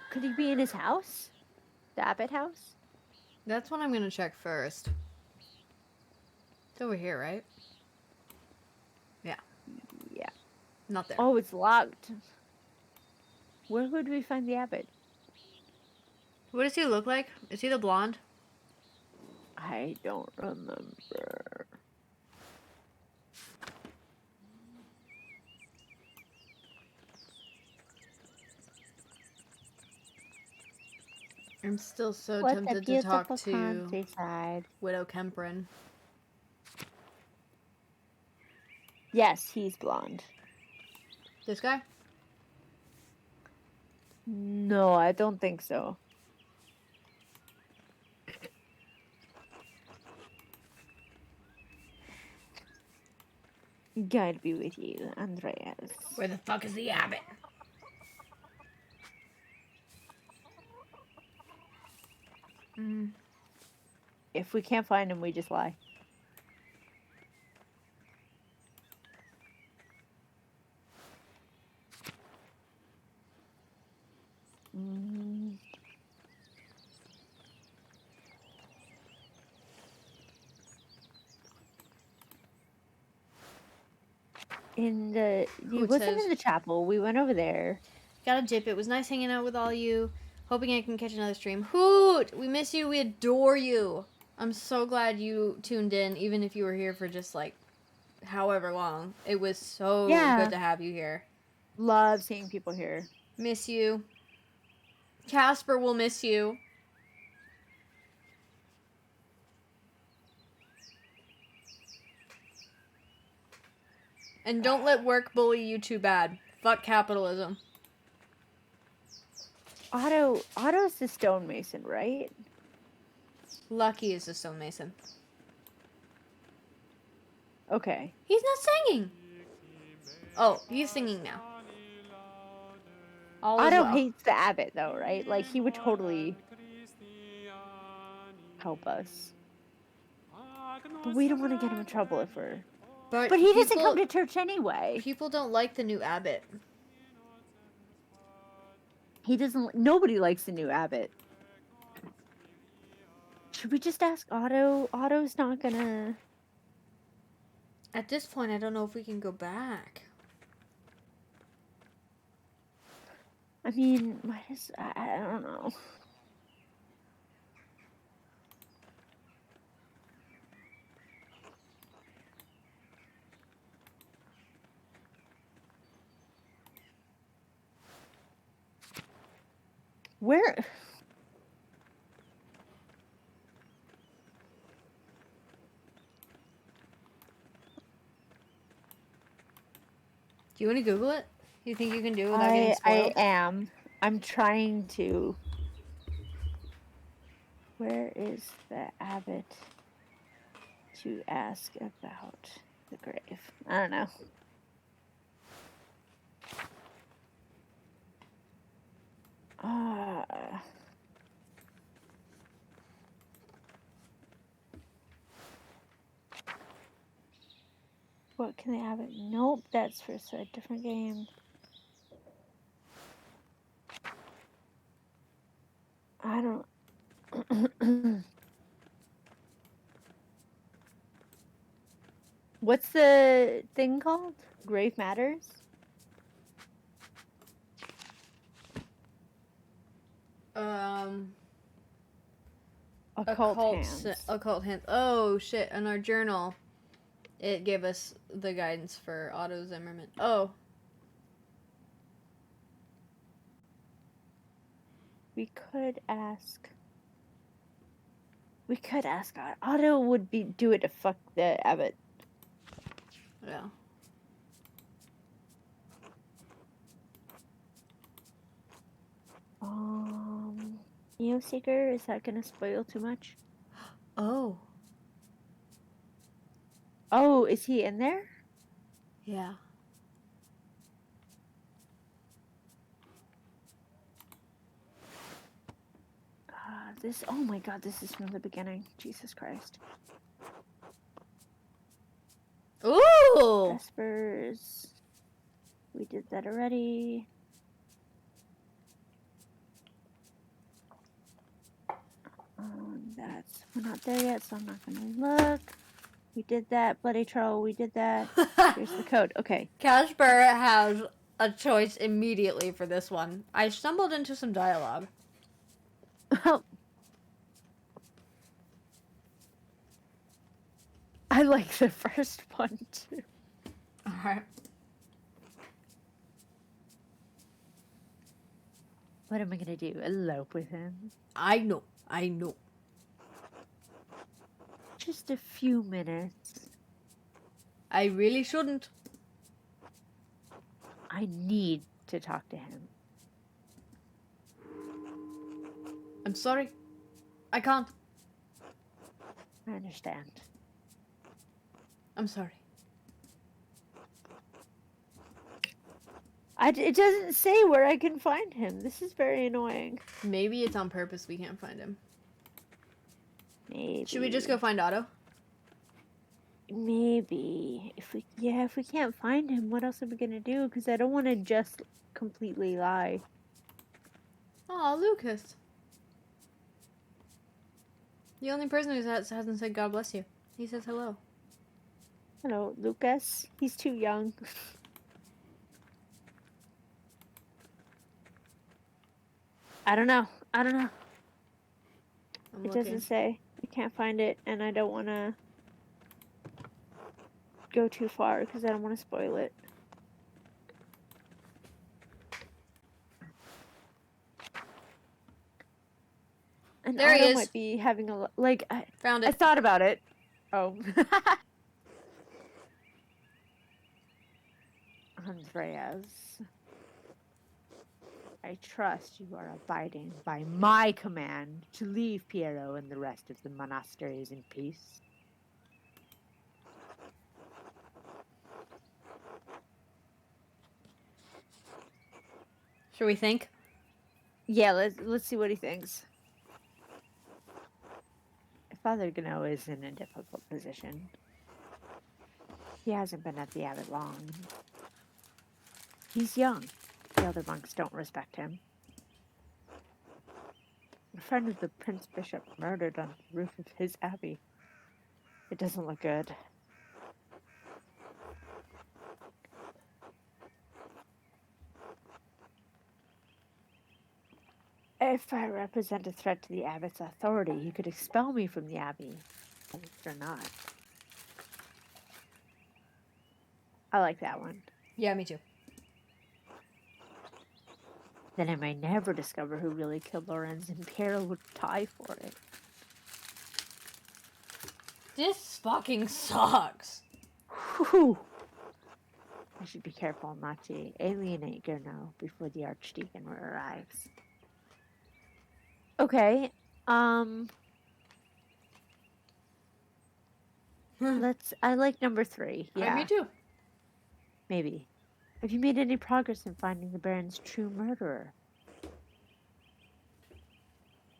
Could he be in his house? The abbot house? That's what I'm gonna check first. It's over here, right? Yeah. Yeah. Not there. Oh, it's locked. Where would we find the abbot? What does he look like? Is he the blonde? I don't remember. I'm still so What a tempted to talk beautiful to countryside. Widow Kemprin. Yes, he's blonde. This guy? No, I don't think so. God be with you, Andreas. Where the fuck is the abbot? If we can't find him, we just lie. He Who wasn't says? in the chapel. We went over there. Gotta dip. It was nice hanging out with all you. Hoping I can catch another stream. Hoot! We miss you. We adore you. I'm so glad you tuned in, even if you were here for just like however long. It was so good to have you here. Love seeing people here. Miss you. Casper will miss you. And don't let work bully you too bad. Fuck capitalism. Otto's the stonemason, right? Lucky is a stonemason. Okay. He's not singing. Oh, he's singing now. All is Otto well. hates the abbot, though, right? Like, he would totally help us. But we don't want to get him in trouble if we're... But he doesn't come to church anyway. People don't like the new abbot. He doesn't... Nobody likes the new abbot. Should we just ask Otto? Otto's not gonna... At this point, I don't know if we can go back. I mean, I don't know. Where... Do you want to Google it? Do you think you can do it without getting spoiled? I am. I'm trying to. Where is the abbot to ask about the grave? I don't know. What can the abbot? Nope, that's for a different game. What's the thing called? Grave Matters? Occult Hands. Occult hands. Oh shit! In our journal, it gave us the guidance for Otto Zimmerman. Oh, We could ask. Otto would do it to fuck the abbot. yeah. Neo Seeker, is that gonna spoil too much? Oh, Oh, is he in there? yeah. Oh my god, this is from the beginning. Jesus Christ. Ooh. Vespers. We did that already. We're not there yet, so I'm not gonna look. We did that. Bloody Troll, we did that. Here's the code. Okay. Casper has a choice immediately for this one. I stumbled into some dialogue. I like the first one too. Alright. What am I gonna do? Elope with him? I know. Just a few minutes. I really shouldn't. I need to talk to him. I'm sorry. I can't. I understand. I'm sorry. It doesn't say where I can find him. This is very annoying. Maybe it's on purpose we can't find him. Maybe. Should we just go find Otto? Maybe. If we can't find him, what else are we gonna do? Because I don't want to just completely lie. Oh, Lucas. The only person who hasn't said God bless you. He says hello. Hello, Lucas. He's too young. I don't know. It doesn't say. I can't find it, and I don't want to go too far because I don't want to spoil it. And There he Otto is. might be having a Found I it. thought about it. Oh. Andreas, I trust you are abiding by my command to leave Piero and the rest of the monasteries in peace. Should we think? Yeah, let's see what he thinks. Father Gano is in a difficult position. He hasn't been at the abbot long. He's young. The other monks don't respect him. A friend of the Prince Bishop murdered on the roof of his abbey. It doesn't look good. If I represent a threat to the abbot's authority, he could expel me from the abbey. Or not. I like that one. Yeah, me too. Then I might never discover who really killed Lorenz, and Piero would die for it. This fucking sucks. Whew. I should be careful not to alienate Gurno before the Archdeacon arrives. Okay, I like number 3. Yeah. Me too. Maybe. Have you made any progress in finding the Baron's true murderer?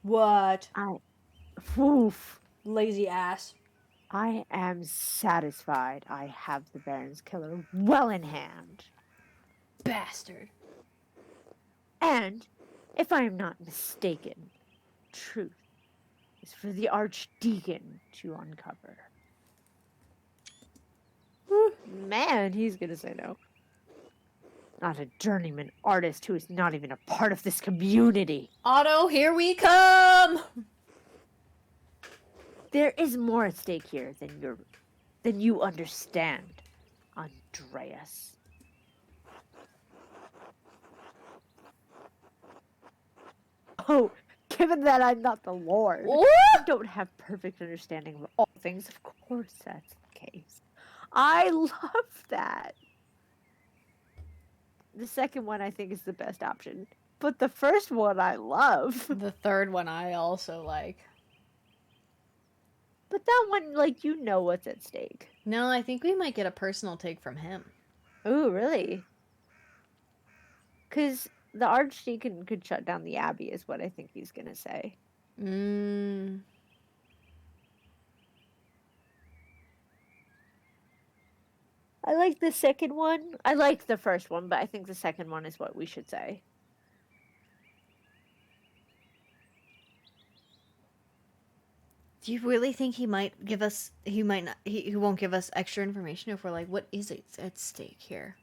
What? Oof. Lazy ass. I am satisfied I have the Baron's killer well in hand. Bastard. And, if I am not mistaken, truth is for the Archdeacon to uncover. Man, he's gonna say no. Not a journeyman artist who is not even a part of this community. Otto, here we come! There is more at stake here than you understand, Andreas. Oh, given that I'm not the Lord, I don't have perfect understanding of all things. Of course, that's the case. I love that. The second one I think is the best option, but the first one I love. The third one I also like. But that one, like, you know what's at stake. No, I think we might get a personal take from him. Ooh, really? Because the Archdeacon could shut down the Abbey, is what I think he's gonna say. I like the second one. I like the first one, but I think the second one is what we should say. Do you really think he might give us? He might not. He won't give us extra information if we're like, what is it at stake here?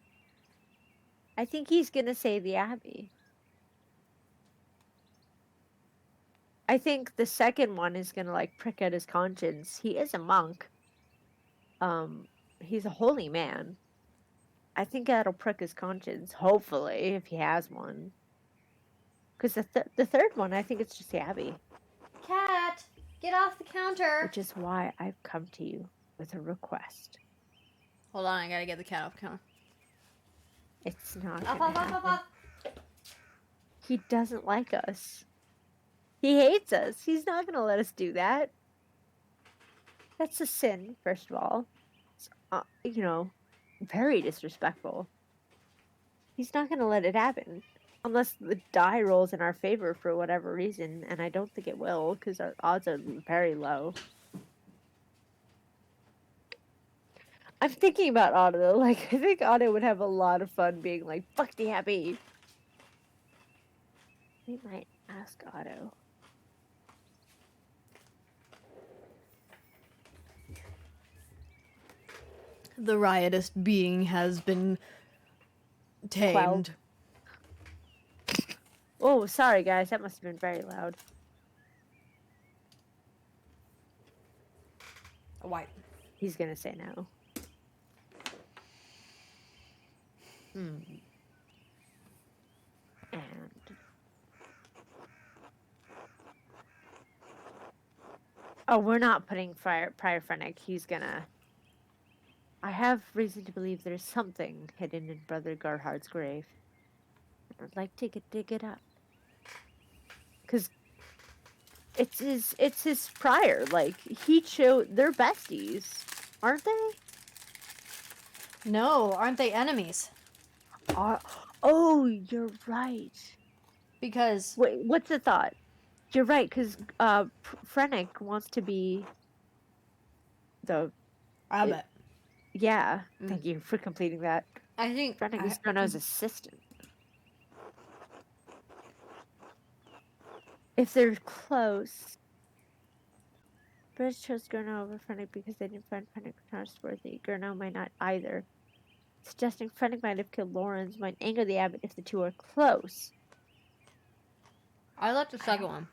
I think he's gonna say the Abbey. I think the second one is gonna like prick at his conscience. He is a monk. He's a holy man. I think that'll prick his conscience. Hopefully, if he has one. Because the third one, I think it's just the Abbey. Cat, get off the counter. Which is why I've come to you with a request. Hold on, I gotta get the cat off the counter. It's not gonna happen. He doesn't like us. He hates us. He's not gonna let us do that. That's a sin, first of all. It's, very disrespectful. He's not gonna let it happen. Unless the die rolls in our favor for whatever reason, and I don't think it will, because our odds are very low. I'm thinking about Otto. Like, I think Otto would have a lot of fun being like, fuck the Abbey. We might ask Otto. The riotous being has been tamed. Quelled. Oh, sorry guys, that must have been very loud. Why? He's gonna say no. And oh, we're not putting Prior Frennick. He's gonna. I have reason to believe there's something hidden in Brother Gerhard's grave. I'd like to dig it up. Because it's his prior. Like, they're besties, aren't they? No, aren't they enemies? Oh, you're right. Because Wait, what's the thought? You're right, because Frennick wants to be the abbot. Yeah, thank you for completing that. I think Frennick is Skurno's assistant. If they're close, British chose Gurno over Frennick because they didn't find Frennick trustworthy. Gurno might not either. Suggesting Frennick might have killed Lawrence might anger the abbot if the two are close. I like the second one.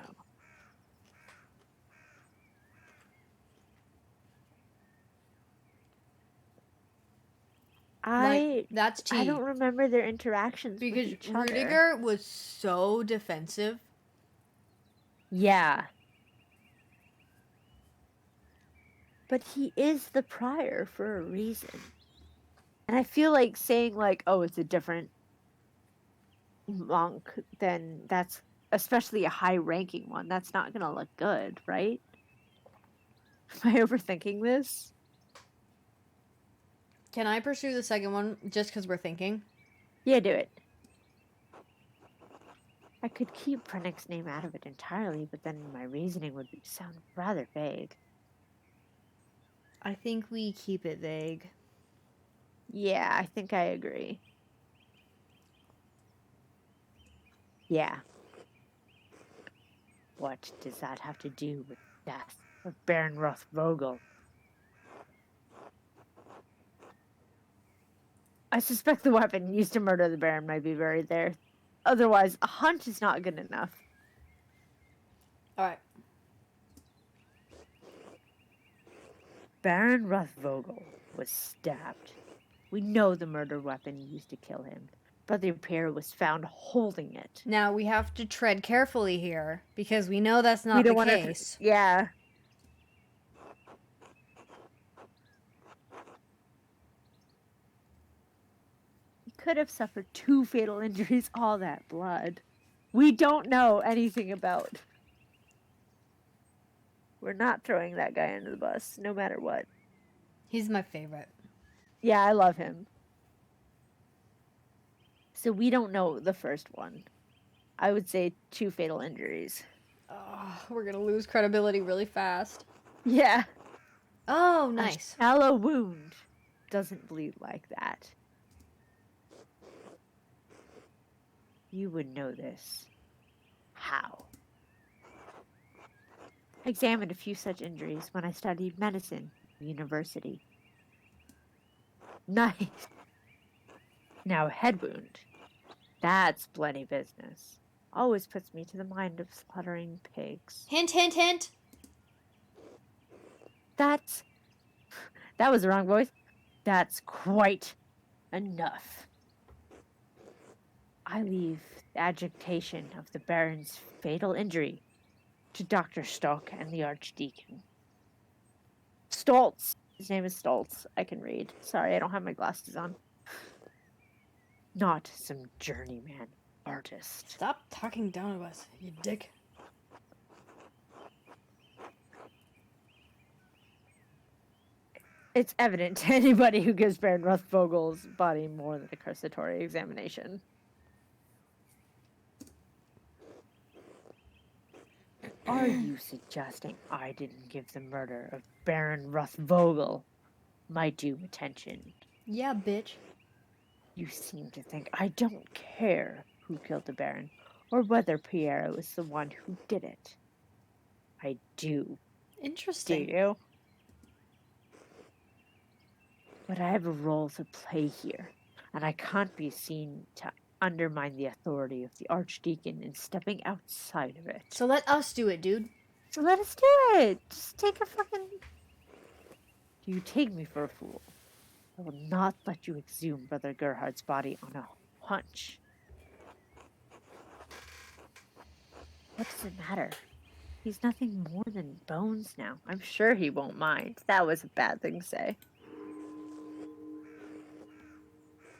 That's T. I don't remember their interactions because with each other. Rudiger was so defensive. Yeah. But he is the prior for a reason. And I feel like saying, like, oh, it's a different monk, then that's, especially a high-ranking one, that's not going to look good, right? Am I overthinking this? Can I pursue the second one just because we're thinking? Yeah, do it. I could keep Frennick's name out of it entirely, but then my reasoning would sound rather vague. I think we keep it vague. Yeah, I think I agree. Yeah. What does that have to do with the death of Baron Rothvogel? I suspect the weapon used to murder the Baron might be buried there. Otherwise, a hunt is not good enough. Alright. Baron Ruthvogel was stabbed. We know the murder weapon used to kill him. Brother Pierre was found holding it. Now we have to tread carefully here because we know that's We not don't the wanna case. Yeah. He could have suffered 2 fatal injuries, all that blood. We don't know anything about. We're not throwing that guy under the bus, no matter what. He's my favorite. Yeah, I love him. So we don't know the first one. I would say 2 fatal injuries. Oh, we're gonna lose credibility really fast. Yeah. Oh, nice. A shallow wound doesn't bleed like that. You would know this. How? I examined a few such injuries when I studied medicine at university. Nice. Now a head wound. That's bloody business. Always puts me to the mind of slaughtering pigs. Hint, hint, hint. That was the wrong voice. That's quite enough. I leave the agitation of the Baron's fatal injury to Dr. Stock and the Archdeacon. Stoltz. His name is Stoltz. I can read. Sorry, I don't have my glasses on. Not some journeyman artist. Stop talking down to us, you dick. It's evident to anybody who gives Baron Ruthvogel's body more than a cursory examination. Are you suggesting I didn't give the murder of Baron Ruthvogel my due attention? Yeah, bitch. You seem to think I don't care who killed the Baron, or whether Pierre was the one who did it. I do. Do Interesting. you? But I have a role to play here, and I can't be seen to undermine the authority of the Archdeacon in stepping outside of it. So let us do it, dude. So let us do it! Just take a fucking... Do you take me for a fool? I will not let you exhume Brother Gerhard's body on a hunch. What does it matter? He's nothing more than bones now. I'm sure he won't mind. That was a bad thing to say.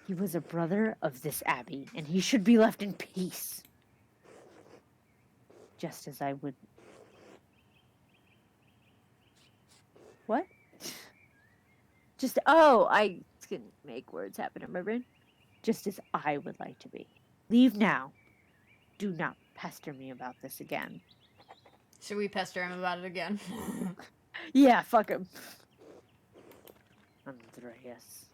He was a brother of this abbey, and he should be left in peace. Just as I would... What? I can make words happen in my brain. Just as I would like to be. Leave now. Do not pester me about this again. Should we pester him about it again? Yeah, fuck him. Andreas.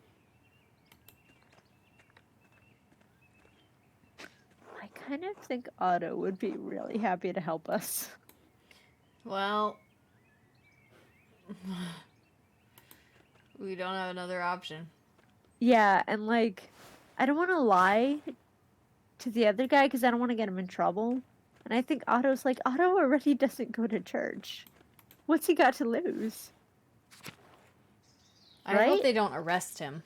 I kind of think Otto would be really happy to help us. Well, we don't have another option. Yeah, and like, I don't want to lie to the other guy because I don't want to get him in trouble. And I think Otto's like, Otto already doesn't go to church. What's he got to lose? I Right? hope they don't arrest him.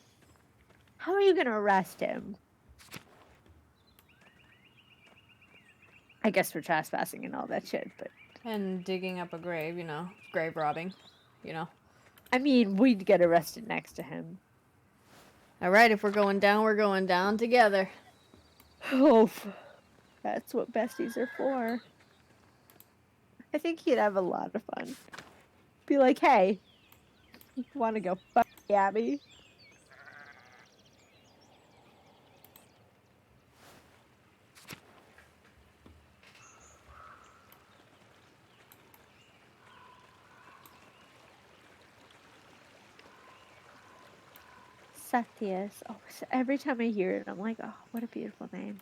How are you going to arrest him? I guess for trespassing and all that shit, but... And digging up a grave, grave robbing, I mean, we'd get arrested next to him. Alright, if we're going down together. Oh, that's what besties are for. I think he'd have a lot of fun. Be like, hey, you want to go fuck the Abbey? Sathias. Oh, every time I hear it, I'm like, oh, what a beautiful name.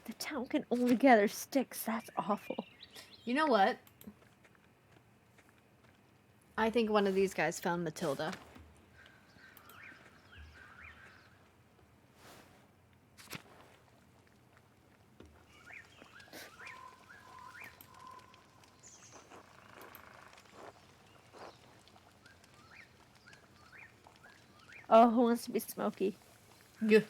The town can only gather sticks. That's awful. You know what? I think one of these guys found Matilda. Oh, who wants to be Smoky? Yeah.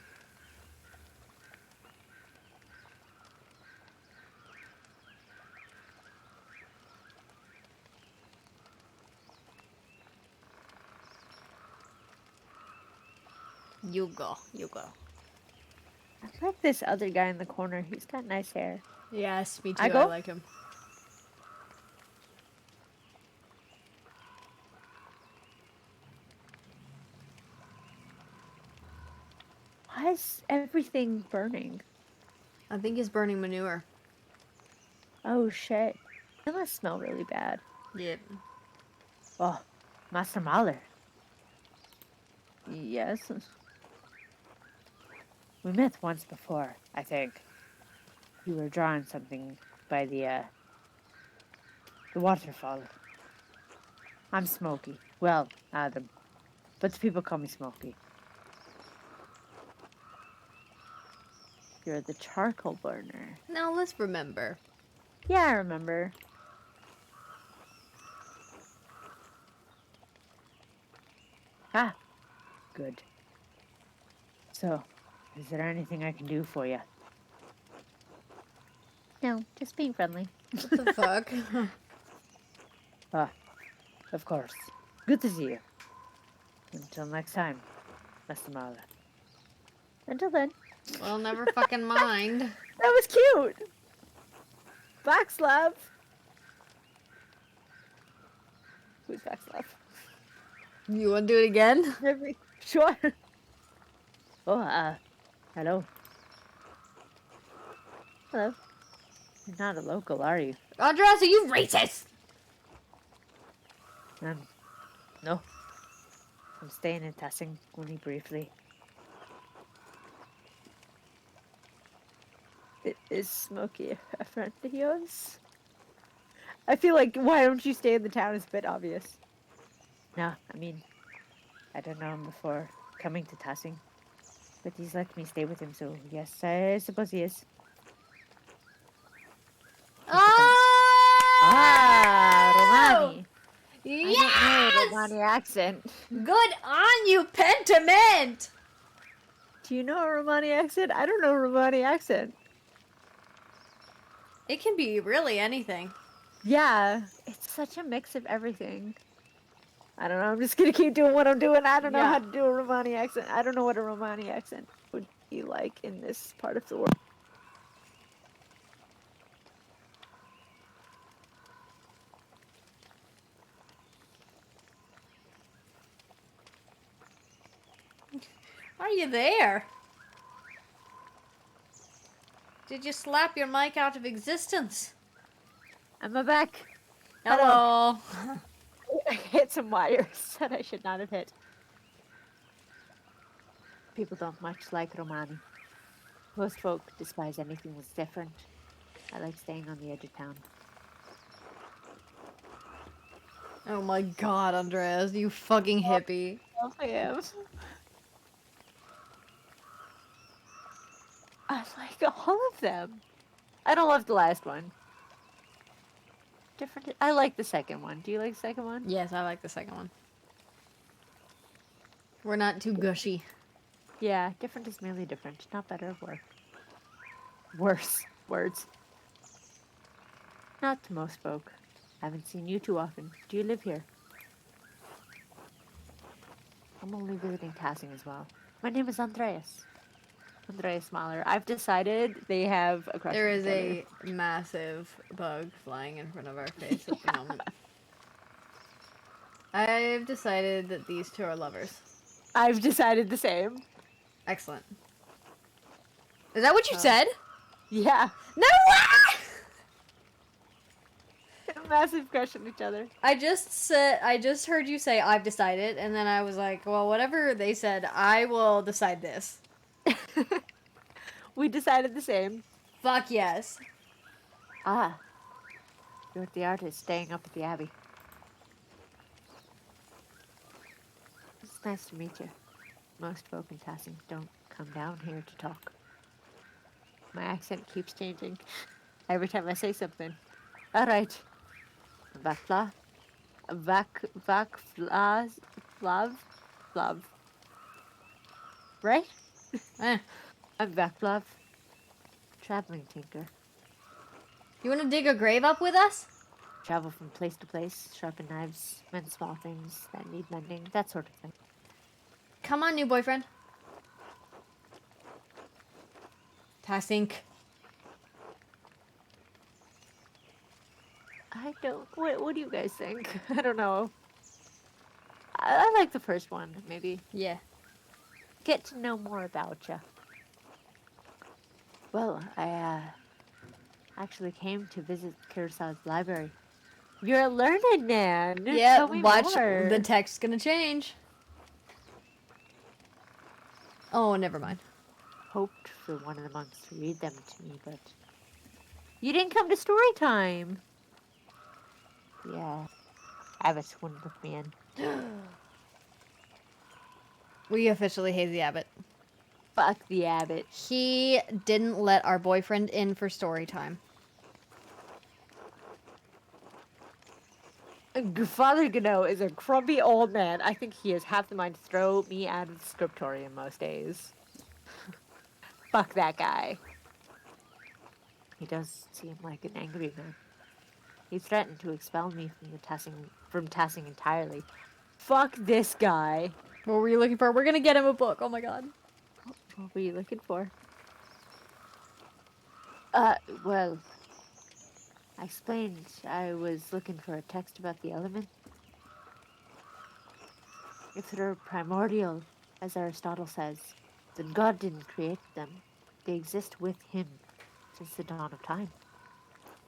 You go. You go. I like this other guy in the corner. He's got nice hair. Yes, me too. I I go? like him. Why is everything burning? I think he's burning manure. Oh shit. It must smell really bad. Yep. Oh, Master Mahler. Yes. We met once before, I think. You were drawing something by the waterfall. I'm Smoky. Well, Adam. But the people call me Smoky. You're the charcoal burner. Now let's remember. Yeah, I remember. Ah, good. So, is there anything I can do for you? No, just being friendly. What the fuck? Ah, of course. Good to see you. Until next time, Mr. Mahler. Until then. Well, never fucking mind. That was cute! Backslap! Who's backslap? You want to do it again? Sure. Oh, hello. Hello. You're not a local, are you? Andres, are you racist? No. I'm staying in Tassing only briefly. Is Smokey a friend of yours? I feel like why don't you stay in the town is a bit obvious. No, I mean, I don't know him before coming to Tassing. But he's let me stay with him, so yes, I suppose he is. Oh! Romani. Yes! I don't know Romani accent. Good on you, Pentiment! Do you know a Romani accent? I don't know a Romani accent. It can be really anything. Yeah, it's such a mix of everything. I don't know, I'm just gonna keep doing what I'm doing. I don't know how to do a Romani accent. I don't know what a Romani accent would be like in this part of the world. Are you there? Did you slap your mic out of existence? I'm back. Hello. I hit some wires that I should not have hit. People don't much like Romani. Most folk despise anything that's different. I like staying on the edge of town. Oh my god, Andres, you fucking hippie. I am. I like all of them. I don't love the last one. Different. I like the second one. Do you like the second one? Yes, I like the second one. We're not too gushy. Yeah, different is merely different. Not better or worse. Worse. Words. Not to most folk. I haven't seen you too often. Do you live here? I'm only visiting Tassing as well. My name is Andreas. Andreas Mahler. I've decided they have a crush There on is each a massive bug flying in front of our face at the moment. I've decided that these two are lovers. I've decided the same. Excellent. Is that what you said? Yeah. No way! A massive crush on each other. I just heard you say I've decided, and then I was like, well, whatever they said, I will decide this. We decided the same. Fuck yes. Ah. You're the artist staying up at the Abbey. Nice to meet you. Most folk in Tassing don't come down here to talk. My accent keeps changing every time I say something. Alright. Vakla. Flav. Right? Eh. I'm Vaklav. Traveling tinker. You want to dig a grave up with us? Travel from place to place, sharpen knives, mend small things that need mending, that sort of thing. Come on, new boyfriend. Tassink. I don't. What do you guys think? I don't know. I like the first one, maybe. Yeah. Get to know more about you. Well, I actually came to visit Kurosawa's library. You're a learned man. Yeah, Tell me watch. more. The text's gonna change. Oh, never mind. Hoped for one of the monks to read them to me, but you didn't come to story time. Yeah, Abbott wouldn't look me in. We officially hate the abbot. Fuck the Abbot. He didn't let our boyfriend in for story time. Father Gano is a grumpy old man. I think he has half the mind to throw me out of the scriptorium most days. Fuck that guy. He does seem like an angry man. He threatened to expel me from Tassing entirely. Fuck this guy. What were you looking for? We're gonna get him a book. Oh my god. What were you looking for? Well, I explained I was looking for a text about the element. If they're primordial, as Aristotle says, then God didn't create them. They exist with him since the dawn of time.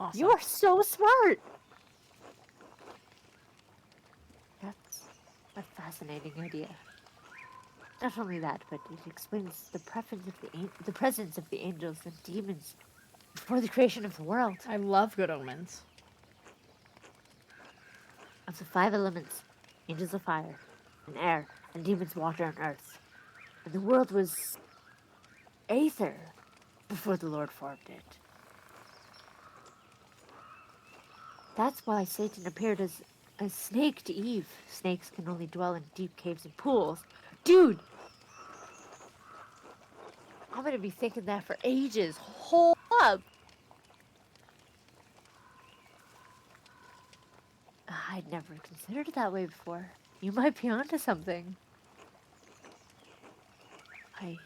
Awesome. You are so smart! That's a fascinating idea. Not only that, but it explains the presence of the angels and demons before the creation of the world. I love good omens. Of the 5 elements, angels of fire, and air, and demons water and earth. And the world was aether before the Lord formed it. That's why Satan appeared as a snake to Eve. Snakes can only dwell in deep caves and pools. Dude! I'm gonna be thinking that for ages. Hold up! I'd never considered it that way before. You might be onto something. I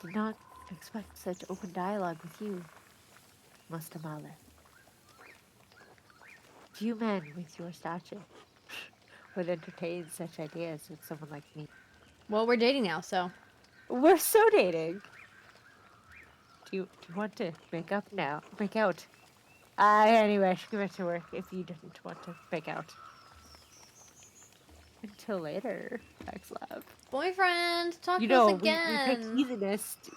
did not expect such open dialogue with you, Master Mahler. Few men with your stature would entertain such ideas with someone like me. Well, we're dating now, so. We're so dating. Do you want to make up now? Make out? Anyway, I should get back to work if you didn't want to make out. Until later, Maxlab. Boyfriend, talk You to know, us again. we picked heathenist.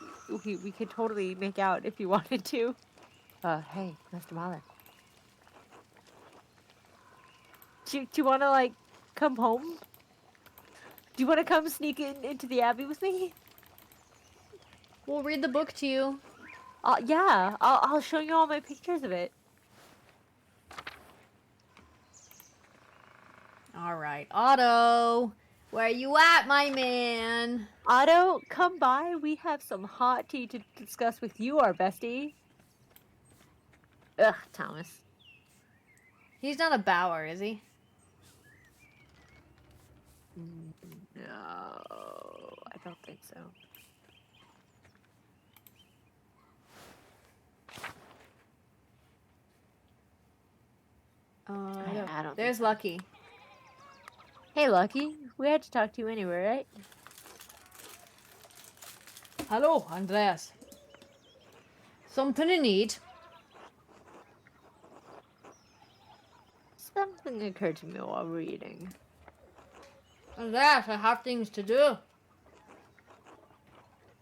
We could totally make out if you wanted to. Hey, Mr. Mahler. Do you want to, like, come home? Do you want to come sneak into the Abbey with me? We'll read the book to you. Yeah, I'll show you all my pictures of it. All right, Otto, where you at, my man? Otto, come by. We have some hot tea to discuss with you, our bestie. Ugh, Thomas. He's not a bower, is he? No, I don't think so. I don't There's think so. Lucky. Hey, Lucky. We had to talk to you anyway, right? Hello, Andreas. Something to need? Something occurred to me while reading. Andreas, I have things to do.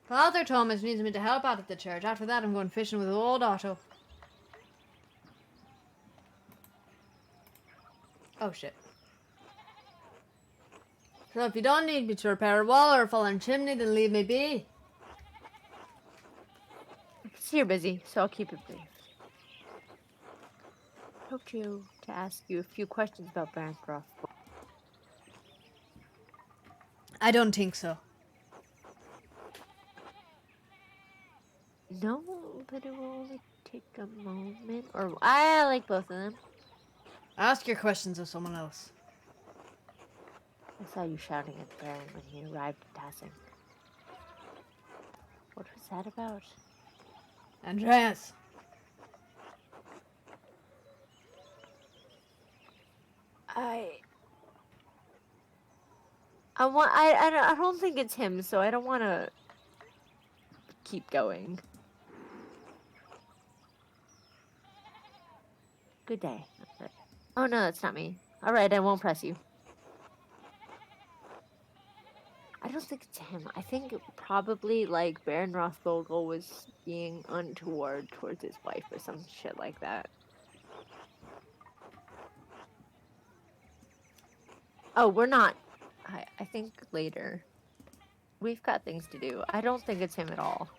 Father Thomas needs me to help out at the church. After that, I'm going fishing with old Otto. Oh, shit. So if you don't need me to repair a wall or a fallen chimney, then leave me be. You're busy, so I'll keep it brief. I hoped to ask you a few questions about Bancroft. I don't think so. No, but it will only take a moment. Or I like both of them. Ask your questions of someone else. I saw you shouting at the Baron when he arrived in passing. What was that about? Andreas. I don't think it's him, so I don't want to keep going. Good day. Oh no, that's not me. All right, I won't press you. I don't think it's him. I think probably like Baron Rothvogel was being untoward towards his wife or some shit like that. Oh, we're not. I think later. We've got things to do. I don't think it's him at all.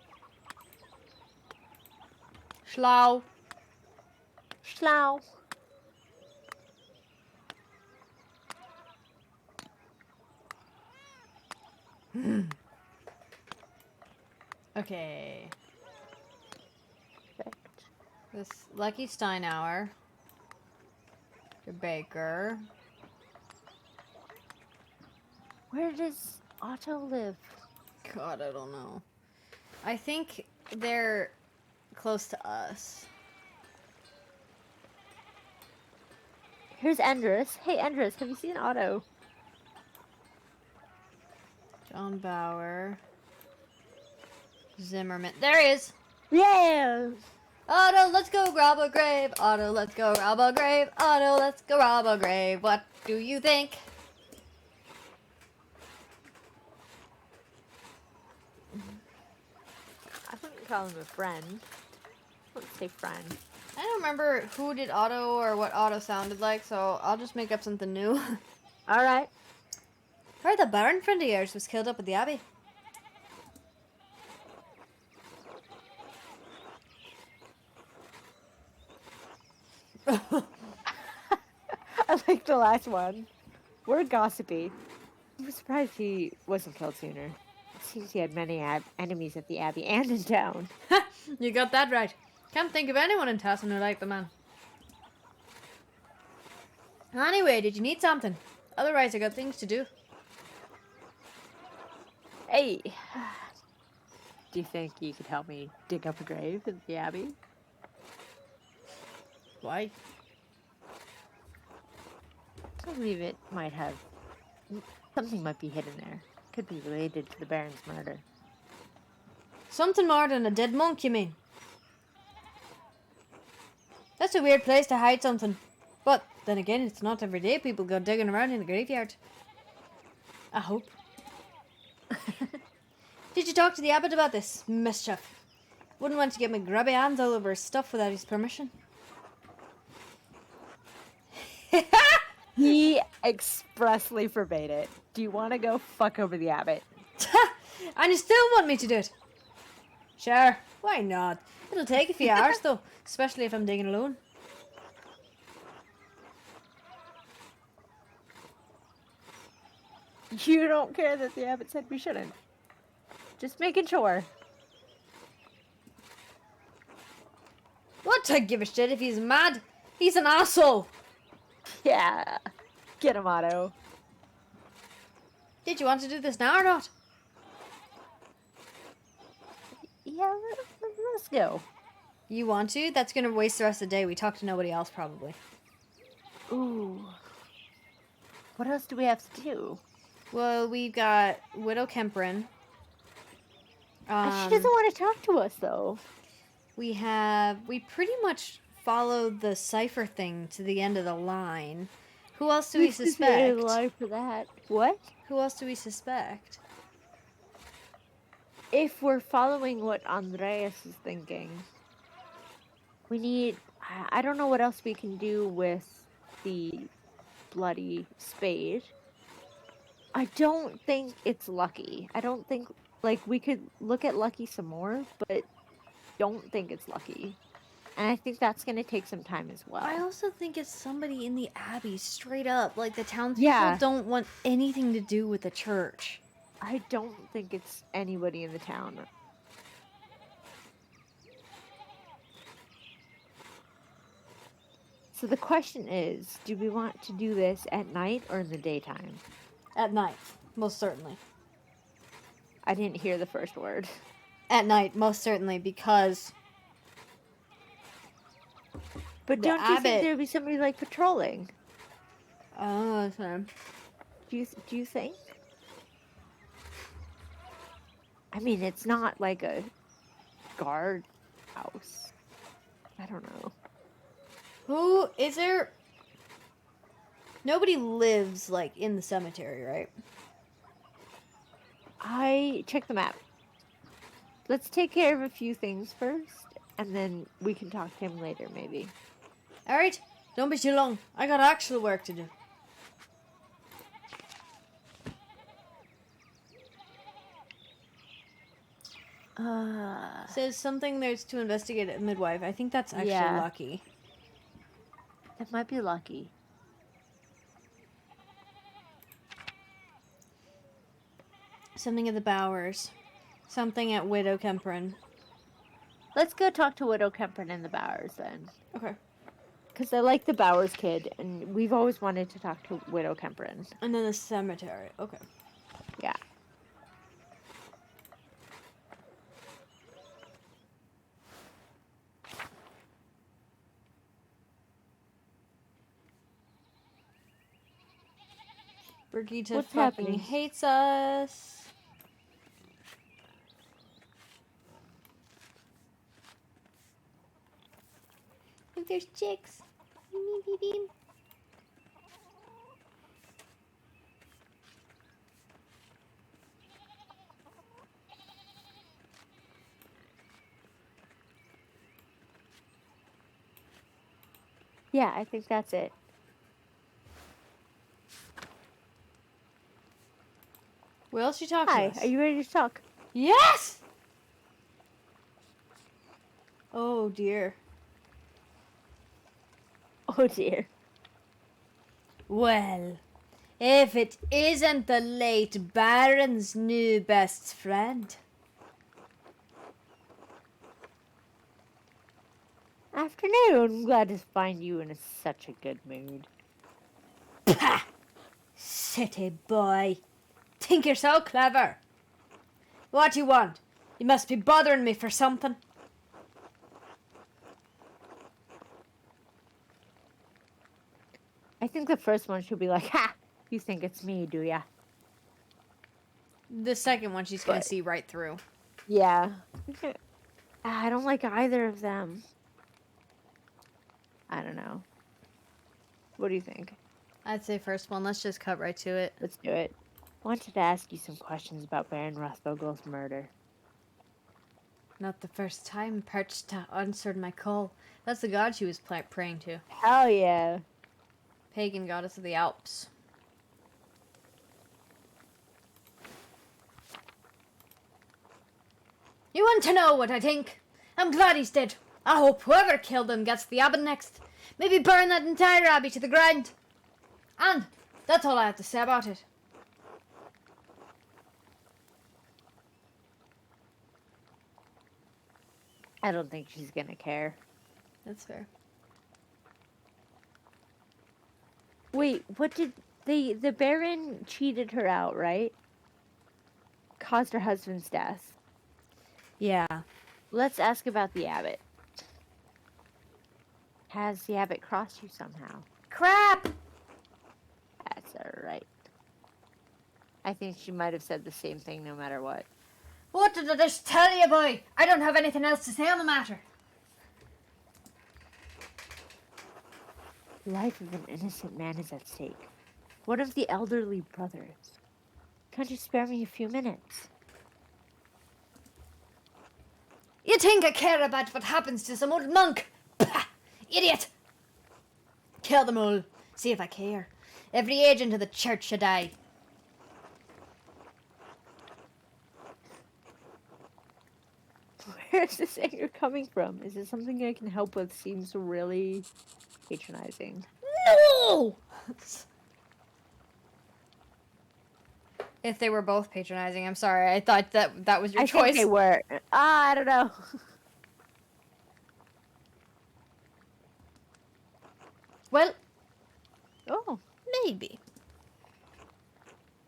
Schlau. Schlau. Okay. Perfect. This Lucky Steinauer. Your baker. Where does Otto live? God, I don't know. I think they're close to us. Here's Endress. Hey, Endress, have you seen Otto? John Bauer. Zimmerman. There he is! Yeah! Otto, let's go rob a grave. Otto, let's go rob a grave. Otto, let's go rob a grave. What do you think? I wouldn't call him a friend. I wouldn't say friend. I don't remember who did Otto or what Otto sounded like, so I'll just make up something new. Alright. Heard the Baron friend of yours was killed up at the Abbey. I like the last one. We're gossipy. I was surprised he wasn't killed sooner. It seems he had many enemies at the Abbey and in town. You got that right. Can't think of anyone in Tassin who liked the man. Anyway, did you need something? Otherwise, I got things to do. Hey, do you think you could help me dig up a grave in the Abbey? Why? I believe it might have... Something might be hidden there. Could be related to the Baron's murder. Something more than a dead monk, you mean? That's a weird place to hide something. But, then again, it's not every day people go digging around in the graveyard. I hope. Did you talk to the abbot about this mischief? Wouldn't want to get my grubby hands all over his stuff without his permission. He expressly forbade it. Do you want to go fuck over the abbot? And you still want me to do it? Sure, why not? It'll take a few hours though, especially if I'm digging alone. You don't care that the abbot said we shouldn't. Just making sure. What? I give a shit if he's mad. He's an asshole. Yeah. Get him, Otto. Did you want to do this now or not? Yeah, let's go. You want to? That's gonna waste the rest of the day. We talk to nobody else probably. Ooh. What else do we have to do? Well, we've got Widow Kemperin. She doesn't want to talk to us, though. We pretty much followed the cipher thing to the end of the line. Who else do we suspect? Lie for that. What? Who else do we suspect? If we're following what Andreas is thinking, we need... I don't know what else we can do with the bloody spade. I don't think it's lucky. I don't think, like, we could look at lucky some more, but don't think it's lucky. And I think that's going to take some time as well. I also think it's somebody in the abbey, straight up. Like, the townspeople Yeah. don't want anything to do with the church. I don't think it's anybody in the town. So the question is, do we want to do this at night or in the daytime? At night, most certainly. I didn't hear the first word. At night, most certainly, because... But The don't you think abbot- there'd be somebody, like, patrolling? Oh, sorry. Do you think? I mean, it's not like a guard house. I don't know. Who is there? Nobody lives like in the cemetery, right? I check the map. Let's take care of a few things first, and then we can talk to him later, maybe. All right, don't be too long. I got actual work to do. Says something there's to investigate at midwife. I think that's actually Yeah. lucky. That might be lucky. Something at the Bowers. Something at Widow Kemperin. Let's go talk to Widow Kemperin and the Bowers then. Okay. Because I like the Bowers kid, and we've always wanted to talk to Widow Kemperin. And then the cemetery. Okay. Yeah. Brigitte What's fucking happening? hates us. Look, there's chicks. Beep, beep, beep, beep. Yeah, I think that's it. What else you talking Hi, to us? are you ready to talk? Yes! Oh dear. Oh dear. Well, if it isn't the late Baron's new best friend. Afternoon. Glad to find you in such a good mood. Pah! City boy. Think you're so clever. What do you want? You must be bothering me for something. I think the first one should be like, ha! You think it's me, do ya? The second one she's gonna But- see right through. Yeah. I don't like either of them. I don't know. What do you think? I'd say first one. Let's just cut right to it. Let's do it. Wanted to ask you some questions about Baron Rothvogel's murder. Not the first time Perched answered my call. That's the god she was praying to. Hell yeah. Pagan goddess of the Alps. You want to know what I think? I'm glad he's dead. I hope whoever killed him gets the abbot next. Maybe burn that entire abbey to the ground. And that's all I have to say about it. I don't think she's gonna care. That's fair. Wait, what did the Baron cheated her out, right? Caused her husband's death. Yeah. Let's ask about the abbot. Has the abbot crossed you somehow? Crap! That's alright. I think she might have said the same thing no matter what. What did I just tell you, boy? I don't have anything else to say on the matter. The life of an innocent man is at stake. One of the elderly brothers. Can't you spare me a few minutes? You think I care about what happens to some old monk? Pah! Idiot! Kill them all. See if I care. Every agent of the church should die. Where is this anger coming from? Is it something I can help with? Seems really patronizing. No! If they were both patronizing, I'm sorry. I thought that was your I choice. think they were. I don't know. Well, Oh, maybe.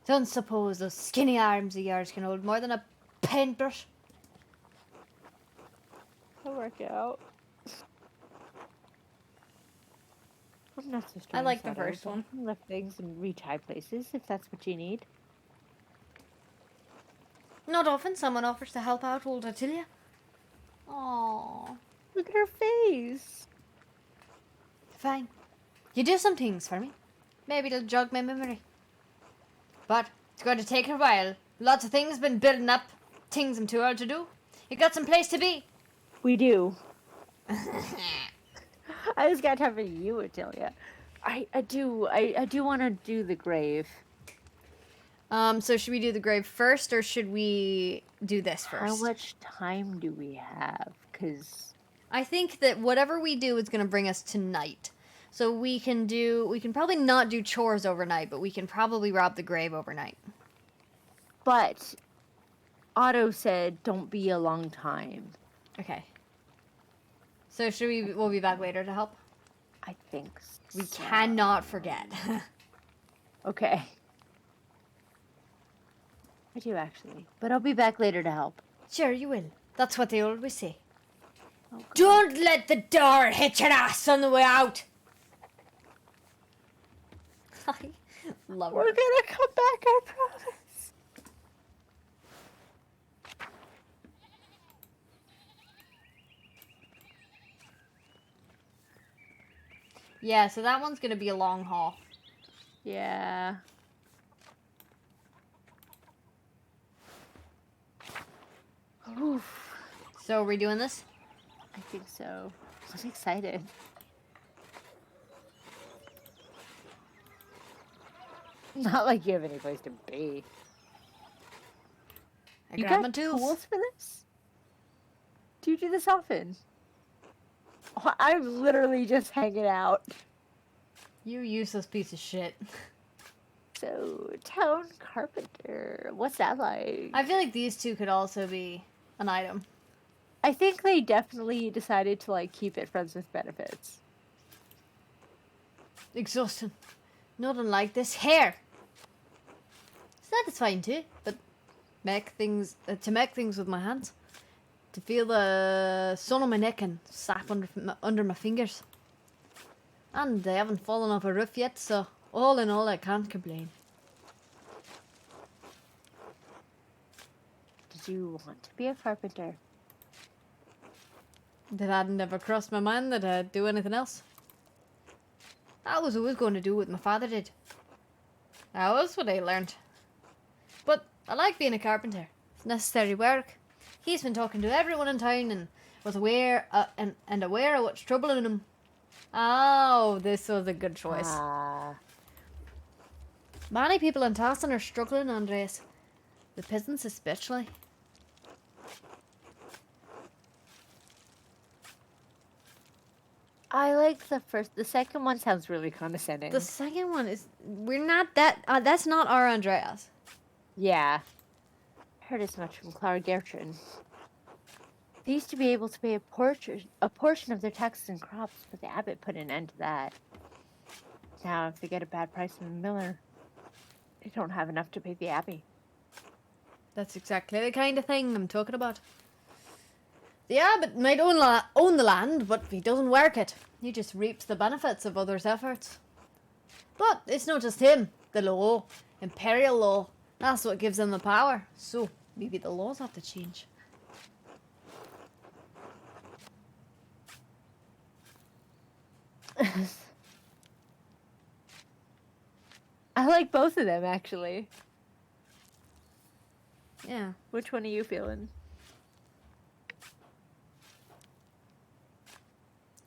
Don't suppose those skinny arms of yours can hold more than a paintbrush? I'll work it out. I'm not so strong. I like the Shadow, first but one. I can lift things and retie places if that's what you need. Not often someone offers to help out old Attilia. Aww. Look at her face. Fine. You do some things for me. Maybe it'll jog my memory. But it's going to take a while. Lots of things been building up. Things I'm too old to do. You got some place to be. We do. I just got time for you, Attilia. I do want to do the grave. So should we do the grave first, or should we do this first? How much time do we have? Because I think that whatever we do is going to bring us to night. So we can probably not do chores overnight, but we can probably rob the grave overnight. But Otto said, "Don't be a long time." Okay. So we'll be back later to help? I think We so. cannot forget. Okay. I do actually, but I'll be back later to help. Sure, you will. That's what they always say. Oh, God. Don't let the door hit your ass on the way out. I love We're her. gonna come back, I promise. Yeah, so that one's gonna be a long haul. Yeah. Oof. So are we doing this? I think so. I'm excited. Not like you have any place to be. I You grab got my tools. tools for this? Do you do this often? Oh, I'm literally just hanging out. You useless piece of shit. So, town carpenter. What's that like? I feel like these two could also be an item. I think they definitely decided to like keep it friends with benefits. Exhausting. Not unlike this hair. Satisfying too, but to make things with my hands. To feel the sun on my neck and sap under my fingers. And they haven't fallen off a roof yet, so all in all I can't complain. Did you want to be a carpenter? That had never crossed my mind that I'd do anything else. I was always going to do what my father did. That was what I learned. But I like being a carpenter. It's necessary work. He's been talking to everyone in town and was aware aware of what's troubling him. Oh, this was a good choice. Many people in Tassin are struggling, Andres. The peasants especially. I like the first. The second one sounds really condescending. The second one is... We're not that... that's not our Andreas. Yeah. Heard as much from Clara Gertrude. They used to be able to pay a portion of their taxes and crops, but the abbot put an end to that. Now, if they get a bad price from the miller, they don't have enough to pay the abbey. That's exactly the kind of thing I'm talking about. The abbot might own the land, but he doesn't work it. He just reaps the benefits of others' efforts. But it's not just him. The law, imperial law, that's what gives them the power. So maybe the laws have to change. I like both of them, actually. Yeah. Which one are you feeling?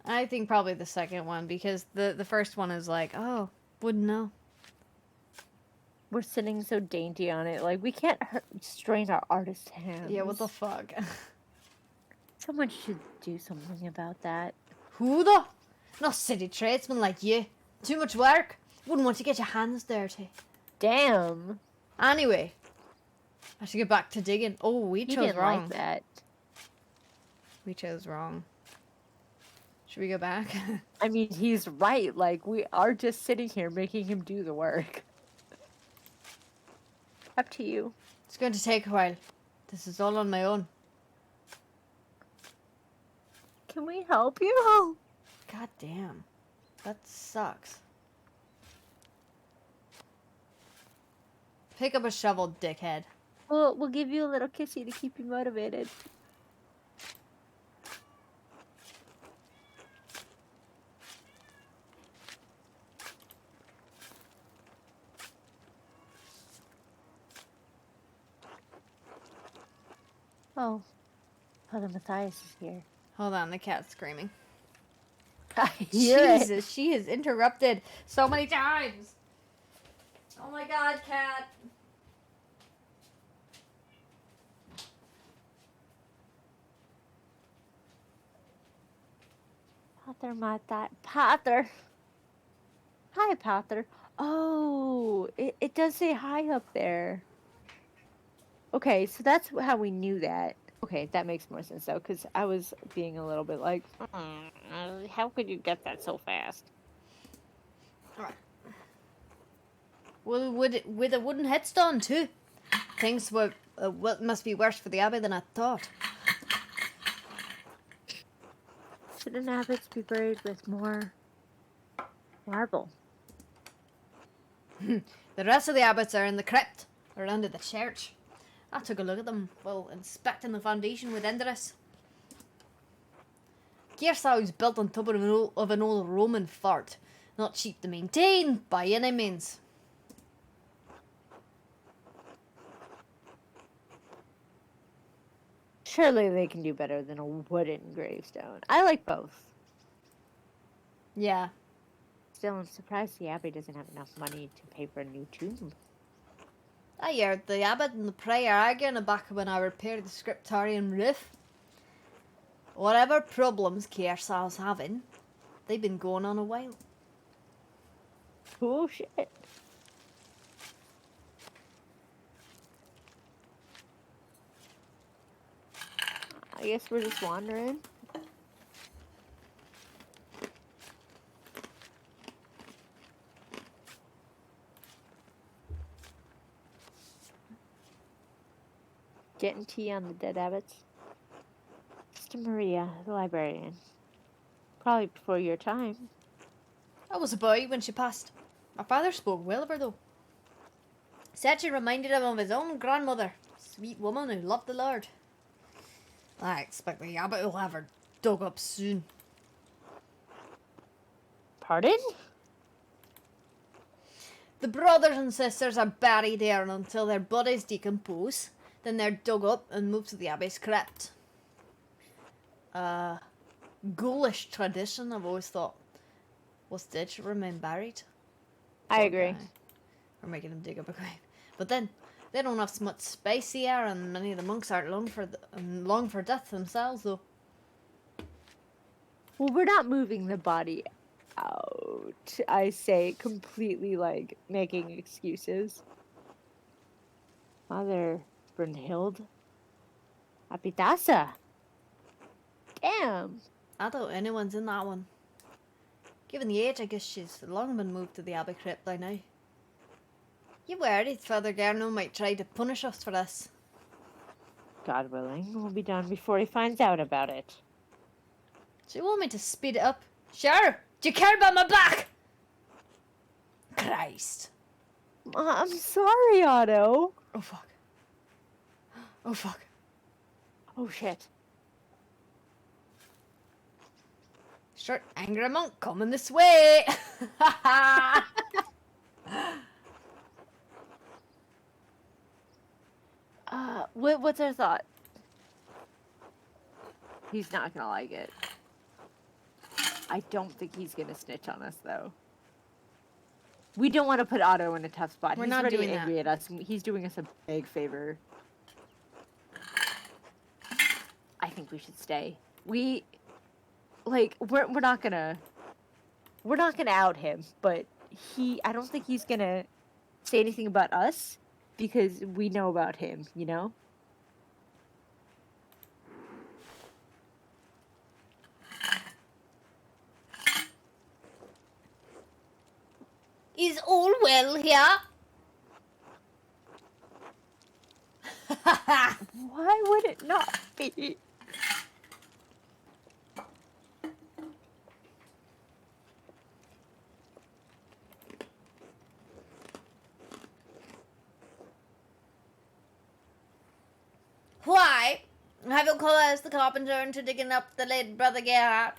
I think probably the second one, because the first one is like, oh, wouldn't know. We're sitting so dainty on it. Like, we can't strain our artist hands. Yeah, what the fuck? Someone should do something about that. Who though? Not city tradesmen like you. Too much work. Wouldn't want to get your hands dirty. Damn. Anyway, I should get back to digging. Oh, we He chose didn't wrong. like that. We chose wrong. Should we go back? I mean, he's right. Like, we are just sitting here making him do the work. Up to you. It's going to take a while. This is all on my own. Can we help you? God damn. That sucks. Pick up a shovel, dickhead. We'll give you a little kissy to keep you motivated. Oh, Father Matthias is here. Hold on, the cat's screaming. I hear it. Jesus, she has interrupted so many times. Oh my god, cat. Pater. Hi, Pater. Oh, it does say hi up there. Okay, so that's how we knew that. Okay, that makes more sense though, because I was being a little bit like, how could you get that so fast? Alright. Well, with a wooden headstone too. Things were what must be worse for the abbey than I thought. Shouldn't abbots be buried with more marble? The rest of the abbots are in the crypt or under the church. I took a look at them while inspecting the foundation with Endress. Gearsau is built on top of an old Roman fort. Not cheap to maintain by any means. Surely they can do better than a wooden gravestone. I like both. Yeah. Still, I'm surprised the abbey doesn't have enough money to pay for a new tomb. I heard the abbot and the prior arguing back when I repaired the scriptorium roof. Whatever problems Kearsau's having, they've been going on a while. Cool shit. I guess we're just wandering. Getting tea on the dead abbots. Sister Maria, the librarian. Probably before your time. I was a boy when she passed. My father spoke well of her though. Said she reminded him of his own grandmother. Sweet woman who loved the Lord. I expect the abbot will have her dug up soon. Pardon? The brothers and sisters are buried there until their bodies decompose. Then they're dug up and moved to the abbey's crypt. Ghoulish tradition, I've always thought. Was dead should remain buried. I agree. Or making them dig up a grave. But then, they don't have so much space here, and many of the monks aren't long for death themselves, though. Well, we're not moving the body out. I say, completely, like, making excuses. Mother Brunhild? Apitasa? Damn. I doubt anyone's in that one. Given the age, I guess she's long been moved to the abbey crypt by now. You worried Father Garno might try to punish us for this? God willing, we'll be done before he finds out about it. Do you want me to speed it up? Sure! Do you care about my back? Christ. I'm sorry, Otto. Oh fuck. Oh fuck. Oh shit. Short angry monk coming this way. What's our thought? He's not gonna like it. I don't think he's gonna snitch on us, though. We don't want to put Otto in a tough spot. We're He's not already doing angry at us. He's doing us a big favor. I think think we should stay. We're not gonna out him, but I don't think he's gonna say anything about us because we know about him, you know? Is all well here? Why would it not be? Why? Have you coerced the carpenter into digging up the late Brother Gerhard?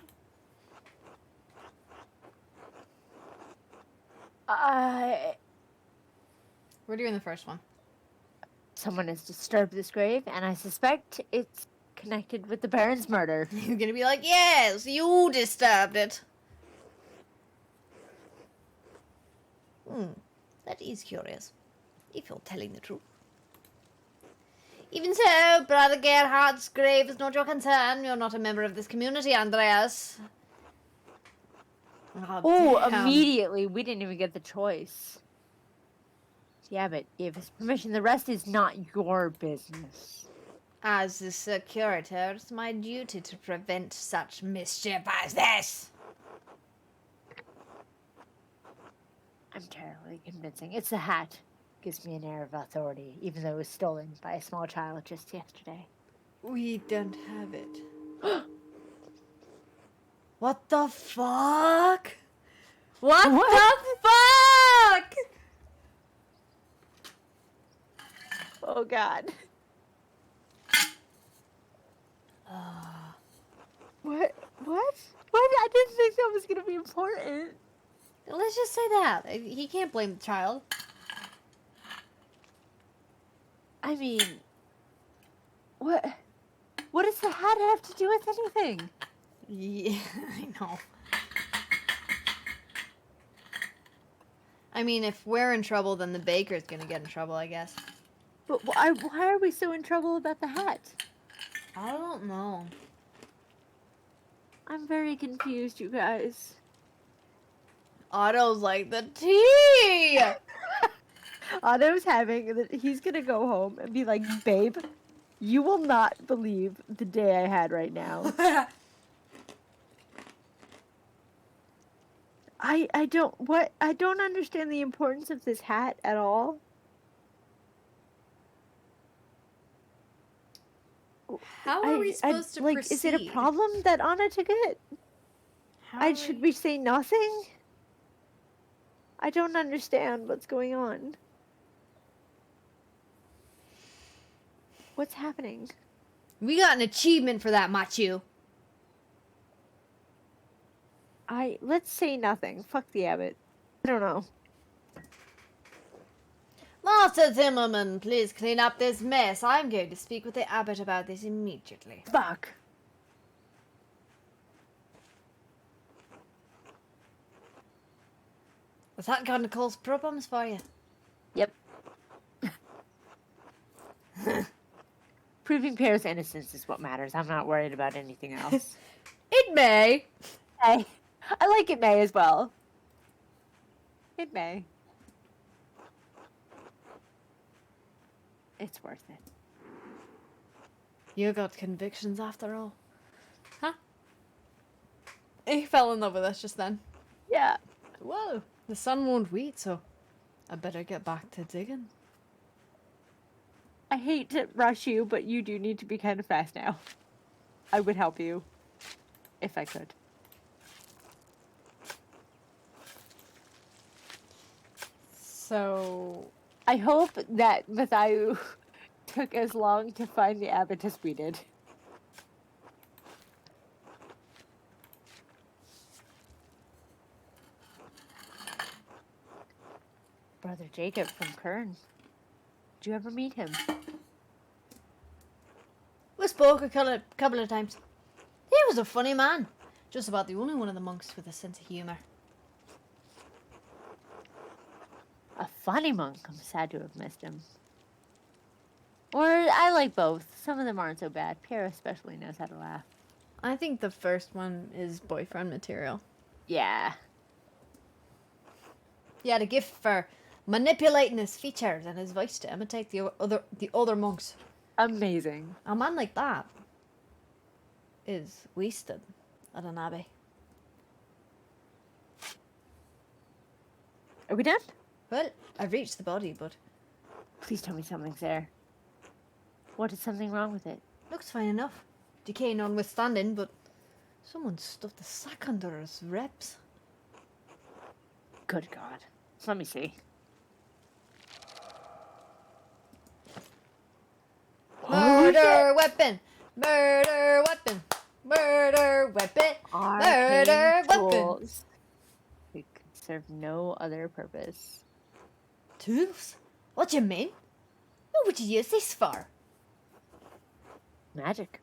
We're doing the first one. Someone has disturbed this grave, and I suspect it's connected with the Baron's murder. You're gonna be like, yes, you disturbed it. That is curious, if you're telling the truth. Even so, Brother Gerhard's grave is not your concern. You're not a member of this community, Andreas. Oh, damn. immediately. We didn't even get the choice. Yeah, but gave us permission. The rest is not your business. As the curator, it's my duty to prevent such mischief as this. I'm terribly convincing. It's the hat. Gives me an air of authority, even though it was stolen by a small child just yesterday. We don't have it. What the fuck? What the fuck? Oh, God. What? What? I didn't think that was going to be important. Let's just say that. He can't blame the child. I mean, what does the hat have to do with anything? Yeah, I know. I mean, if we're in trouble, then the baker's gonna get in trouble, I guess. But why are we so in trouble about the hat? I don't know. I'm very confused, you guys. Otto's like, the tea! Otto's he's gonna go home and be like, babe, you will not believe the day I had right now. I don't understand the importance of this hat at all. How are we supposed to proceed? Is it a problem that Anna took it? Should we say nothing? I don't understand what's going on. What's happening? We got an achievement for that, Machu. Let's say nothing. Fuck the abbot. I don't know. Master Zimmerman, please clean up this mess. I'm going to speak with the abbot about this immediately. Fuck. Is that going to cause problems for you? Yep. Proving Pear's innocence is what matters. I'm not worried about anything else. It may. Hey, I like it may as well. It may. It's worth it. You got convictions after all. Huh? He fell in love with us just then. Yeah. Whoa. The sun won't wait, so I better get back to digging. I hate to rush you, but you do need to be kind of fast now. I would help you. If I could. So... I hope that Matthew took as long to find the abbot as we did. Brother Jacob from Kern. Did you ever meet him? We spoke a couple of times. He was a funny man. Just about the only one of the monks with a sense of humour. A funny monk. I'm sad to have missed him. Or I like both. Some of them aren't so bad. Pierre especially knows how to laugh. I think the first one is boyfriend material. Yeah. Yeah, the gift for manipulating his features and his voice to imitate the other monks. Amazing. A man like that is wasted at an abbey. Are we done? Well, I've reached the body, but Please tell me something's there. What is something wrong with it? looks fine enough. Decay notwithstanding, but someone stuffed a sack under his ribs. Good God. Let me see. Murder weapon! Murder weapon! Murder weapon! Murder weapon! Tools. They could serve no other purpose. Tools? What do you mean? What would you use this for? Magic.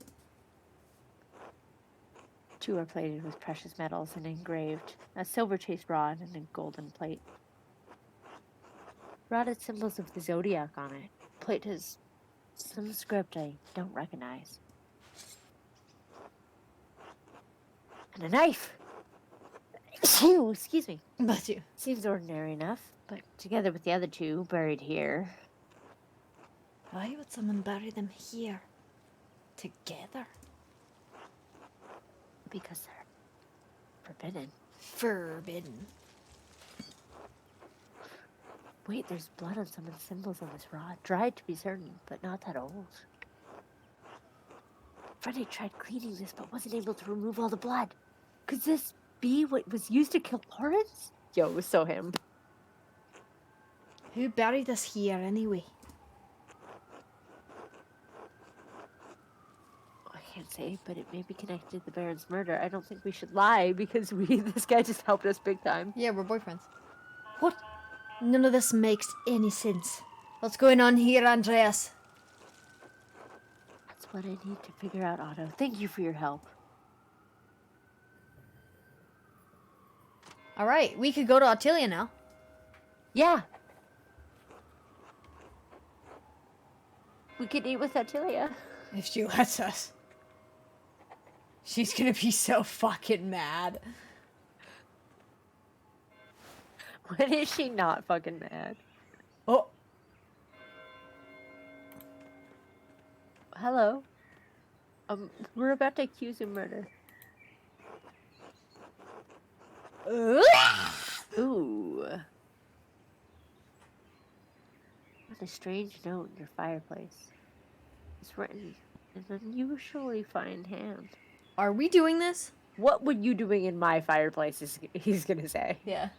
Two are plated with precious metals and engraved, a silver chased rod and a golden plate. Rod had symbols of the zodiac on it. Plate has some script I don't recognize. And a knife! Ew, excuse me. But you. Seems ordinary enough, but together with the other two buried here. Why would someone bury them here? Together? Because they're forbidden. Forbidden. Wait, there's blood on some of the symbols on this rod. Dried to be certain, but not that old. Freddy tried cleaning this, but wasn't able to remove all the blood. Could this be what was used to kill Lawrence? Yo, it was so him. Who buried us here anyway? I can't say, but it may be connected to the Baron's murder. I don't think we should lie because this guy just helped us big time. Yeah, we're boyfriends. What? None of this makes any sense. What's going on here, Andreas? That's what I need to figure out, Otto. Thank you for your help. Alright, we could go to Attilia now. Yeah. We could eat with Attilia. If she lets us. She's gonna be so fucking mad. When is she not fucking mad? Oh, Hello. We're about to accuse him of murder. Ooh. What a strange note in your fireplace. It's written in an unusually fine hand. Are we doing this? What were you doing in my fireplace, he's gonna say. yeah.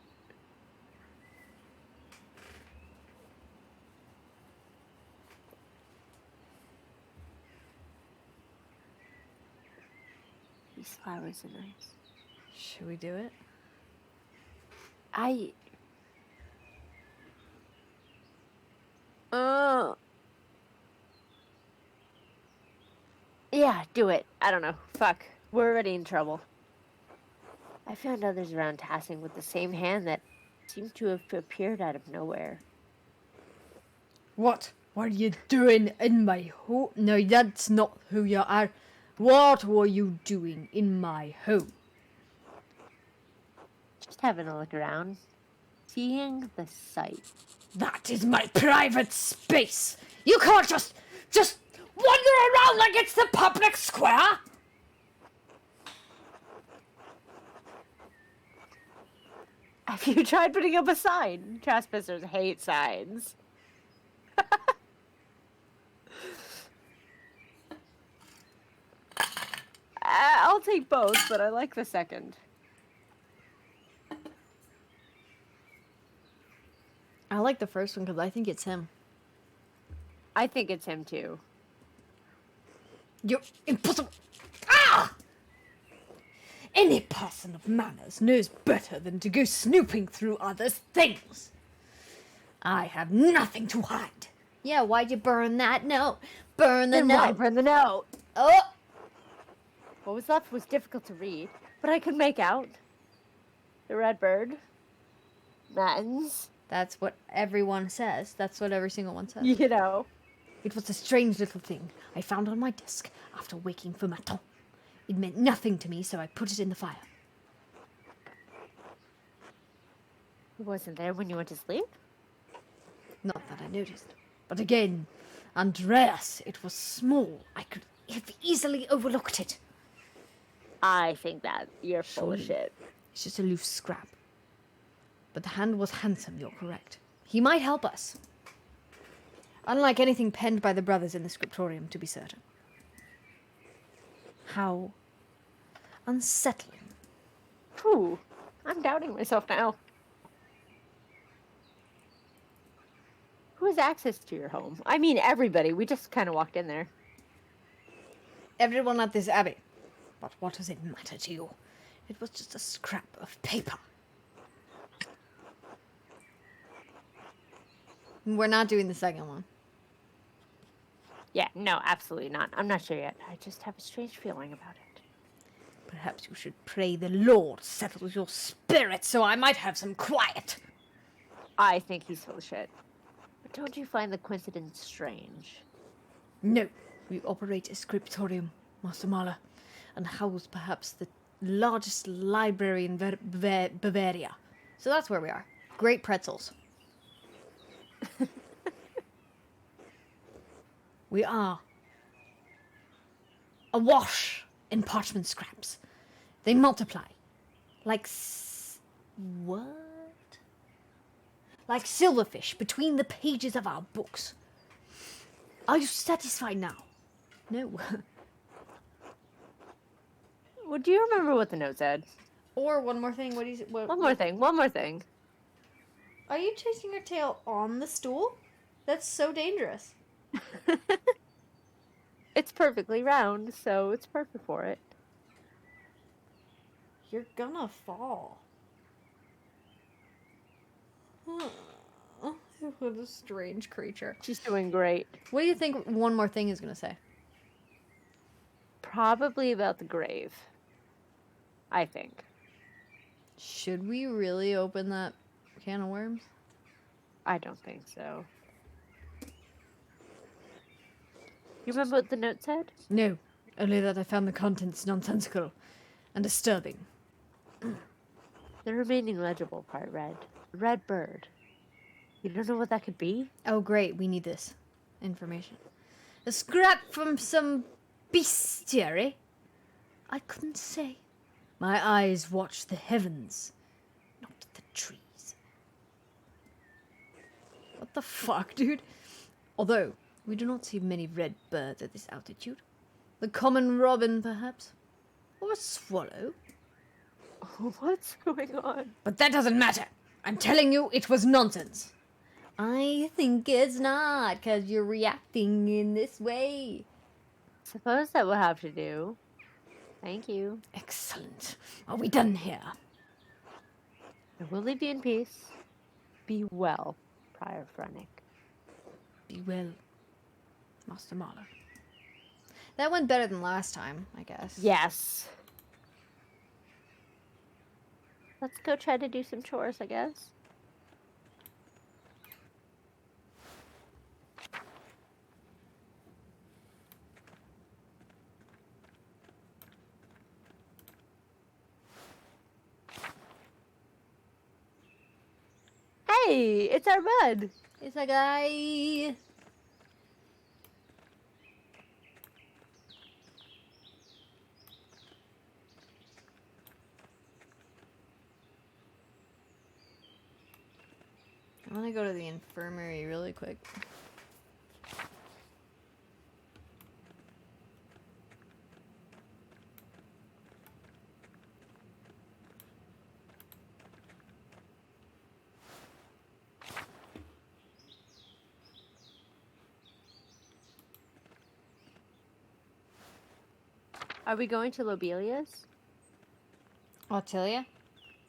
These flowers are nice. Should we do it? Yeah, do it. I don't know. Fuck. We're already in trouble. I found others around tassing with the same hand that seemed to have appeared out of nowhere. What? What are you doing in my home? No, that's not who you are. What were you doing in my home? Just having a look around. Seeing the sight. That is my private space. You can't just wander around like it's the public square. Have you tried putting up a sign? Trespassers hate signs. I'll take both, but I like the second. I like the first one because I think it's him. I think it's him too. You're impossible. Ah! Any person of manners knows better than to go snooping through others' things. I have nothing to hide. Yeah, why'd you burn that note? Burn the Then why note. burn the note? Oh! What was left was difficult to read, but I could make out. The red bird. Matins. That's what everyone says. That's what every single one says. You know. It was a strange little thing I found on my desk after waking for matin. It meant nothing to me, so I put it in the fire. It wasn't there when you went to sleep? Not that I noticed. But again, Andreas, it was small. I could have easily overlooked it. I think that you're full of Surely. shit. It's just a loose scrap. But the hand was handsome, you're correct. He might help us. Unlike anything penned by the brothers in the scriptorium, to be certain. How unsettling. Phew. I'm doubting myself now. Who has access to your home? I mean, everybody. We just kind of walked in there. Everyone at this abbey. But what does it matter to you? It was just a scrap of paper. We're not doing the second one. Yeah, no, absolutely not. I'm not sure yet. I just have a strange feeling about it. Perhaps you should pray the Lord settles your spirit so I might have some quiet. I think he's full of shit. But don't you find the coincidence strange? No, we operate a scriptorium, Master Mahler, and house perhaps the largest library in Bavaria. So that's where we are. Great pretzels. We are awash in parchment scraps. They multiply like what? Like silverfish between the pages of our books. Are you satisfied now? No. Well, do you remember what the note said? Or one more thing. One more thing. Are you chasing your tail on the stool? That's so dangerous. It's perfectly round, so it's perfect for it. You're gonna fall. What a strange creature. She's doing great. What do you think one more thing is gonna say? Probably about the grave. I think. Should we really open that can of worms? I don't think so. You remember what the note said? No, only that I found the contents nonsensical and disturbing. The remaining legible part read, "Red bird." You don't know what that could be? Oh, great. We need this information. A scrap from some bestiary? I couldn't say. My eyes watch the heavens, not the trees. What the fuck, dude? Although, we do not see many red birds at this altitude. The common robin, perhaps? Or a swallow? What's going on? But that doesn't matter. I'm telling you, it was nonsense. I think it's not, because you're reacting in this way. Suppose that will have to do. Thank you. Excellent. Are we done here? I will leave you in peace. Be well, Prior Frenick. Be well, Master Mahler. That went better than last time, I guess. Yes. Let's go try to do some chores, I guess. Hey, it's our bud. It's a guy. I want to go to the infirmary really quick. Are we going to Lobelia's? Otilia?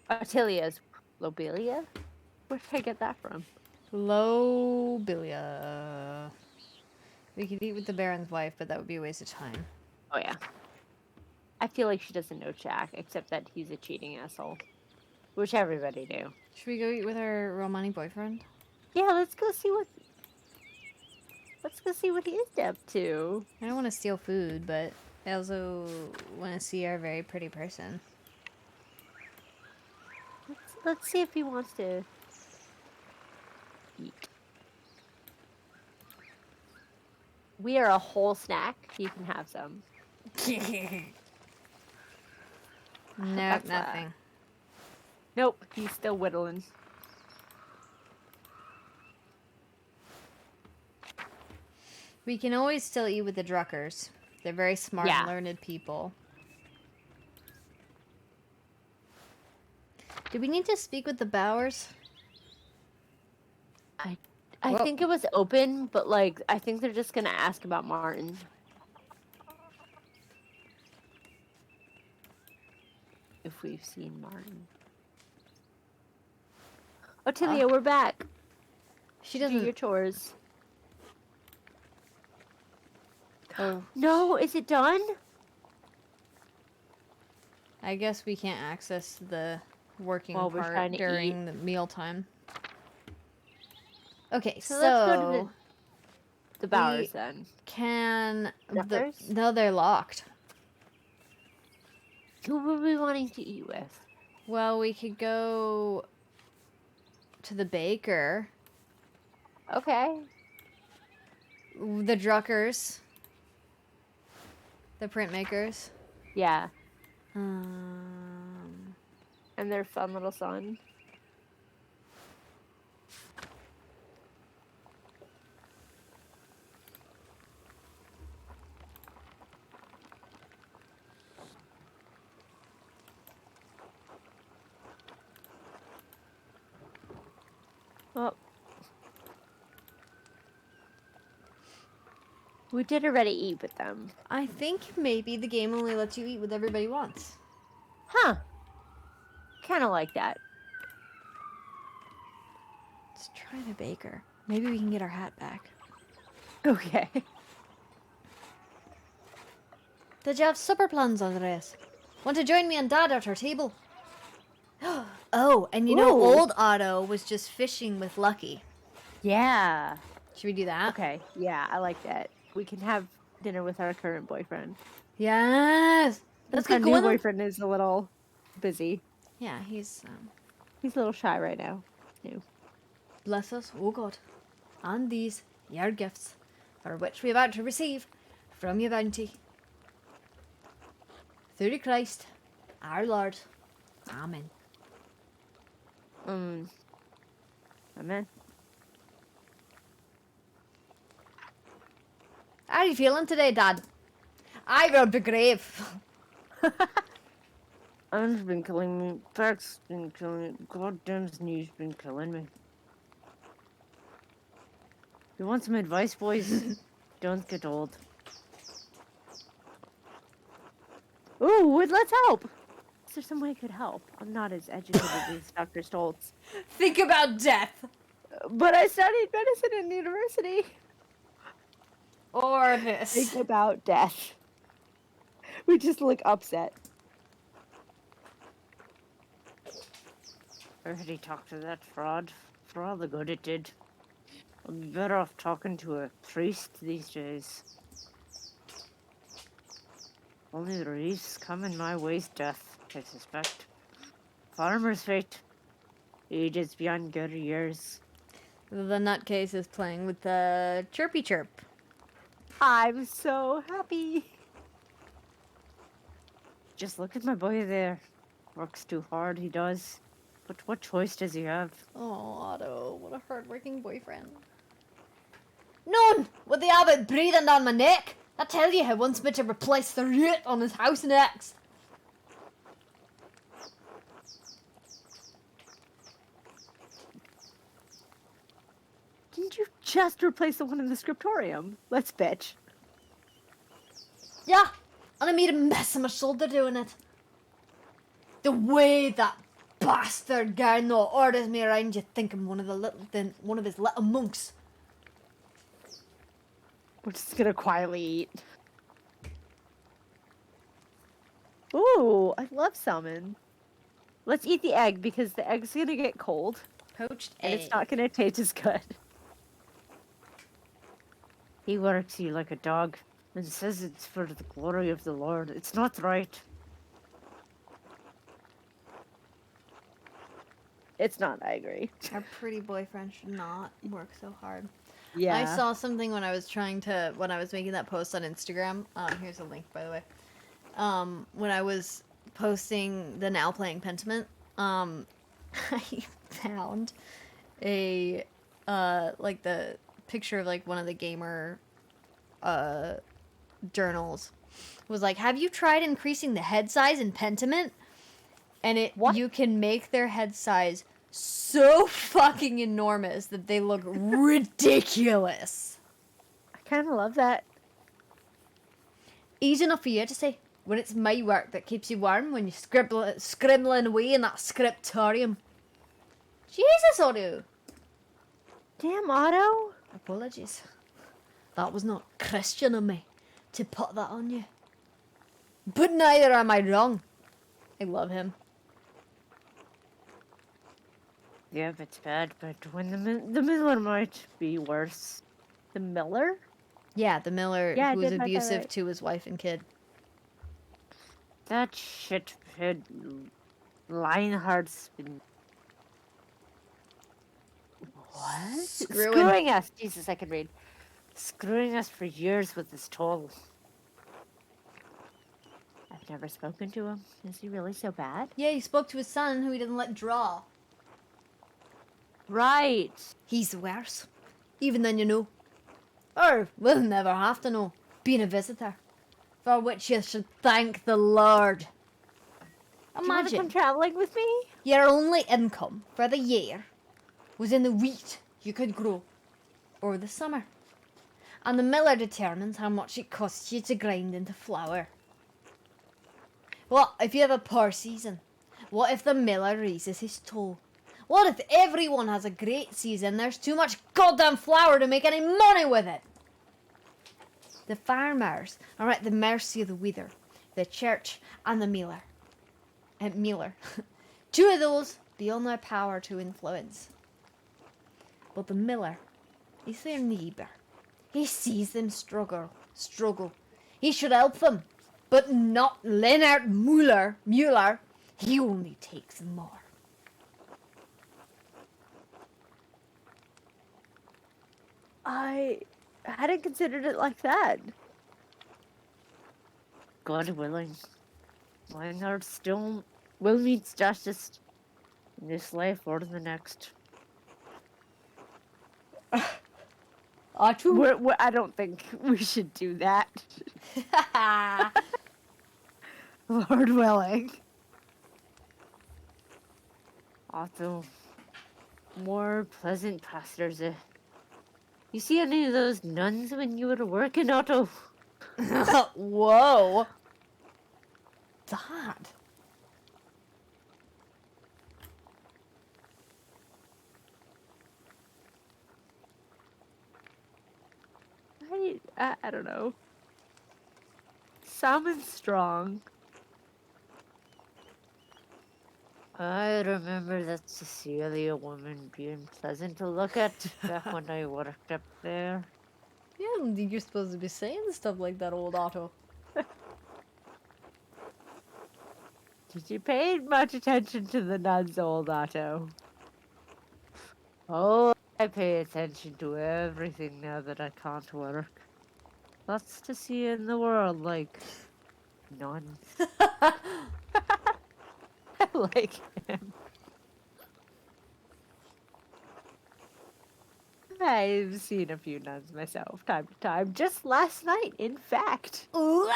Attilia's. Lobelia? Where did I get that from? Lobelia. We could eat with the Baron's wife, but that would be a waste of time. Oh, yeah. I feel like she doesn't know Jack, except that he's a cheating asshole. Which everybody do. Should we go eat with our Romani boyfriend? Yeah, let's go see what... Let's go see what he's up to. I don't want to steal food, but I also want to see our very pretty person. Let's see if he wants to eat. We are a whole snack. You can have some. Nope, That's nothing. Nope, he's still whittling. We can always still eat with the Druckers. They're very smart Yeah. and learned people. Do we need to speak with the Bowers? I Well- think it was open, but like I think they're just gonna ask about Martin. If we've seen Martin. Oh, Tilia, we're back. She Do doesn't. your chores. Oh, No, is it done? I guess we can't access the working While we're part trying to during the mealtime. Okay, So so, let's go to the Bowers we- then. can Druckers? no, they're locked. Who were we wanting to eat with? Well, we could go to the baker, Okay. the Druckers, the printmakers. Yeah, Um, and their fun little son. Well, we did already eat with them. I think maybe the game only lets you eat with everybody once. Huh. Kind of like that. Let's try the baker. Maybe we can get our hat back. Okay. Did you have supper plans, Andreas? Want to join me and Dad at our table? Oh, and you know, Ooh. old Otto was just fishing with Lucky. Yeah. Should we do that? Okay. Yeah, I like that. We can have dinner with our current boyfriend. Yes. Let's Our get new going. boyfriend is a little busy. Yeah, he's He's a little shy right now. New. bless us, oh God, and these your gifts, for which we are about to receive from your bounty. Through Christ, our Lord. Amen. Amen. How are you feeling today, Dad? I robbed a grave. I've been killing me. Back's been killing me. Goddamn sneeze been killing me. You want some advice, boys? Don't get old. Ooh, let's help! Is there some way I could help? I'm not as educated as Dr. Stoltz. Think about death. But I studied medicine in university. Or this. Think about death. We just look upset. I already talked to that fraud. For all the good it did. I'm better off talking to a priest these days. Only the reefs come in my way's death, I suspect. Farmer's fate. Ages beyond good years. The nutcase is playing with the chirpy chirp. I'm so happy. Just look at my boy there. Works too hard, he does. But what choice does he have? Oh, Otto, what a hard-working boyfriend. None! With the abbot breathing down my neck! I tell you, he wants me to replace the rate on his house next. Didn't you just replace the one in the scriptorium? Let's bitch. Yeah, and I made a mess of my shoulder doing it. The way that bastard Garno orders me around, you think I'm one of his little monks. We're just gonna quietly eat. Ooh, I love salmon. Let's eat the egg because the egg's gonna get cold Poached and egg. it's not gonna taste as good. He works you like a dog and says it's for the glory of the Lord. It's not right. It's not, I agree. Our pretty boyfriend should not work so hard. Yeah. I saw something when I was making that post on Instagram. Here's a link, by the way. When I was posting the now playing Pentiment, I found a, like the picture of like one of the gamer, journals. Was like, have you tried increasing the head size in Pentiment? And you can make their head size so fucking enormous that they look ridiculous. I kind of love that. Easy enough for you to say, when it's my work that keeps you warm when you're scribbling away in that scriptorium. Jesus, Otto. Damn, Otto. Apologies. That was not Christian of me to put that on you. But neither am I wrong. I love him. Yeah, it's bad, but when the Miller might be worse. The Miller? Yeah, the Miller Yeah, I who was did write that abusive right. to his wife and kid. That shithead Lionheart's been... What? Screwing us. Jesus, I can read. Screwing us for years with this toll. I've never spoken to him. Is he really so bad? Yeah, he spoke to his son who he didn't let draw. Right. He's worse. Even then, you know. Or, we'll never have to know. Being a visitor. For which you should thank the Lord. Do you want to come Imagine, traveling with me? your only income for the year was in the wheat you could grow. Or the summer. And the miller determines how much it costs you to grind into flour. What if you have a poor season? What if the miller raises his toll? What if everyone has a great season? There's too much goddamn flour to make any money with it. The farmers are at the mercy of the weather, the church, and the miller. Two of those beyond their power to influence. But the miller is their neighbour. He sees them struggle. He should help them, but not Leonard Mueller. He only takes more. I hadn't considered it like that. God willing. Lionheart still will meet justice in this life or the next. I don't think we should do that. Lord willing. Also, more pleasant pastors. You see any of those nuns when you were working, Otto? Whoa. Dad. I don't know. Salmon strong. I remember that Cecilia woman being pleasant to look at back when I worked up there. Yeah, I don't think you're supposed to be saying stuff like that, old Otto. Did you pay much attention to the nuns, old Otto? Oh, I pay attention to everything now that I can't work. Lots to see in the world, like nuns. I like him. I've seen a few nuns myself, time to time. Just last night, in fact. Are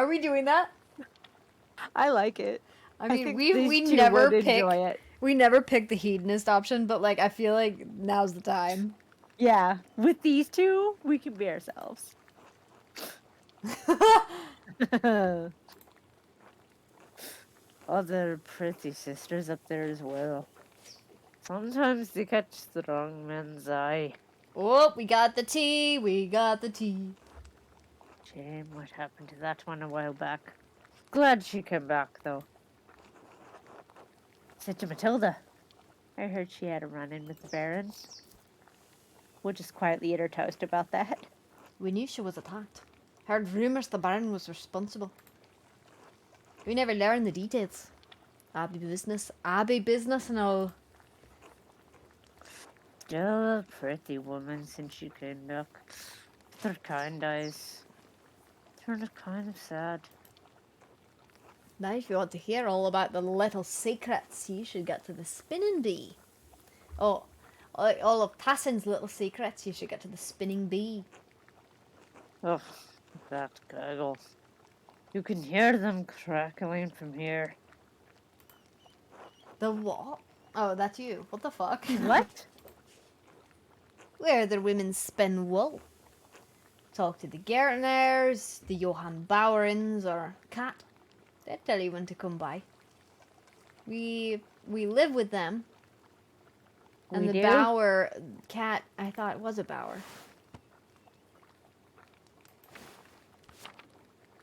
we doing that? I like it. I mean, think we these two never would pick. enjoy it. We never pick the hedonist option, but like I feel like now's the time. Yeah, with these two, we can be ourselves. Other pretty sisters up there as well. Sometimes they catch the wrong man's eye. Oh, we got the tea. We got the tea. Shame what happened to that one a while back. Glad she came back, though. Said to Matilda. I heard she had a run-in with the Baron. We'll just quietly eat her toast about that. We knew she was attacked. Heard rumors the Baron was responsible. We never learned the details. Abbey business and all. Still a pretty woman since she came back. Their kind eyes. Turned kind of sad. Now if you want to hear all about the little secrets, you should get to the spinning bee. Oh, all of Tassin's little secrets, you should get to the spinning bee. Ugh, that gaggle. You can hear them crackling from here. The what? Oh, that's you. What the fuck? What? Where the women spin wool. Talk to the Gertners, the Johann Bauerins, or Cat. They'll tell you when to come by. We live with them. And We the do? Bauer cat, I thought it was a Bauer.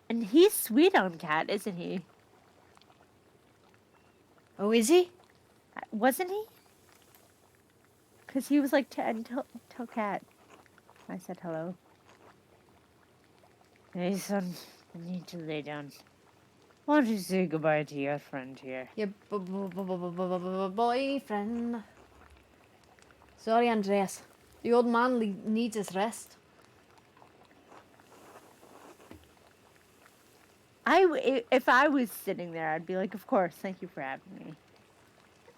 And he's sweet on Cat, isn't he? Oh, is he? Wasn't he? Because he was like, tell Cat. I said hello. Hey, son, I need to lay down. Why don't you say goodbye to your friend here? Your boyfriend. Sorry, Andreas. The old man needs his rest. If I was sitting there, I'd be like, of course, thank you for having me.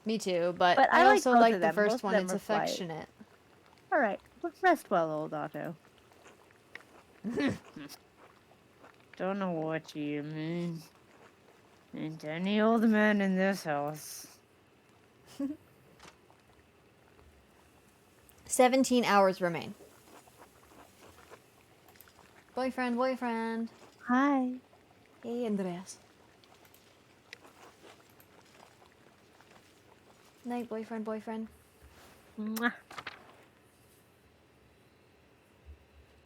Me too, but But I I like also both like of the them. first Both of one. them It's are polite. affectionate. All right, well, rest well, old Otto. Don't know what you mean. Ain't any old man in this house. 17 hours remain. Boyfriend. Hi. Hey, Andreas. Night, boyfriend. Mwah.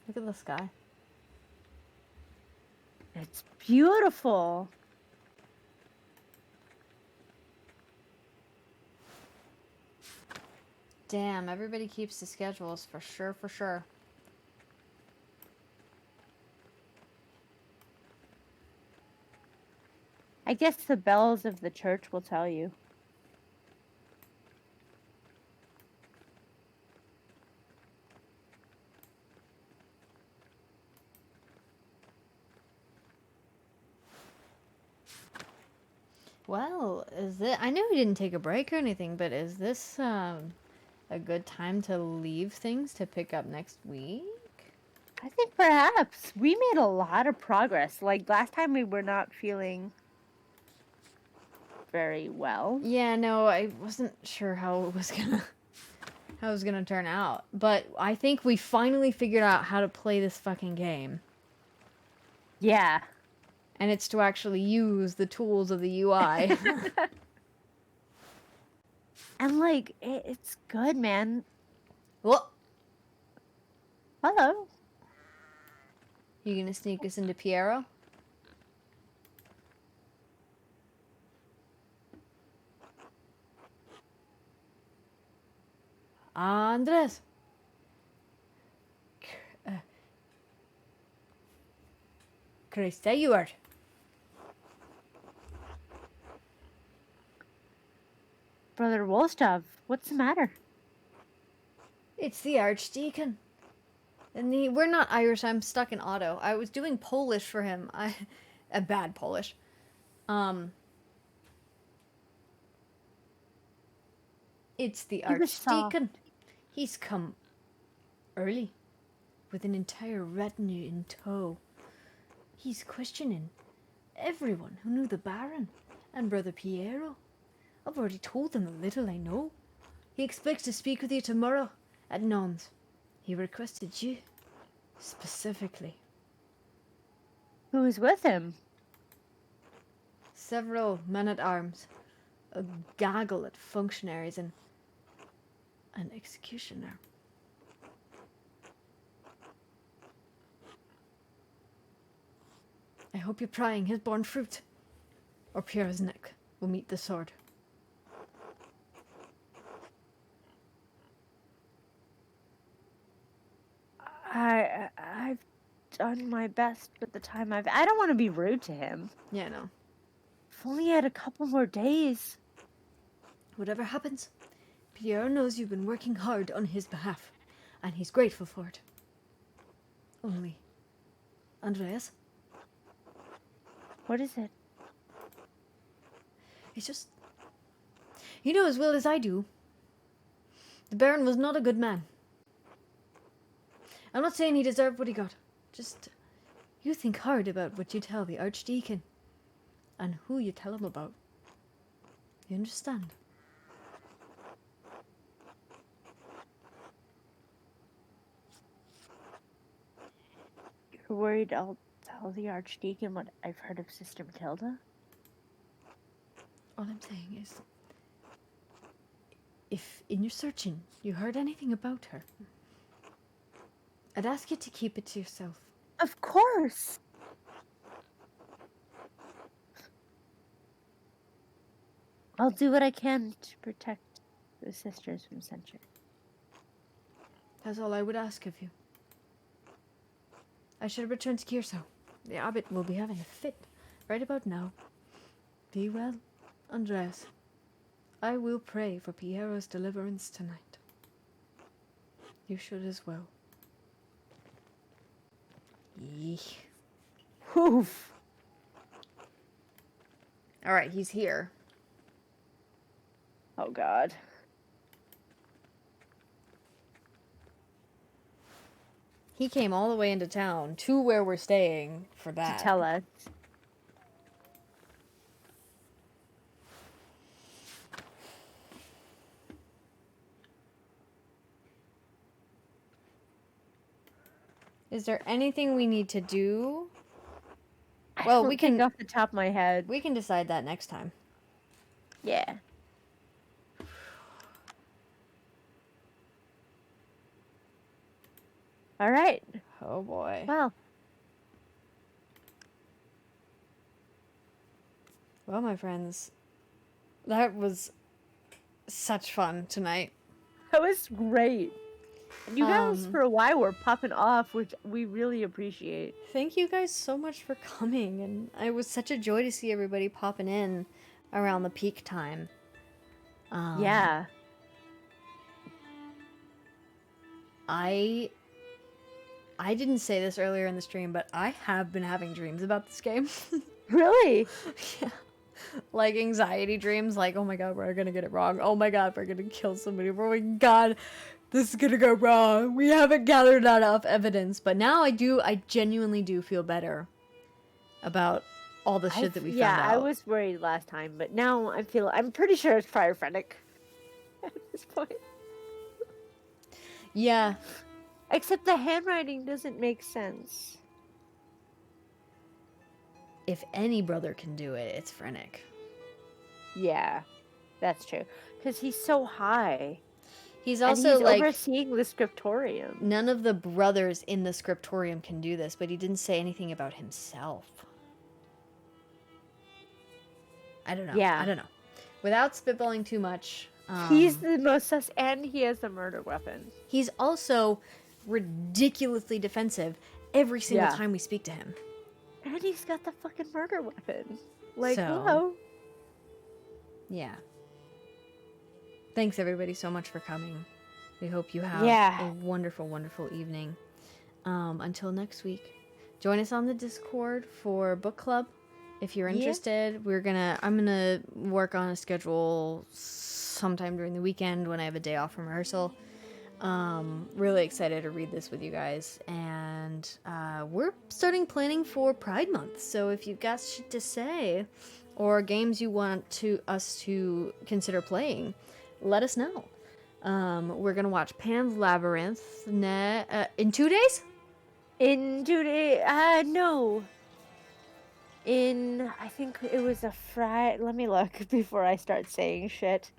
Look at the sky. It's beautiful. Damn, everybody keeps the schedules for sure. I guess the bells of the church will tell you. Well, I know we didn't take a break or anything, but is this a good time to leave things to pick up next week? I think perhaps we made a lot of progress. Like last time we were not feeling very well. Yeah, no, I wasn't sure how it was gonna turn out. But I think we finally figured out how to play this fucking game. Yeah. And it's to actually use the tools of the UI. And like it's good, man. What? Hello. You gonna sneak us into Piero? Andres. Christ, there you are. Brother Wolstov, what's the matter? It's the Archdeacon. And we're not Irish, I'm stuck in Otto. I was doing Polish for him. A bad Polish. It's the He was Archdeacon. He's come early with an entire retinue in tow. He's questioning everyone who knew the Baron and Brother Piero. I've already told him the little I know. He expects to speak with you tomorrow at Nons. He requested you specifically. Who is with him? Several men-at-arms, a gaggle at functionaries, and an executioner. I hope you're prying his born fruit, or Pierre's neck will meet the sword. done my best with the time I don't want to be rude to him. Yeah, no. If only he had a couple more days. Whatever happens, Pierre knows you've been working hard on his behalf, and he's grateful for it. Only, Andreas, What is it? it's just... You know as well as I do, the Baron was not a good man. I'm not saying he deserved what he got. Just, you think hard about what you tell the Archdeacon, and who you tell him about. You understand? You're worried I'll tell the Archdeacon what I've heard of Sister Matilda? All I'm saying is, if in your searching you heard anything about her, I'd ask you to keep it to yourself. Of course! I'll do what I can to protect the sisters from censure. That's all I would ask of you. I should return to Kierso. The abbot will be having a fit right about now. Be well, Andreas. I will pray for Piero's deliverance tonight. You should as well. Yeesh. Oof! Alright, he's here. Oh god. He came all the way into town to where we're staying for that. To tell us. Is there anything we need to do? I Well, don't we think can off the top of my head. we can decide that next time. Yeah. All right. Oh boy. Well, Well, my friends, that was such fun tonight. that was great. And you guys, Um, for a while, were popping off, which we really appreciate. Thank you guys so much for coming, and it was such a joy to see everybody popping in around the peak time. Yeah. I didn't say this earlier in the stream, but I have been having dreams about this game. Really? Yeah. Like anxiety dreams, like, oh my god, we're gonna get it wrong. Oh my god, we're gonna kill somebody. Oh my god, this is gonna go wrong. We haven't gathered enough evidence. But now I genuinely do feel better about all the shit that we found out. I was worried last time, but now I'm pretty sure it's Fire Fennec at this point. Yeah. Except the handwriting doesn't make sense. If any brother can do it, it's Frennick. Yeah, that's true. Because he's so high. He's And also he's like overseeing the scriptorium. none of the brothers in the scriptorium can do this, but he didn't say anything about himself. I don't know. Yeah. I don't know. Without spitballing too much, He's the most sus, and he has a murder weapon. he's also ridiculously defensive every single Yeah. time we speak to him. And he's got the fucking murder weapon. Like, So- hello. Yeah. Thanks everybody so much for coming. We hope you have Yeah. a wonderful, wonderful evening. Until next week, join us on the Discord for book club. If you're Yeah. interested, I'm gonna work on a schedule sometime during the weekend when I have a day off from rehearsal. Really excited to read this with you guys, and we're starting planning for Pride Month. So if you've got shit to say or games you want us to consider playing, let us know. We're gonna watch Pan's Labyrinth in 2 days. In 2 days, no. I think it was a Friday. Let me look before I start saying shit.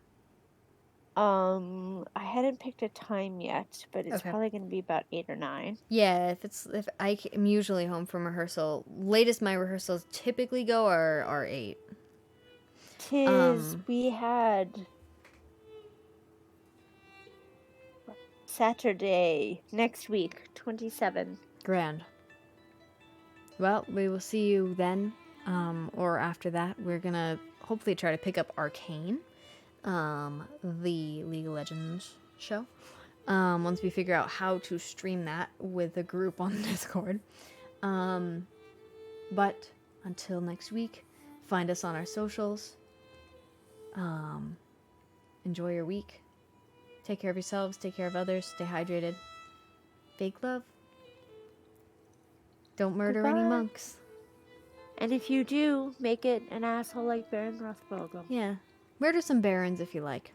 I hadn't picked a time yet, but it's Okay. probably going to be about 8 or 9. Yeah, if I am usually home from rehearsal, latest my rehearsals typically go are 8. We had Saturday next week, 27. Grand. Well, we will see you then, or after that. We're gonna hopefully try to pick up Arcane, the League of Legends show. Once we figure out how to stream that with a group on Discord. But until next week, find us on our socials. Enjoy your week. Take care of yourselves, take care of others, stay hydrated. Fake love. Don't murder any Goodbye. monks. And if you do, make it an asshole like Baron Rothvogel. Yeah. Murder some barons if you like.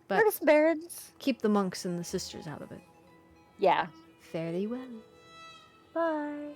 But Murder some barons. keep the monks and the sisters out of it. Yeah. Fare thee well. Bye.